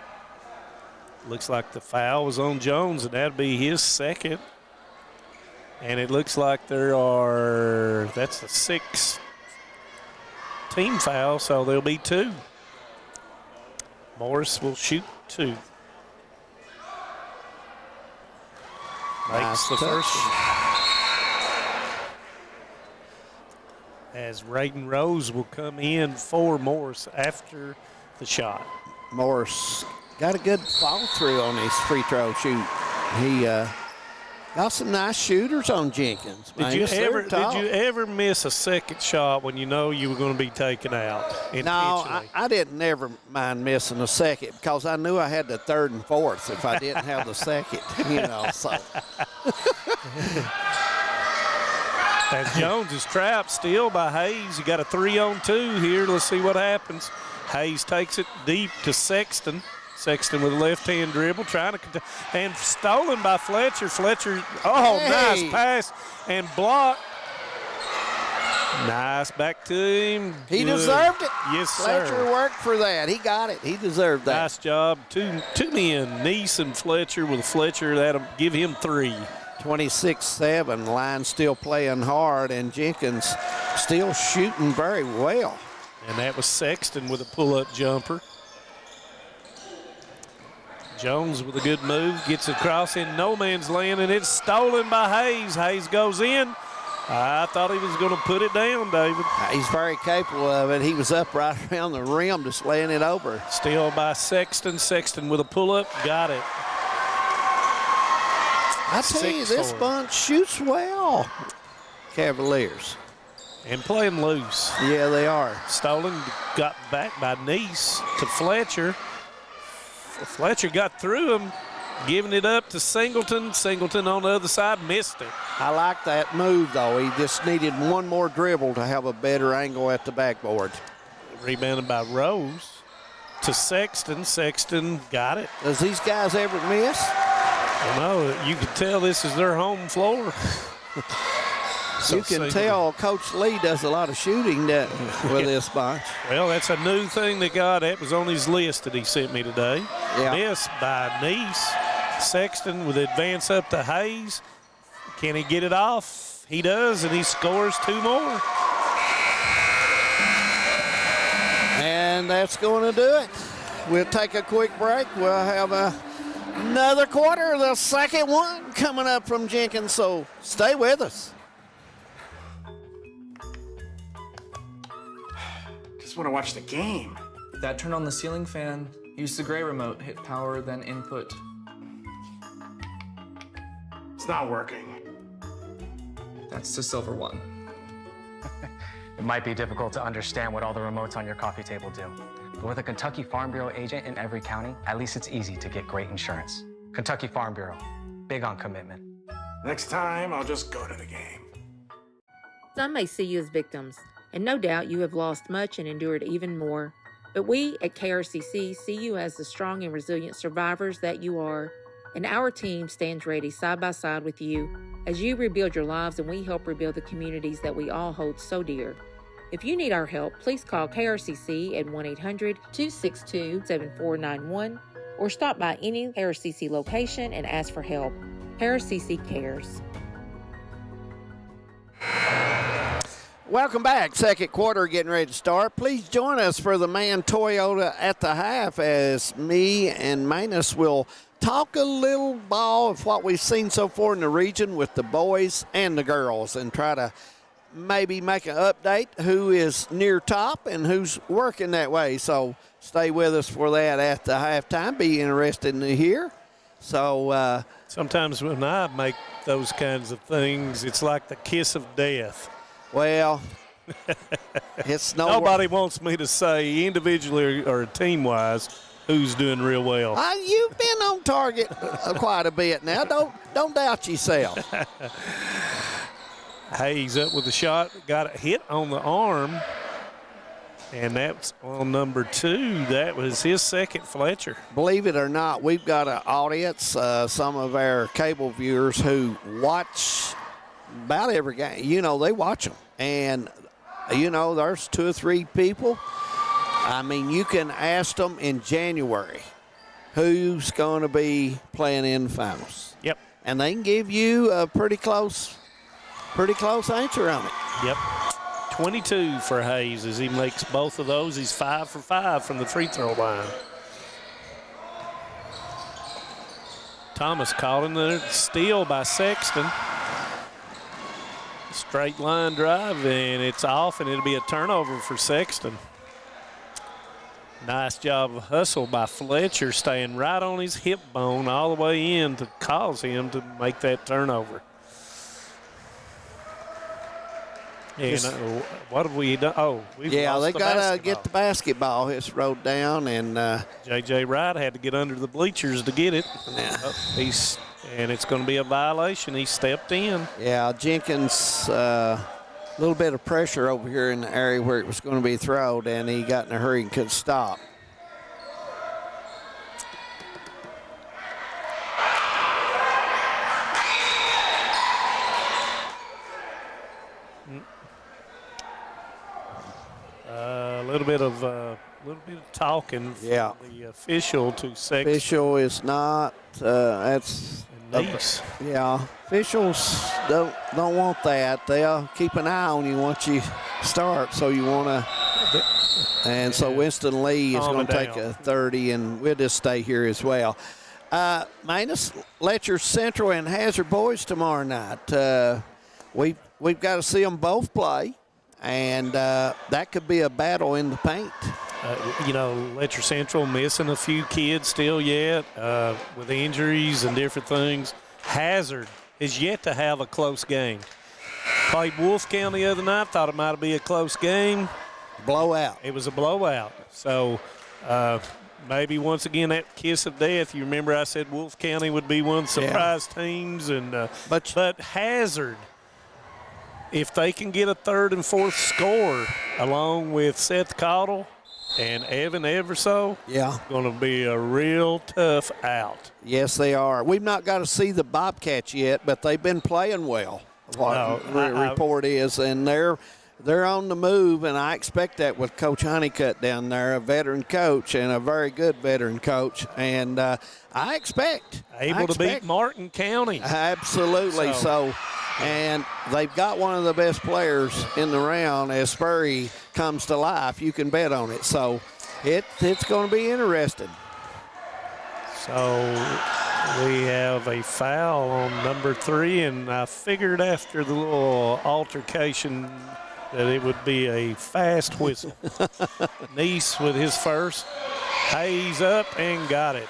Looks like the foul was on Jones, and that'd be his second. And it looks like that's the 6th team foul, so there'll be 2. Morris will shoot 2. Makes the first one. As Raiden Rose will come in for Morris after the shot. Morris got a good follow through on his free throw shoot. He got some nice shooters on Jenkins. Did you ever miss a second shot when you know you were going to be taken out? No, I didn't ever mind missing a second because I knew I had the 3rd and 4th if I didn't have the second, so. As Jones is trapped still by Hayes. You got a 3-on-2 here. Let's see what happens. Hayes takes it deep to Sexton. Sexton with a left-hand dribble, and stolen by Fletcher. Fletcher, nice pass and block. Nice, back to him. He deserved it. Yes, sir. Fletcher worked for that. He got it. He deserved that. Nice job. Two men, Neese and Fletcher. With Fletcher, that'll give him 3. 26-7. Line still playing hard, and Jenkins still shooting very well. And that was Sexton with a pull-up jumper. Jones with a good move, gets across in no man's land, and it's stolen by Hayes. Hayes goes in. I thought he was going to put it down, David. He's very capable of it. He was up right around the rim just laying it over. Still by Sexton. Sexton with a pull-up, got it. I tell you, this bunch shoots well, Cavaliers. And playing loose. Yeah, they are. Stolen, got back by Neese to Fletcher. Fletcher got through him, giving it up to Singleton. Singleton on the other side missed it. I like that move, though. He just needed one more dribble to have a better angle at the backboard. Rebounded by Rose to Sexton. Sexton got it. Does these guys ever miss? I know. You can tell this is their home floor. You can tell Coach Lee does a lot of shooting with this bunch. Well, that's a new thing that that was on his list that he sent me today. Yeah. Missed by Neese. Sexton with advance up to Hayes. Can he get it off? He does, and he scores 2 more. And that's going to do it. We'll take a quick break. We'll have another quarter, the second one, coming up from Jenkins, so stay with us. Want to watch the game. That turn on the ceiling fan. Use the gray remote. Hit power, then input. It's not working. That's the silver one. It might be difficult to understand what all the remotes on your coffee table do. But with a Kentucky Farm Bureau agent in every county, at least it's easy to get great insurance. Kentucky Farm Bureau, big on commitment. Next time, I'll just go to the game. Some may see you as victims, and no doubt you have lost much and endured even more. But we at KRCC see you as the strong and resilient survivors that you are. And our team stands ready side by side with you as you rebuild your lives and we help rebuild the communities that we all hold so dear. If you need our help, please call KRCC at 1-800-262-7491 or stop by any KRCC location and ask for help. KRCC cares. Welcome back. Second quarter getting ready to start. Please join us for the Man Toyota at the half as me and Manus will talk a little ball of what we've seen so far in the region with the boys and the girls and try to maybe make an update who is near top and who's working that way. So stay with us for that at the halftime. Be interested to hear. So sometimes when I make those kinds of things, it's like the kiss of death. Well, it's nobody wants me to say individually or team-wise who's doing real well. You've been on target quite a bit now. Don't doubt yourself. Hayes up with the shot, got a hit on the arm, and that's on number 2. That was his second, Fletcher. Believe it or not, we've got an audience, some of our cable viewers who watch about every game. You know, they watch them. And, you know, there's 2 or 3 people. I mean, you can ask them in January who's going to be playing in the finals. Yep. And they can give you a pretty close answer on it. Yep. 22 for Hayes as he makes both of those. He's 5 for 5 from the free throw line. Thomas caught in the steal by Sexton. Straight line drive, and it's off, and it'll be a turnover for Sexton. Nice job of hustle by Fletcher, staying right on his hip bone all the way in to cause him to make that turnover. And what have we done? Oh, we've lost they the got to basketball. get the basketball. It's rolled down, and J.J. Wright had to get under the bleachers to get it. And it's going to be a violation. He stepped in. Yeah, Jenkins, a little bit of pressure over here in the area where it was going to be thrown, and he got in a hurry and couldn't stop. A little bit of talking from the official to Sexton. Official is not. That's nice. Officials don't want that. They'll keep an eye on you once you start. So you want to. And so Winston Lee is going to take a 30, and we'll just stay here as well. Manus, Letcher Central and Hazard boys tomorrow night. We've got to see them both play. And that could be a battle in the paint. Letcher Central missing a few kids still yet with injuries and different things. Hazard is yet to have a close game. Played Wolf County the other night, thought it might be a close game. Blowout. It was a blowout. So maybe once again that kiss of death. You remember I said Wolf County would be one of the surprise teams. But Hazard, if they can get a third and fourth score along with Seth Cottle and Evan Everso, going to be a real tough out. Yes, they are. We've not got to see the Bobcats yet, but they've been playing well. Report is, and they're on the move, and I expect that with Coach Honeycutt down there, a veteran coach and a very good veteran coach, and I expect to beat Martin County. Absolutely. So and they've got one of the best players in the round as Spurry comes to life. You can bet on it. So it's going to be interesting. So we have a foul on number 3, and I figured after the little altercation that it would be a fast whistle. Neese with his first. Hayes up and got it.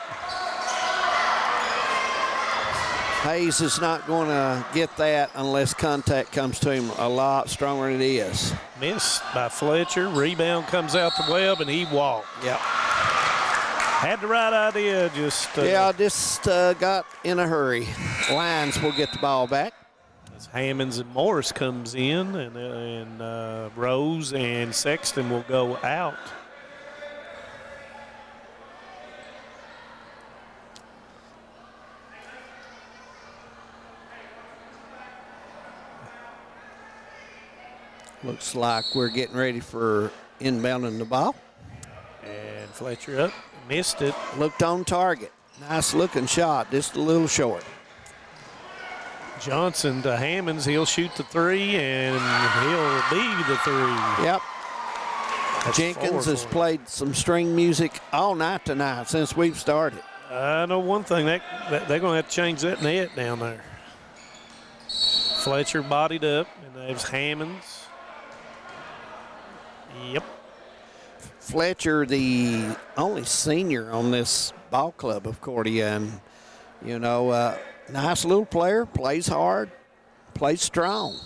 Hayes is not going to get that unless contact comes to him a lot stronger than it is. Missed by Fletcher. Rebound comes out to Webb, and he walked. Yep. Had the right idea. Just got in a hurry. Lyons will get the ball back. As Hammonds and Morris comes in, and Rose and Sexton will go out. Looks like we're getting ready for inbounding the ball. And Fletcher up, missed it. Looked on target. Nice looking shot, just a little short. Johnson to Hammonds, he'll shoot the 3, and he'll be the 3. Yep. That's Jenkins has played some string music all night tonight since we've started. I know one thing, that they're going to have to change that net down there. Fletcher bodied up, and there's Hammonds. Yep. Fletcher, the only senior on this ball club of Cordia, and nice little player, plays hard, plays strong.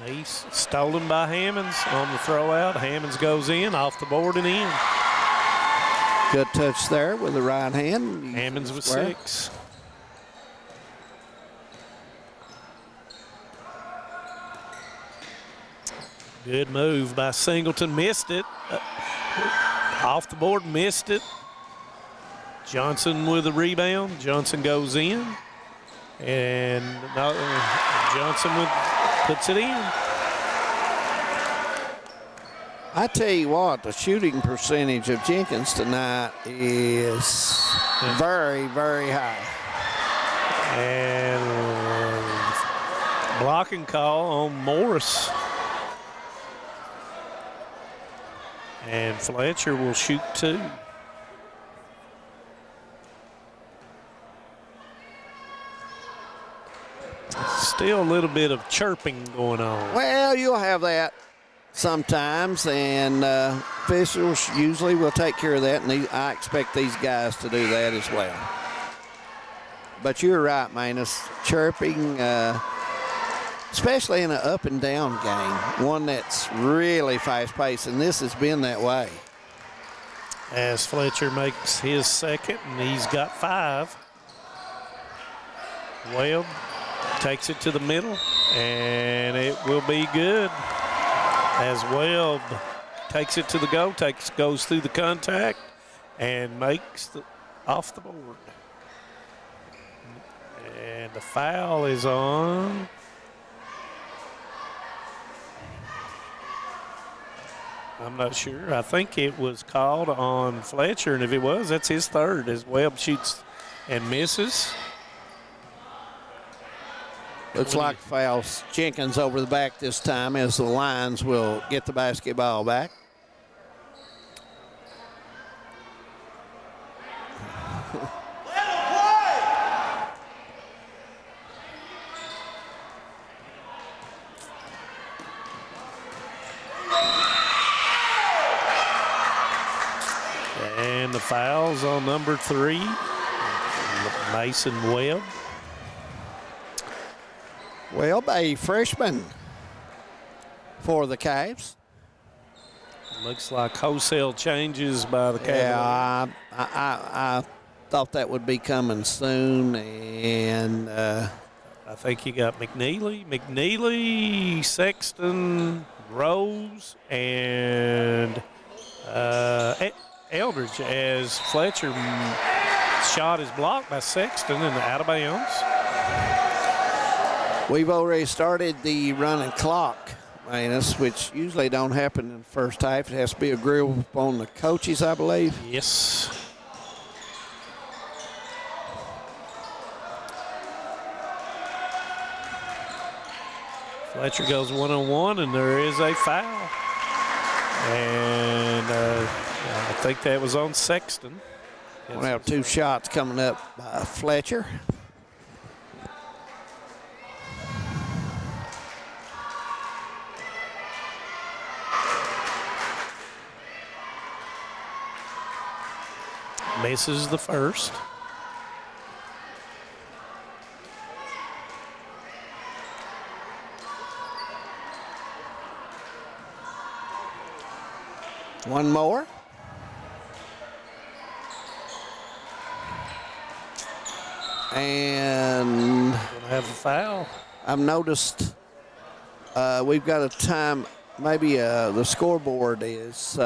He's stolen by Hammonds on the throw out. Hammonds goes in, off the board and in. Good touch there with the right hand. Hammonds with 6. Good move by Singleton, missed it. Off the board, missed it. Johnson with a rebound. Johnson goes in. And Johnson puts it in. I tell you what, the shooting percentage of Jenkins tonight is very, very high. And blocking call on Morris. And Fletcher will shoot 2. Still a little bit of chirping going on. Well, you'll have that sometimes, and officials usually will take care of that, and I expect these guys to do that as well. But you're right, man. It's chirping, especially in an up and down game, one that's really fast-paced, and this has been that way. As Fletcher makes his second, and he's got 5. Webb takes it to the middle, and it will be good. As Webb takes it to the goal, goes through the contact, and makes off the board. And the foul is on. I'm not sure. I think it was called on Fletcher, and if it was, that's his 3rd as Webb shoots and misses. Looks like fouls Jenkins over the back this time, as the Lions will get the basketball back. And the foul's on number 3, Mason Webb. Well, a freshman for the Cavs. Looks like wholesale changes by the Cavs. Yeah, I thought that would be coming soon, and I think you got McNeely, Sexton, Rose, and Eldridge, as Fletcher shot is blocked by Sexton and out of bounds. We've already started the running clock, Manus, which usually don't happen in the first half. It has to be agreeable upon the coaches, I believe. Yes. Fletcher goes 1-on-1, and there is a foul. And I think that was on Sexton. We'll have 2 shots coming up by Fletcher. Misses the first. One more. And gonna have a foul. I've noticed we've got a time. Maybe the scoreboard is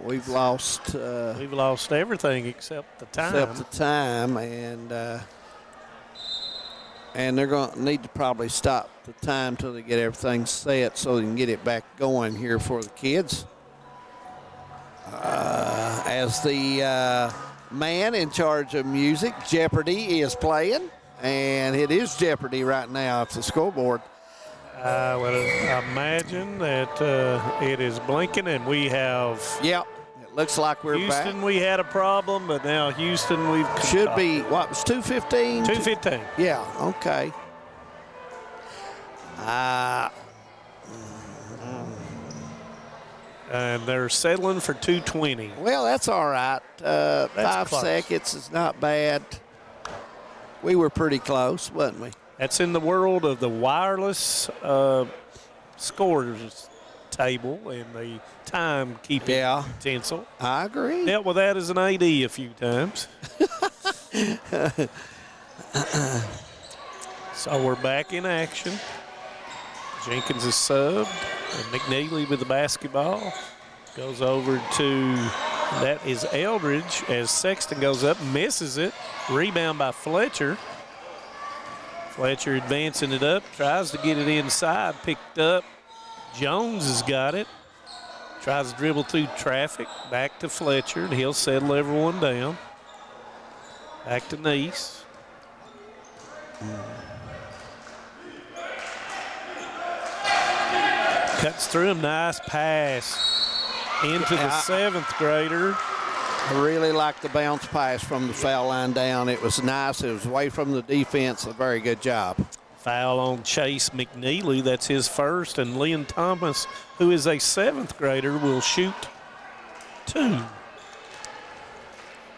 we've lost everything except the time. And they're going to need to probably stop the time till they get everything set so they can get it back going here for the kids. As the man in charge of music, Jeopardy, is playing, and it is Jeopardy right now. It's the scoreboard. I would imagine that it is blinking, and we have. Yep, it looks like we're back. Houston, we had a problem, but now Houston, we've. Should be, what was 2:15? 2:15. Yeah, okay. And they're settling for 2:20. Well, that's all right. 5 close. seconds is not bad. We were pretty close, wasn't we? That's in the world of the wireless scores table and the timekeeping utensil. I agree. Dealt with that as an AD a few times. So we're back in action. Jenkins is subbed, and McNeely with the basketball. Goes over to, that is Eldridge, as Sexton goes up, misses it. Rebound by Fletcher. Fletcher advancing it up, tries to get it inside, picked up. Jones has got it. Tries to dribble through traffic, back to Fletcher, and he'll settle everyone down. Back to Neese. Cuts through him, nice pass into the 7th grader. I really like the bounce pass from the foul line down. It was nice. It was away from the defense. A very good job. Foul on Chase McNeely. That's his first. And Lynn Thomas, who is a 7th grader, will shoot 2.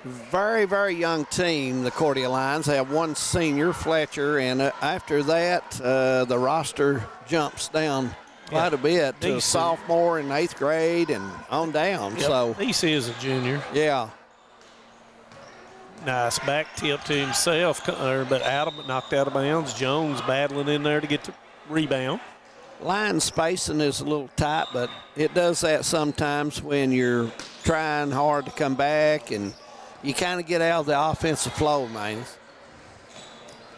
Very, very young team, the Cordia Lions. They have one senior, Fletcher, and after that, the roster jumps down quite a bit to a sophomore in 8th grade and on down. Yep. So DC is a junior. Yeah. Nice back tip to himself, but knocked out of bounds. Jones battling in there to get the rebound. Line spacing is a little tight, but it does that sometimes when you're trying hard to come back and you kind of get out of the offensive flow, man.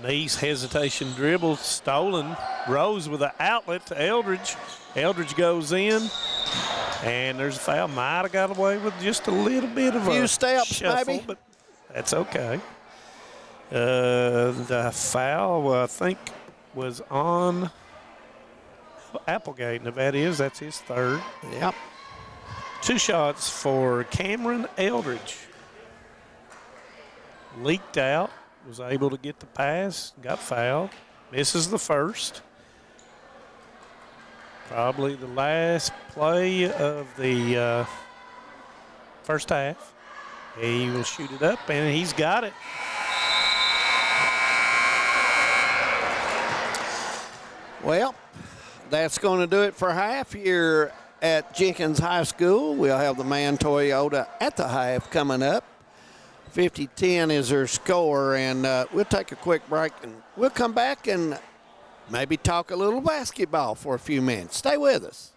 Neese hesitation dribble, stolen. Rose with an outlet to Eldridge. Eldridge goes in, and there's a foul. Might have got away with just a little bit of a few steps, shuffle, maybe. But that's okay. The foul, I think, was on Applegate. And if that's his 3rd. Yep. 2 shots for Cameron Eldridge. Leaked out, was able to get the pass, got fouled, misses the first. Probably the last play of the first half. He will shoot it up, and he's got it. Well, that's going to do it for half here at Jenkins High School. We'll have the Man Toyota at the half coming up. 50-10 is their score, and we'll take a quick break, and we'll come back and maybe talk a little basketball for a few minutes. Stay with us.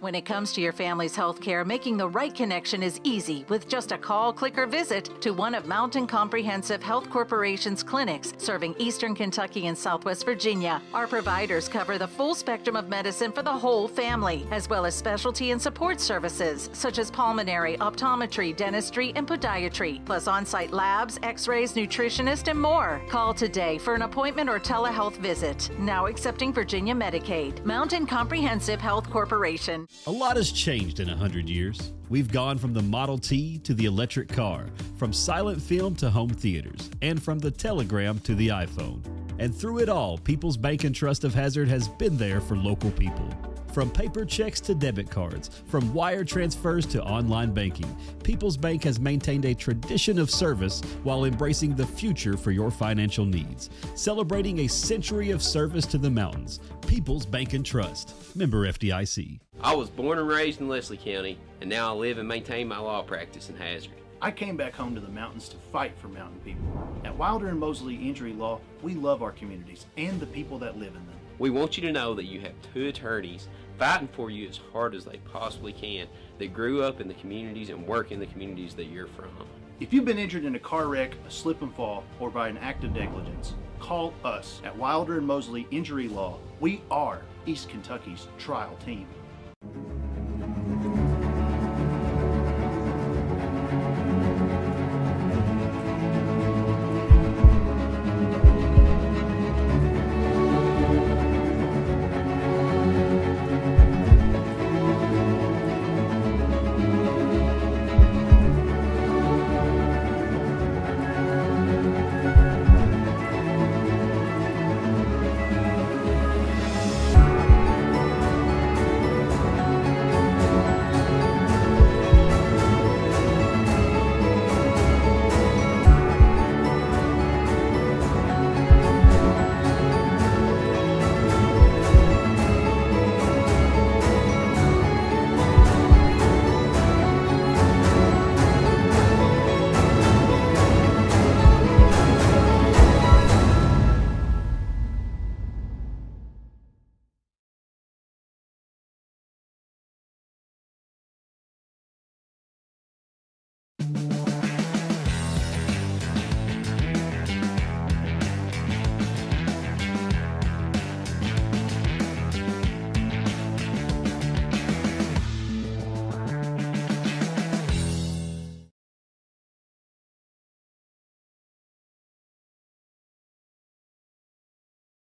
When it comes to your family's health care, making the right connection is easy with just a call, click, or visit to one of Mountain Comprehensive Health Corporation's clinics serving Eastern Kentucky and Southwest Virginia. Our providers cover the full spectrum of medicine for the whole family, as well as specialty and support services such as pulmonary, optometry, dentistry, and podiatry, plus on-site labs, x-rays, nutritionist, and more. Call today for an appointment or telehealth visit. Now accepting Virginia Medicaid. Mountain Comprehensive Health Corporation. A lot has changed in 100 years. We've gone from the Model T to the electric car, from silent film to home theaters, and from the telegram to the iPhone. And through it all, People's Bank and Trust of Hazard has been there for local people. From paper checks to debit cards, from wire transfers to online banking, People's Bank has maintained a tradition of service while embracing the future for your financial needs. Celebrating a century of service to the mountains. People's Bank and Trust. Member FDIC. I was born and raised in Leslie County, and now I live and maintain my law practice in Hazard. I came back home to the mountains to fight for mountain people. At Wilder and Mosley Injury Law, we love our communities and the people that live in them. We want you to know that you have 2 attorneys fighting for you as hard as they possibly can that grew up in the communities and work in the communities that you're from. If you've been injured in a car wreck, a slip and fall, or by an act of negligence, call us at Wilder and Mosley Injury Law. We are East Kentucky's trial team.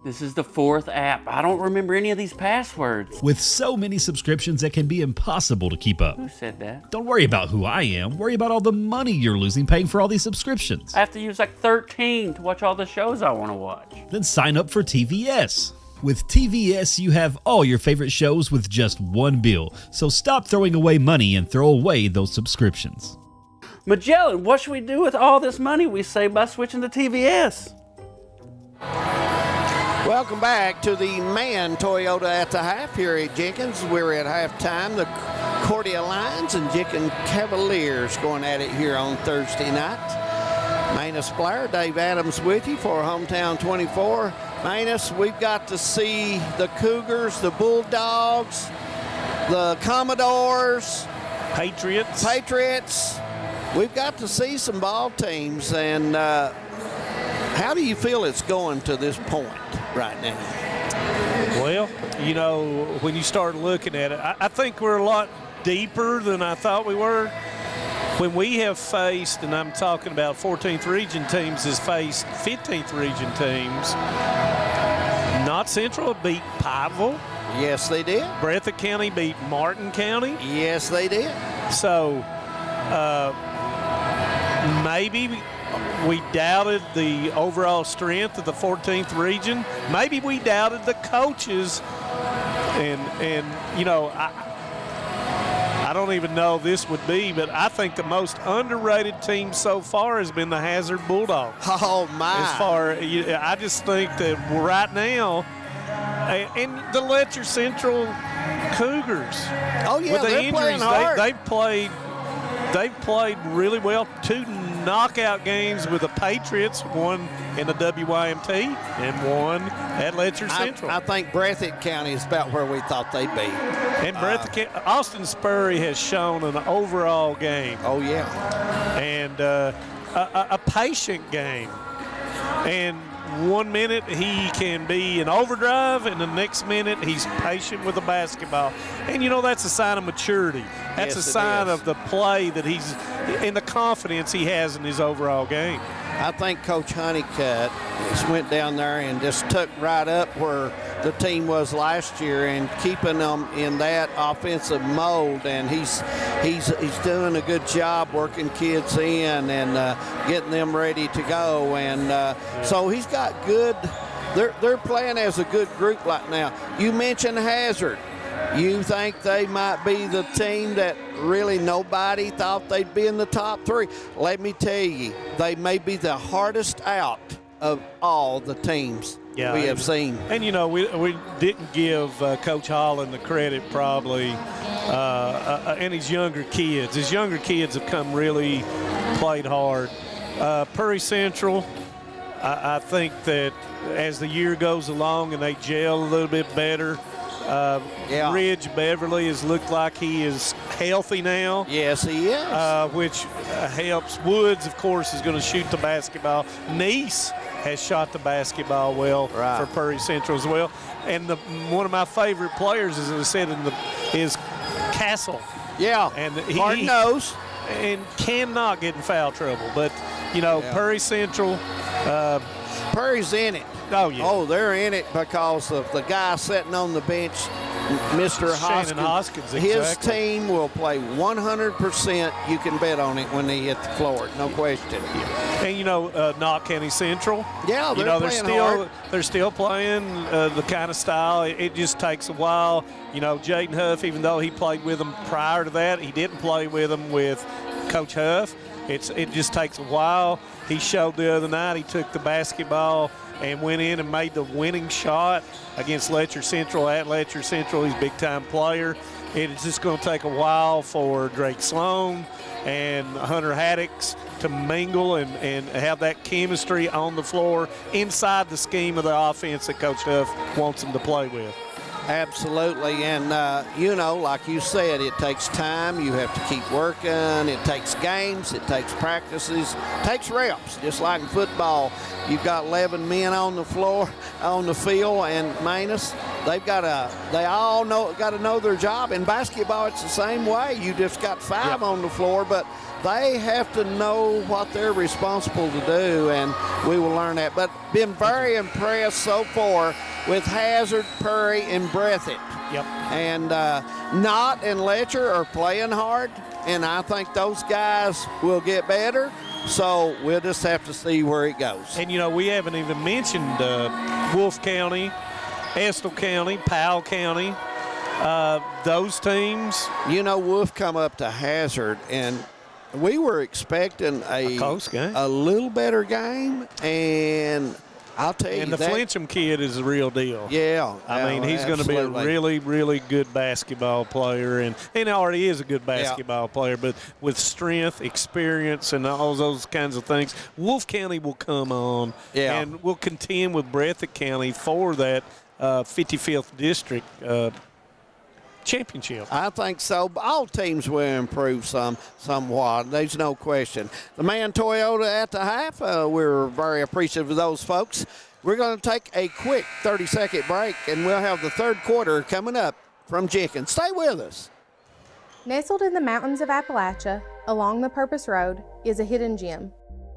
This is the 4th app. I don't remember any of these passwords. With so many subscriptions, it can be impossible to keep up. Who said that? Don't worry about who I am. Worry about all the money you're losing paying for all these subscriptions. I have to use like 13 to watch all the shows I want to watch. Then sign up for TVS. With TVS, you have all your favorite shows with just one bill. So stop throwing away money and throw away those subscriptions. Magellan, what should we do with all this money we save by switching to TVS? Welcome back to the man Toyota at the half here at Jenkins. We're at halftime. The CORDIA Lions and Jenkins Cavaliers going at it here on Thursday night. Manus Blair, Dave Adams with you for Hometown 24. Manus, we've got to see the Cougars, the Bulldogs, the Commodores, Patriots. We've got to see some ball teams, and how do you feel it's going to this point right now? Well, you know, when you start looking at it, I think we're a lot deeper than I thought we were. When we have faced, and I'm talking about 14th region teams, has faced 15th region teams. Not Central beat Pikeville. Yes, they did. Breathitt County beat Martin County. Yes, they did. So maybe we doubted the overall strength of the 14th region. Maybe we doubted the coaches. And you know, I don't even know this would be, but I think the most underrated team so far has been the Hazard Bulldogs. Oh, my. I just think that right now, and the Letcher Central Cougars. Oh, yeah, with the they're injuries, playing hard. They've played really well. 2 knockout games with the Patriots, one in the WYMT and one at Letcher Central. I think Breathitt County is about where we thought they'd be. And Austin Spurry has shown an overall game. Oh, yeah. And a patient game. And 1 minute he can be in overdrive, and the next minute he's patient with the basketball. And, you know, that's a sign of maturity. That's a sign of the play that he's and the confidence he has in his overall game. I think Coach Honeycutt just went down there and just took right up where the team was last year and keeping them in that offensive mold. And he's doing a good job working kids in and getting them ready to go. And so he's got good. They're playing as a good group right now. You mentioned Hazard. You think they might be the team that really nobody thought they'd be in the top 3? Let me tell you, they may be the hardest out of all the teams we have seen. And, you know, we didn't give Coach Holland the credit probably, and his younger kids. His younger kids have come really played hard. Prairie Central, I think that as the year goes along and they gel a little bit better, Ridge Beverly has looked like he is healthy now. Yes, he is. Which helps. Woods, of course, is going to shoot the basketball. Nice has shot the basketball well for Prairie Central as well. And one of my favorite players, as I said, is Castle. Yeah, and he knows. And cannot get in foul trouble. But, you know, Prairie Central. Prairie's in it. Oh, yeah. Oh, they're in it because of the guy sitting on the bench, Mr. Hoskins. His team will play 100%. You can bet on it when they hit the floor, no question. And, you know, Knott County Central. Yeah, they're playing hard. They're still playing the kind of style. It just takes a while. You know, Jaden Huff, even though he played with them prior to that, he didn't play with them with Coach Huff. It just takes a while. He showed the other night he took the basketball and went in and made the winning shot against Letcher Central at Letcher Central. He's a big-time player. It's just going to take a while for Drake Sloan and Hunter Haddix to mingle and have that chemistry on the floor inside the scheme of the offense that Coach Huff wants them to play with. Absolutely, and like you said, it takes time. You have to keep working. It takes games. It takes practices. It takes reps. Just like in football, you've got 11 men on the floor, on the field, and Manus, they all got to know their job. In basketball, it's the same way. You just got 5 on the floor, but they have to know what they're responsible to do, and we will learn that. But been very impressed so far with Hazard, Perry, and Breathitt. Yep. And Knott and Letcher are playing hard, and I think those guys will get better. So we'll just have to see where it goes. And, we haven't even mentioned Wolfe County, Estill County, Powell County, those teams. Wolfe come up to Hazard, and we were expecting a close game, a little better game, and I'll tell you. And the Flincham kid is the real deal. Yeah. I mean, he's going to be a really, really good basketball player, and he already is a good basketball player, but with strength, experience, and all those kinds of things, Wolfe County will come on and will contend with Breathitt County for that 55th district championship. I think so. All teams will improve somewhat. There's no question. The Man Toyota at the half, we're very appreciative of those folks. We're going to take a quick 30-second break, and we'll have the third quarter coming up from Jenkins. Stay with us. Nestled in the mountains of Appalachia, along the Purpose Road, is a hidden gem,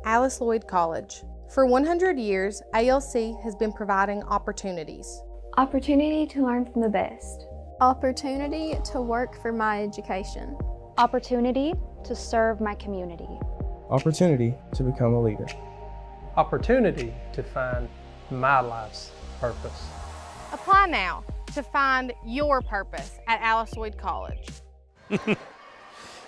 Alice Lloyd College. For 100 years, ALC has been providing opportunities. Opportunity to learn from the best. Opportunity to work for my education. Opportunity to serve my community. Opportunity to become a leader. Opportunity to find my life's purpose. Apply now to find your purpose at Alice Lloyd College.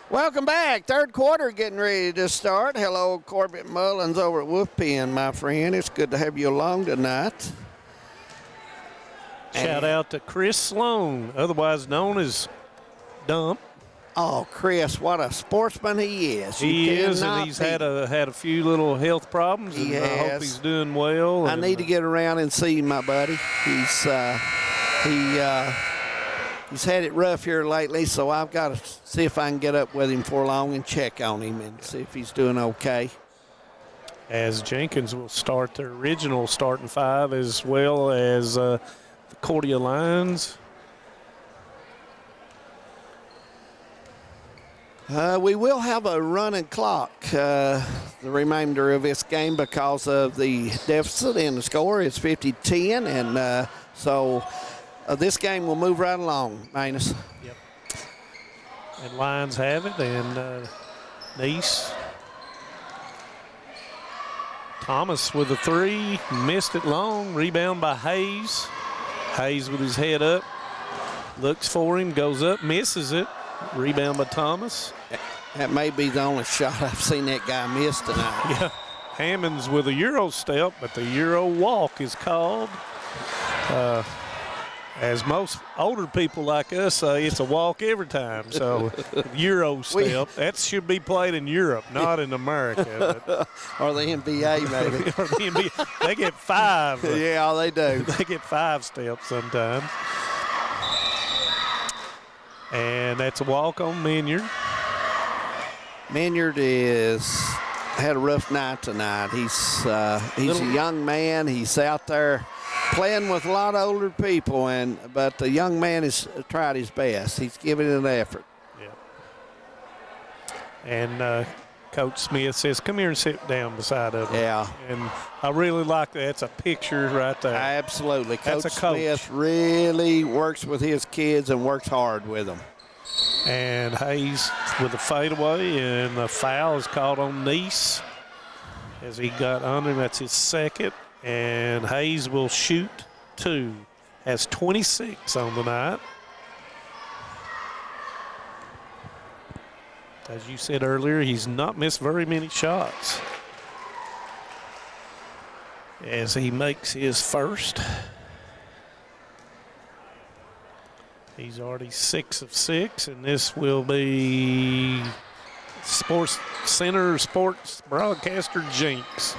Welcome back. Third quarter getting ready to start. Hello, Corbett Mullins over at Wolf Pen, my friend. It's good to have you along tonight. Shout out to Chris Sloan, otherwise known as Dump. Oh, Chris, what a sportsman he is. He is, and he's had a few little health problems, and I hope he's doing well. I need to get around and see him, my buddy. He's had it rough here lately, so I've got to see if I can get up with him for long and check on him and see if he's doing okay. As Jenkins will start their original starting 5, as well as the CORDIA Lions. We will have a running clock the remainder of this game because of the deficit in the score. It's 50-10, and so this game will move right along, Manus. Yep. And Lions have it, and Nice. Thomas with a 3, missed it long. Rebound by Hayes. Hayes with his head up, looks for him, goes up, misses it. Rebound by Thomas. That may be the only shot I've seen that guy miss tonight. Yeah, Hammonds with a Euro step, but the Euro walk is called. As most older people like us say, it's a walk every time. So Euro step, that should be played in Europe, not in America. But. Or the NBA, maybe. Or the NBA. They get 5. Yeah, they do. They get 5 steps sometimes. And that's a walk on Minyard. Minyard had a rough night tonight. He's a young man. He's out there playing with a lot of older people, but the young man has tried his best. He's given it an effort. Yeah. And Coach Smith says, come here and sit down beside him. Yeah. And I really like that. That's a picture right there. Absolutely. That's Coach a coach. Smith really works with his kids and works hard with them. And Hayes with a fadeaway, and the foul is called on Nice as he got under him. That's his second. And Hayes will shoot 2. Has 26 on the night. As you said earlier, he's not missed very many shots. As he makes his first. He's already 6 of 6, and this will be Sports Center Sports Broadcaster Jenks.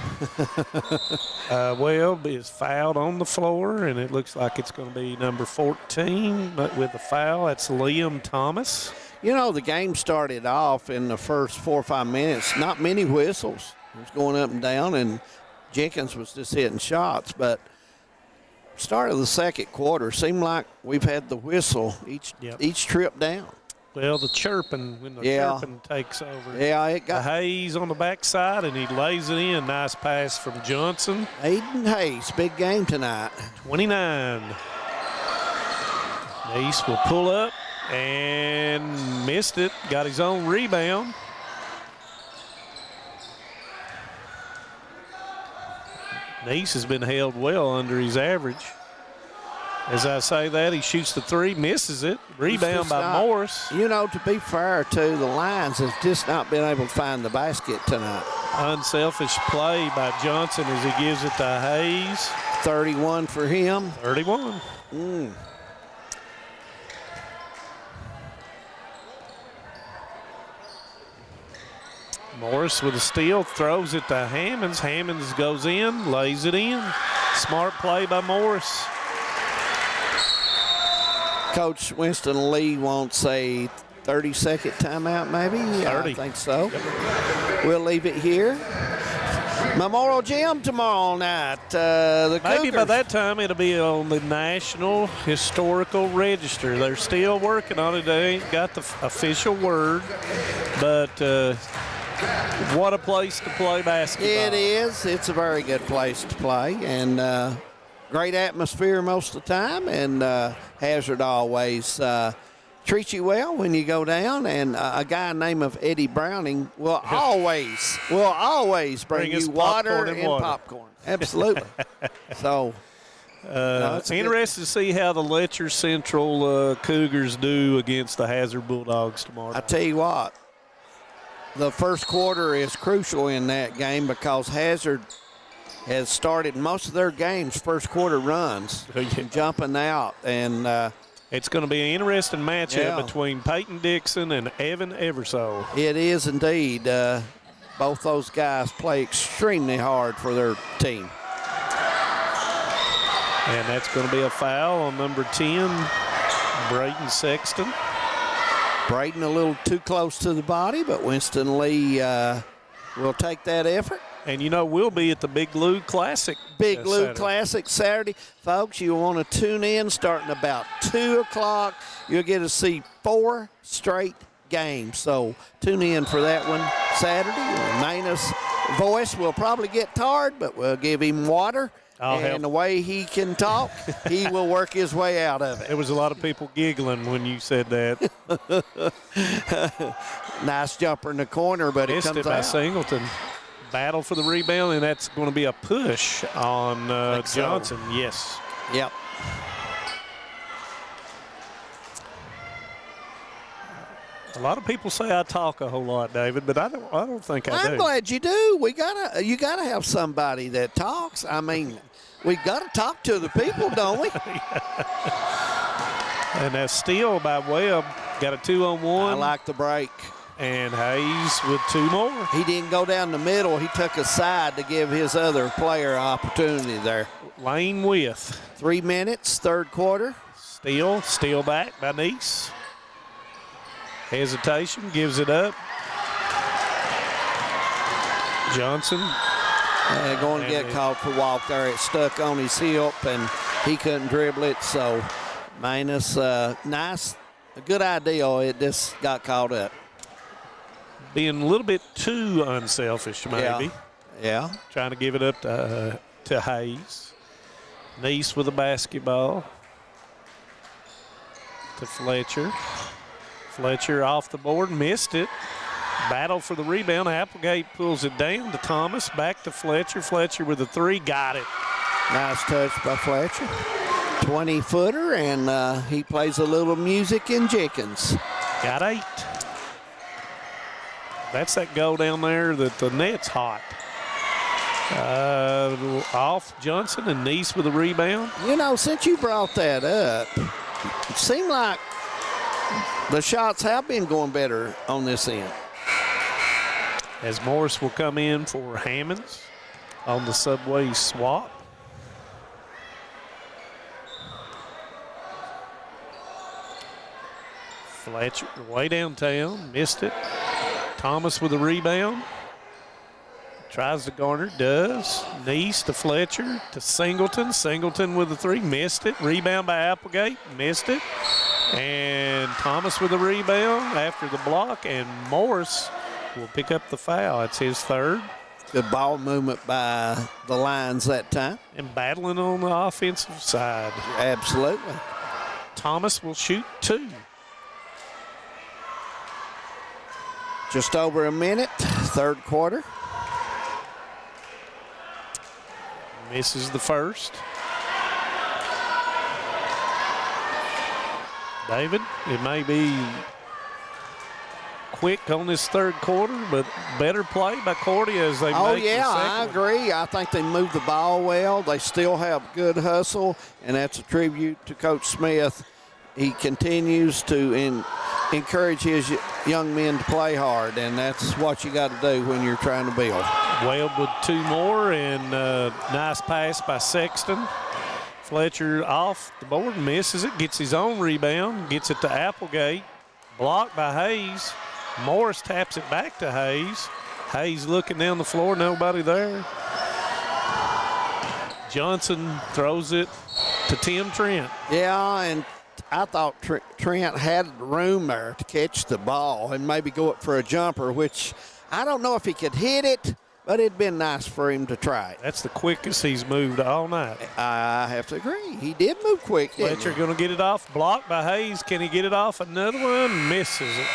Webb is fouled on the floor, and it looks like it's going to be number 14, but with a foul, that's Liam Thomas. You know, the game started off in the first 4 or 5 minutes, not many whistles. It was going up and down, and Jenkins was just hitting shots, but start of the second quarter seemed like we've had the whistle each trip down. Well, the chirping, when the chirping takes over. Yeah, it got Hayes on the backside, and he lays it in. Nice pass from Johnson. Aiden Hayes, big game tonight. 29. Nace will pull up and missed it. Got his own rebound. Nace has been held well under his average. As I say that, he shoots the three, misses it. Rebound by Morris. You know, to be fair, too, the Lions have just not been able to find the basket tonight. Unselfish play by Johnson as he gives it to Hayes. 31 for him. 31. Morris with a steal, throws it to Hammonds. Hammonds goes in, lays it in. Smart play by Morris. Coach Winston Lee wants a 30-second timeout, maybe? 30. I think so. Yep. We'll leave it here. Memorial Gym tomorrow night. Maybe by that time it'll be on the National Historical Register. They're still working on it. They ain't got the official word, but what a place to play basketball. It is. It's a very good place to play, and great atmosphere most of the time, and Hazard always treats you well when you go down, and a guy named of Eddie Browning will always bring you water and popcorn. Absolutely. So it's interesting to see how the Letcher Central Cougars do against the Hazard Bulldogs tomorrow night. I tell you what, the first quarter is crucial in that game because Hazard has started most of their games first quarter runs, jumping out, and it's going to be an interesting matchup between Peyton Dixon and Evan Eversole. It is indeed. Both those guys play extremely hard for their team. And that's going to be a foul on number 10, Braden Sexton. Braden a little too close to the body, but Winston Lee will take that effort. And, you know, we'll be at the Big Lou Classic. Big Lou Classic Saturday. Folks, you'll want to tune in starting about 2 o'clock. You'll get to see 4 straight games. So tune in for that one Saturday. Manus' voice will probably get tired, but we'll give him water. And the way he can talk, he will work his way out of it. There was a lot of people giggling when you said that. Nice jumper in the corner, but it comes out. By Singleton. Battle for the rebound, and that's going to be a push on Johnson. So. Yes. Yep. A lot of people say I talk a whole lot, David, but I don't think I do. I'm glad you do. You gotta have somebody that talks. I mean, we gotta talk to the people, don't we? And that steal by Webb, got a 2-on-1. I like the break. And Hayes with 2 more. He didn't go down the middle. He took a side to give his other player opportunity there. Lane with 3 minutes, third quarter. Steal back by Nice. Hesitation, gives it up. Johnson. Going to get called for walk there. It stuck on his hip, and he couldn't dribble it. So, Manus, nice, a good idea. It just got caught up. Being a little bit too unselfish, maybe. Yeah. Trying to give it up to Hayes. Nice with the basketball. To Fletcher. Fletcher off the board, missed it. Battle for the rebound. Applegate pulls it down to Thomas. Back to Fletcher. Fletcher with a 3, got it. Nice touch by Fletcher. 20-footer, and he plays a little music in Jenkins. Got 8. That's that goal down there that the net's hot. Off Johnson and Nice with a rebound. You know, since you brought that up, it seemed like the shots have been going better on this end. as Morris will come in for Hammonds on the subway swap. Fletcher way downtown, missed it. Thomas with a rebound. Tries to garner, does. Neese to Fletcher to Singleton. Singleton with a three, missed it. Rebound by Applegate, missed it. And Thomas with a rebound after the block, and Morris will pick up the foul. It's his third. Good ball movement by the Lions that time. And battling on the offensive side. Absolutely. Thomas will shoot two. Just over a minute, third quarter. Misses the first. David, it may be quick on this third quarter, but better play by CORDIA as they make the second. Oh, yeah, I agree. I think they moved the ball well. They still have good hustle, and that's a tribute to Coach Smith. He continues to encourage his young men to play hard, and that's what you got to do when you're trying to build. Weld with two more, and nice pass by Sexton. Fletcher off the board, misses it, gets his own rebound, gets it to Applegate. Blocked by Hayes. Morris taps it back to Hayes. Hayes looking down the floor, nobody there. Johnson throws it to Tim Trent. Yeah, and I thought Trent had room there to catch the ball and maybe go up for a jumper, which I don't know if he could hit it, but it'd been nice for him to try. That's the quickest he's moved all night. I have to agree. He did move quick. Fletcher going to get it off. Blocked by Hayes. Can he get it off? Another one. Misses it.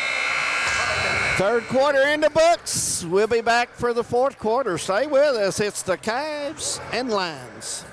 Third quarter in the books. We'll be back for the fourth quarter. Stay with us. It's the Cavs and Lions.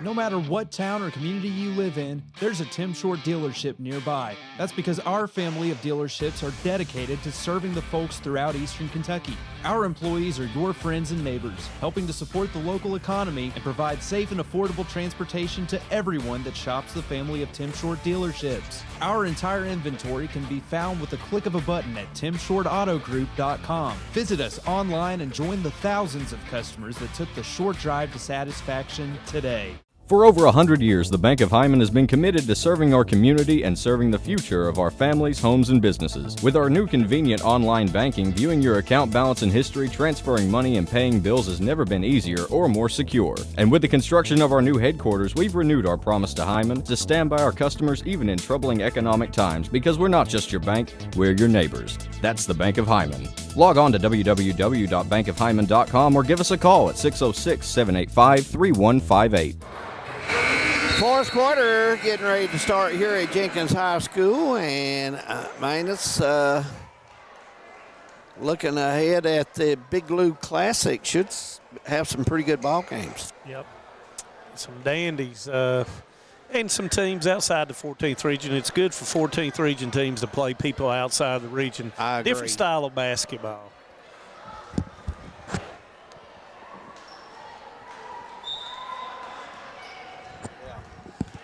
No matter what town or community you live in, there's a Tim Short dealership nearby. That's because our family of dealerships are dedicated to serving the folks throughout Eastern Kentucky. Our employees are your friends and neighbors, helping to support the local economy and provide safe and affordable transportation to everyone that shops the family of Tim Short dealerships. Our entire inventory can be found with the click of a button at timshortautogroup.com. Visit us online and join the thousands of customers that took the short drive to satisfaction today. For over 100 years, the Bank of Hyman has been committed to serving our community and serving the future of our families, homes, and businesses. With our new convenient online banking, viewing your account balance and history, transferring money, and paying bills has never been easier or more secure. And with the construction of our new headquarters, we've renewed our promise to Hyman to stand by our customers even in troubling economic times, because we're not just your bank, we're your neighbors. That's the Bank of Hyman. Log on to www.bankofhyman.com or give us a call at 606-785-3158. Fourth quarter getting ready to start here at Jenkins High School, and Manus looking ahead at the Big Blue Classic. Should have some pretty good ball games. Yep, some dandies and some teams outside the 14th region. It's good for 14th region teams to play people outside the region. I agree. Different style of basketball.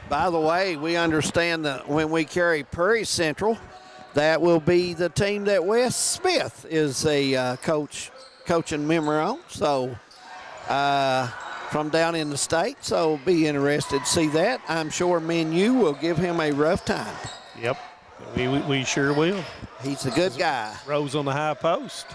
By the way, we understand that when we carry Prairie Central, that will be the team that Wes Smith is a coaching member on. So from down in the state, so be interested to see that. I'm sure Menu will give him a rough time. Yep, we sure will. He's a good guy. Rose on the high post.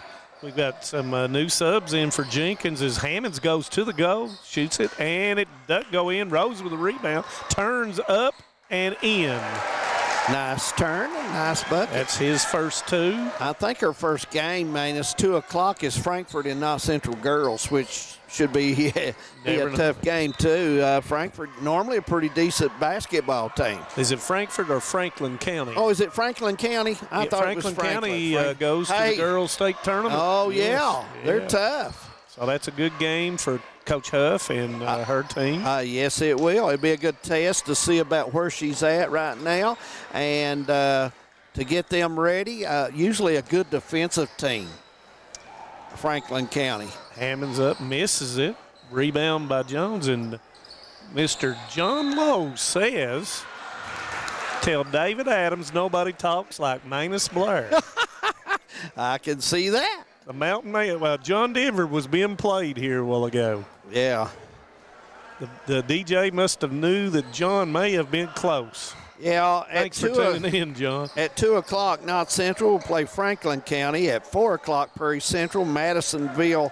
We've got some new subs in for Jenkins as Hammonds goes to the goal, shoots it, and it doesn't go in. Rose with a rebound, turns up and in. Nice turn, nice bucket. That's his first two. I think her first game, man, is 2 o'clock is Frankfort and not Central Girls, which should be a tough game too. Frankfort, normally a pretty decent basketball team. Is it Frankfort or Franklin County? Oh, is it Franklin County? I thought Franklin it was Franklin. County goes to the girls' state tournament. Oh, yes. They're tough. So that's a good game for Coach Huff and her team. Yes, it will. It'll be a good test to see about where she's at right now and to get them ready. Usually a good defensive team, Franklin County. Hammonds up, misses it. Rebound by Jones, and Mr. John Lowe says, tell David Adams nobody talks like Manus Blair. I can see that. The Mountain Man. Well, John Denver was being played here a while ago. Yeah. The DJ must have knew that John may have been close. Yeah. Thanks for tuning in, John. At 2 o'clock, Knott Central will play Franklin County. At 4 o'clock, Prairie Central, Madisonville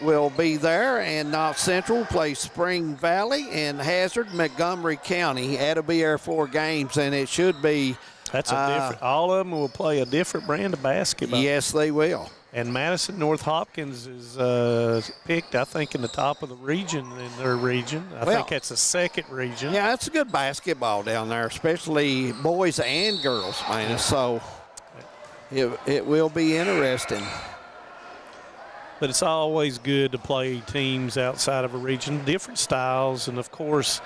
will be there, and Knott Central will play Spring Valley, and Hazard, Montgomery County. That'll be our 4 games, and it should be. That's a different. All of them will play a different brand of basketball. Yes, they will. And Madison North Hopkins is picked, I think, in the top of the region in their region. I think that's the second region. Yeah, it's a good basketball down there, especially boys and girls, man. So it will be interesting. But it's always good to play teams outside of a region, different styles, and of course,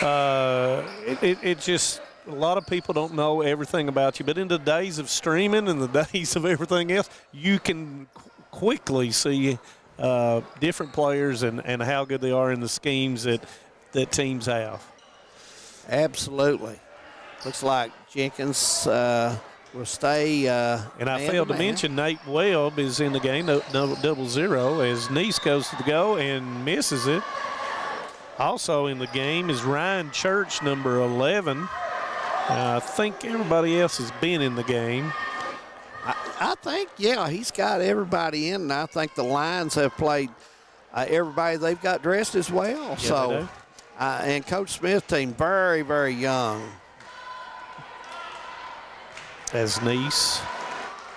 it just. A lot of people don't know everything about you, but in the days of streaming and the days of everything else, you can quickly see different players and how good they are in the schemes that teams have. Absolutely. Looks like Jenkins will stay. And I failed to mention Nate Webb is in the game, no 0 as Nice goes to the go and misses it. Also in the game is Ryan Church, number 11. I think everybody else has been in the game. I think, yeah, he's got everybody in, and I think the Lions have played everybody they've got dressed as well. Yeah, and Coach Smith's team, very, very young. As Nice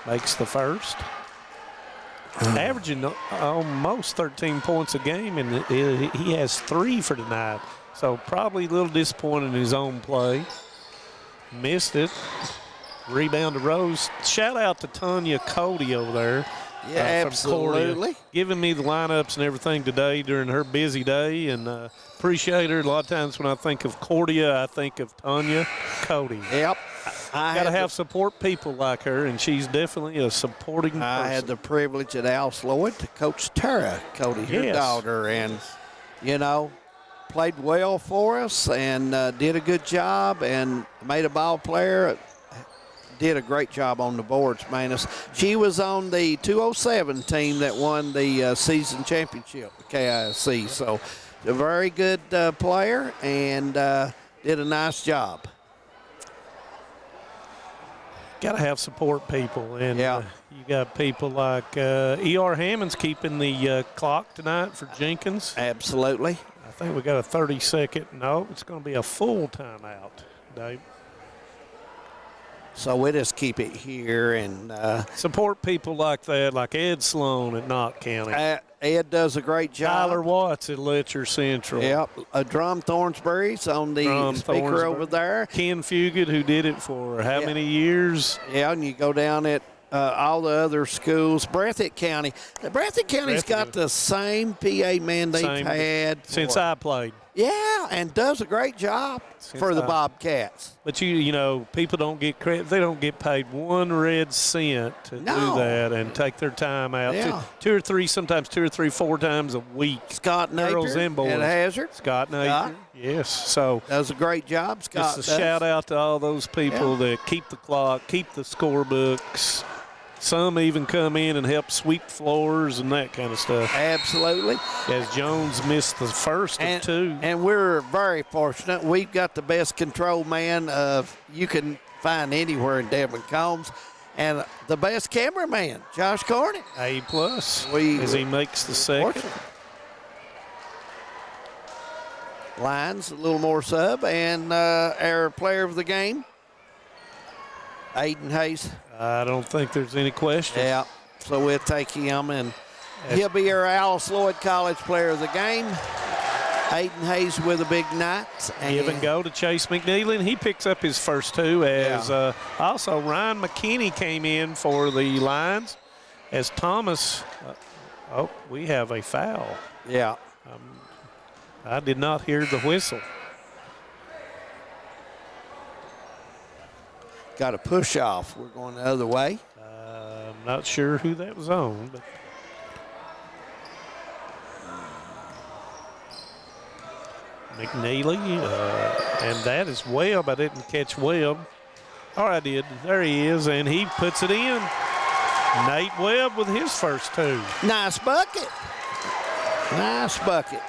makes the first. Averaging almost 13 points a game, and he has 3 for tonight. So probably a little disappointed in his own play. Missed it. Rebound to Rose. Shout out to Tanya Cody over there. Yeah, from CORDIA, absolutely. giving me the lineups and everything today during her busy day, and appreciate her. A lot of times when I think of CORDIA, I think of Tanya Cody. Yep. Got to have support people like her, and she's definitely a supporting person. I had the privilege at Alice Lloyd to coach Tara Cody, her daughter, and, played well for us and did a good job and made a ball player. Did a great job on the boards, man. She was on the 207 team that won the season championship, KISC. So a very good player and did a nice job. Got to have support people, and you got people like E.R. Hammond's keeping the clock tonight for Jenkins. Absolutely. I think we got a 30-second. No, it's going to be a full timeout, Dave. So we just keep it here and support people like that, like Ed Sloan at Knott County. Ed does a great job. Tyler Watts at Letcher Central. Yep. Drum Thornsbury's on the speaker over there. Ken Fugit, who did it for how many years? Yeah, and you go down at all the other schools. Breathitt County. Breathitt County's got the same PA man they've had since I played. Yeah, and does a great job for the Bobcats. But people don't get credit. They don't get paid 1 red cent to do that and take their time out. Yeah. 2 or 3, sometimes 2 or 3, 4 times a week. Scott Girls Napier and boys. at Hazard. Scott Napier. Yes. So does a great job. Scott just a shout out to all those people that keep the clock, keep the scorebooks. Some even come in and help sweep floors and that kind of stuff. Absolutely. As Jones missed the first of 2. And we're very fortunate. We've got the best control man you can find anywhere in Devin Combs. And the best cameraman, Josh Carney. A+, as he makes the second. Lines, a little more sub. And our player of the game, Aiden Hayes. I don't think there's any question. Yeah, so we'll take him, and he'll be our Alice Lloyd College player of the game. Aiden Hayes with a big night. Give and go to Chase McNeely, and he picks up his first 2 as also Ryan McKinney came in for the Lions as Thomas. We have a foul. Yeah. I did not hear the whistle. Got a push off. We're going the other way. I'm not sure who that was on, but McNeely, and that is Webb. I didn't catch Webb. Oh, I did. There he is, and he puts it in. Nate Webb with his first 2. Nice bucket. Nice bucket.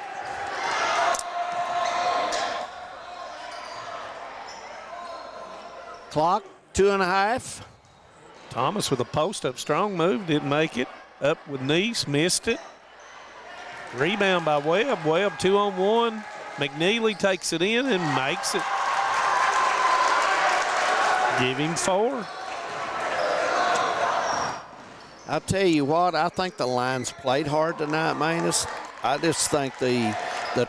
Clock, 2.5. Thomas with a post-up strong move, didn't make it. Up with Neese, missed it. Rebound by Webb. Webb 2-on-1. McNeely takes it in and makes it. Give him 4. I'll tell you what, I think the Lions played hard tonight, Manus. I just think the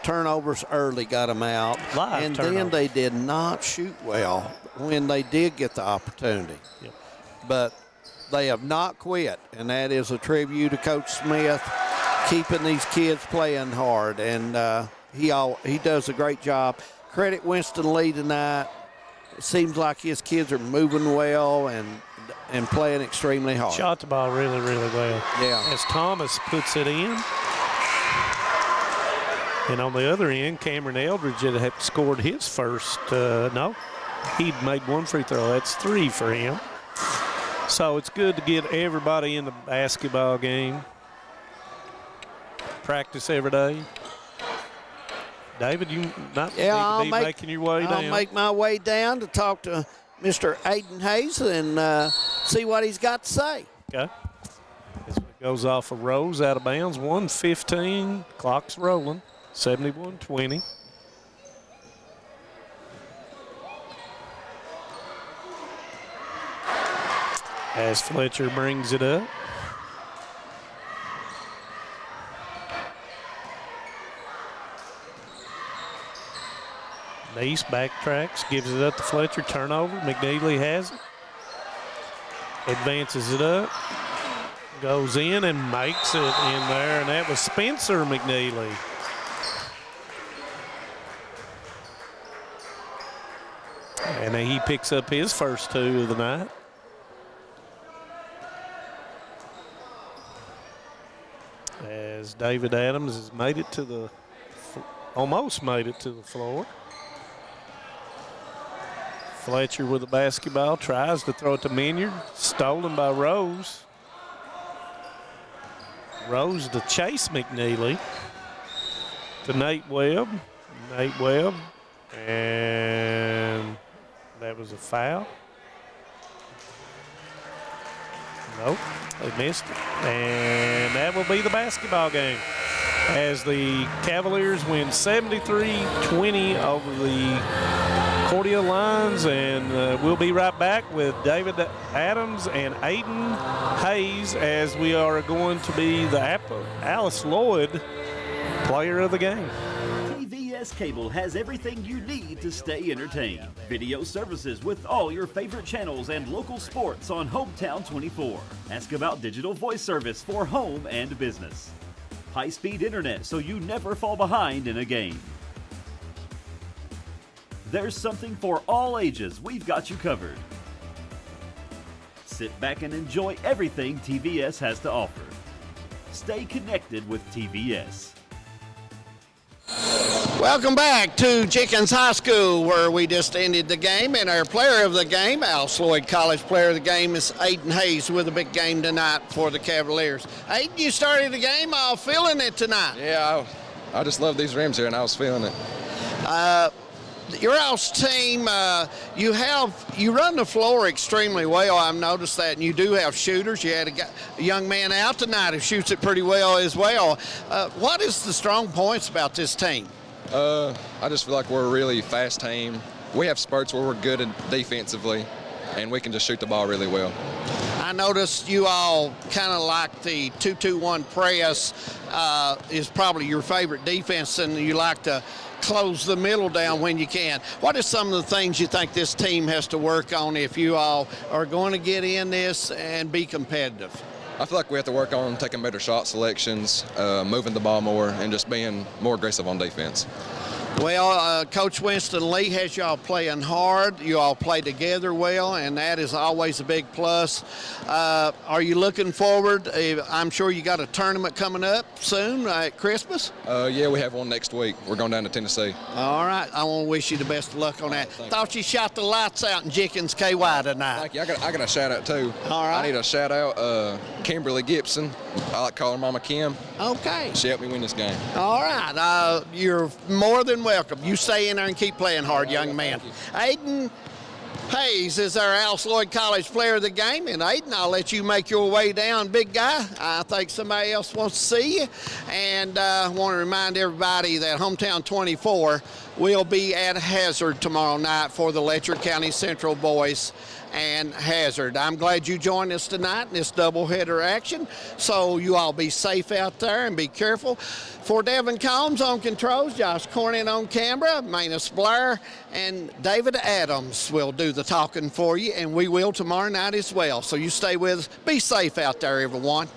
turnovers early got them out. And then they did not shoot well when they did get the opportunity. Yep. But they have not quit, and that is a tribute to Coach Smith keeping these kids playing hard, and he does a great job. Credit Winston Lee tonight. It seems like his kids are moving well and playing extremely hard. Shot the ball really, really well. Yeah. As Thomas puts it in. And on the other end, Cameron Eldridge had scored his first. No, he'd made 1 free throw. That's 3 for him. So it's good to get everybody in the basketball game. Practice every day. David, you not need to be making your way down. I'll make my way down to talk to Mr. Aiden Hayes and see what he's got to say. Okay. This one goes off of Rose out of bounds. 1:15. Clock's rolling. 71-20. As Fletcher brings it up. Neese backtracks, gives it up to Fletcher. Turnover. McNeely has it. Advances it up. Goes in and makes it in there, and that was Spencer McNeely. And he picks up his first 2 of the night. As David Adams has made it to the, almost made it to the floor. Fletcher with the basketball, tries to throw it to Minyard. Stolen by Rose. Rose to chase McNeely. To Nate Webb. Nate Webb. And that was a foul. Nope, they missed it. And that will be the basketball game as the Cavaliers win 73-20 over the Cordia Lions. And we'll be right back with David Adams and Aiden Hayes as we are going to be the Alice Lloyd player of the game. TVS Cable has everything you need to stay entertained. Video services with all your favorite channels and local sports on Hometown 24. Ask about digital voice service for home and business. High-speed internet so you never fall behind in a game. There's something for all ages. We've got you covered. Sit back and enjoy everything TVS has to offer. Stay connected with TVS. Welcome back to Jenkins High School, where we just ended the game, and our player of the game, Alice Lloyd College player of the game, is Aiden Hayes with a big game tonight for the Cavaliers. Aiden, you started the game off feeling it tonight. Yeah, I just love these rims here, and I was feeling it. Your all's team, you run the floor extremely well. I've noticed that, and you do have shooters. You had a young man out tonight who shoots it pretty well as well. What is the strong points about this team? I just feel like we're a really fast team. We have spurts where we're good defensively, and we can just shoot the ball really well. I noticed you all kind of like the 2-2-1 press is probably your favorite defense, and you like to close the middle down when you can. What are some of the things you think this team has to work on if you all are going to get in this and be competitive? I feel like we have to work on taking better shot selections, moving the ball more, and just being more aggressive on defense. Well, Coach Winston Lee has y'all playing hard. You all play together well, and that is always a big plus. Are you looking forward? I'm sure you got a tournament coming up soon at Christmas. Yeah, we have one next week. We're going down to Tennessee. All right. I want to wish you the best of luck on that. Thought you shot the lights out in Jenkins KY tonight. Thank you. I got a shout out too. All right. I need a shout out Kimberly Gibson. I like calling Mama Kim. Okay. She helped me win this game. All right. You're more than welcome. You stay in there and keep playing hard, young man. Aiden Hayes is our Alice Lloyd College player of the game. And Aiden, I'll let you make your way down, big guy. I think somebody else wants to see you. And I want to remind everybody that Hometown 24 will be at Hazard tomorrow night for the Letcher County Central boys and Hazard. I'm glad you joined us tonight in this doubleheader action. So you all be safe out there and be careful. For Devin Combs on controls, Josh Cornyn on camera, Manus Blair, and David Adams will do the talking for you, and we will tomorrow night as well. So you stay with us. Be safe out there, everyone.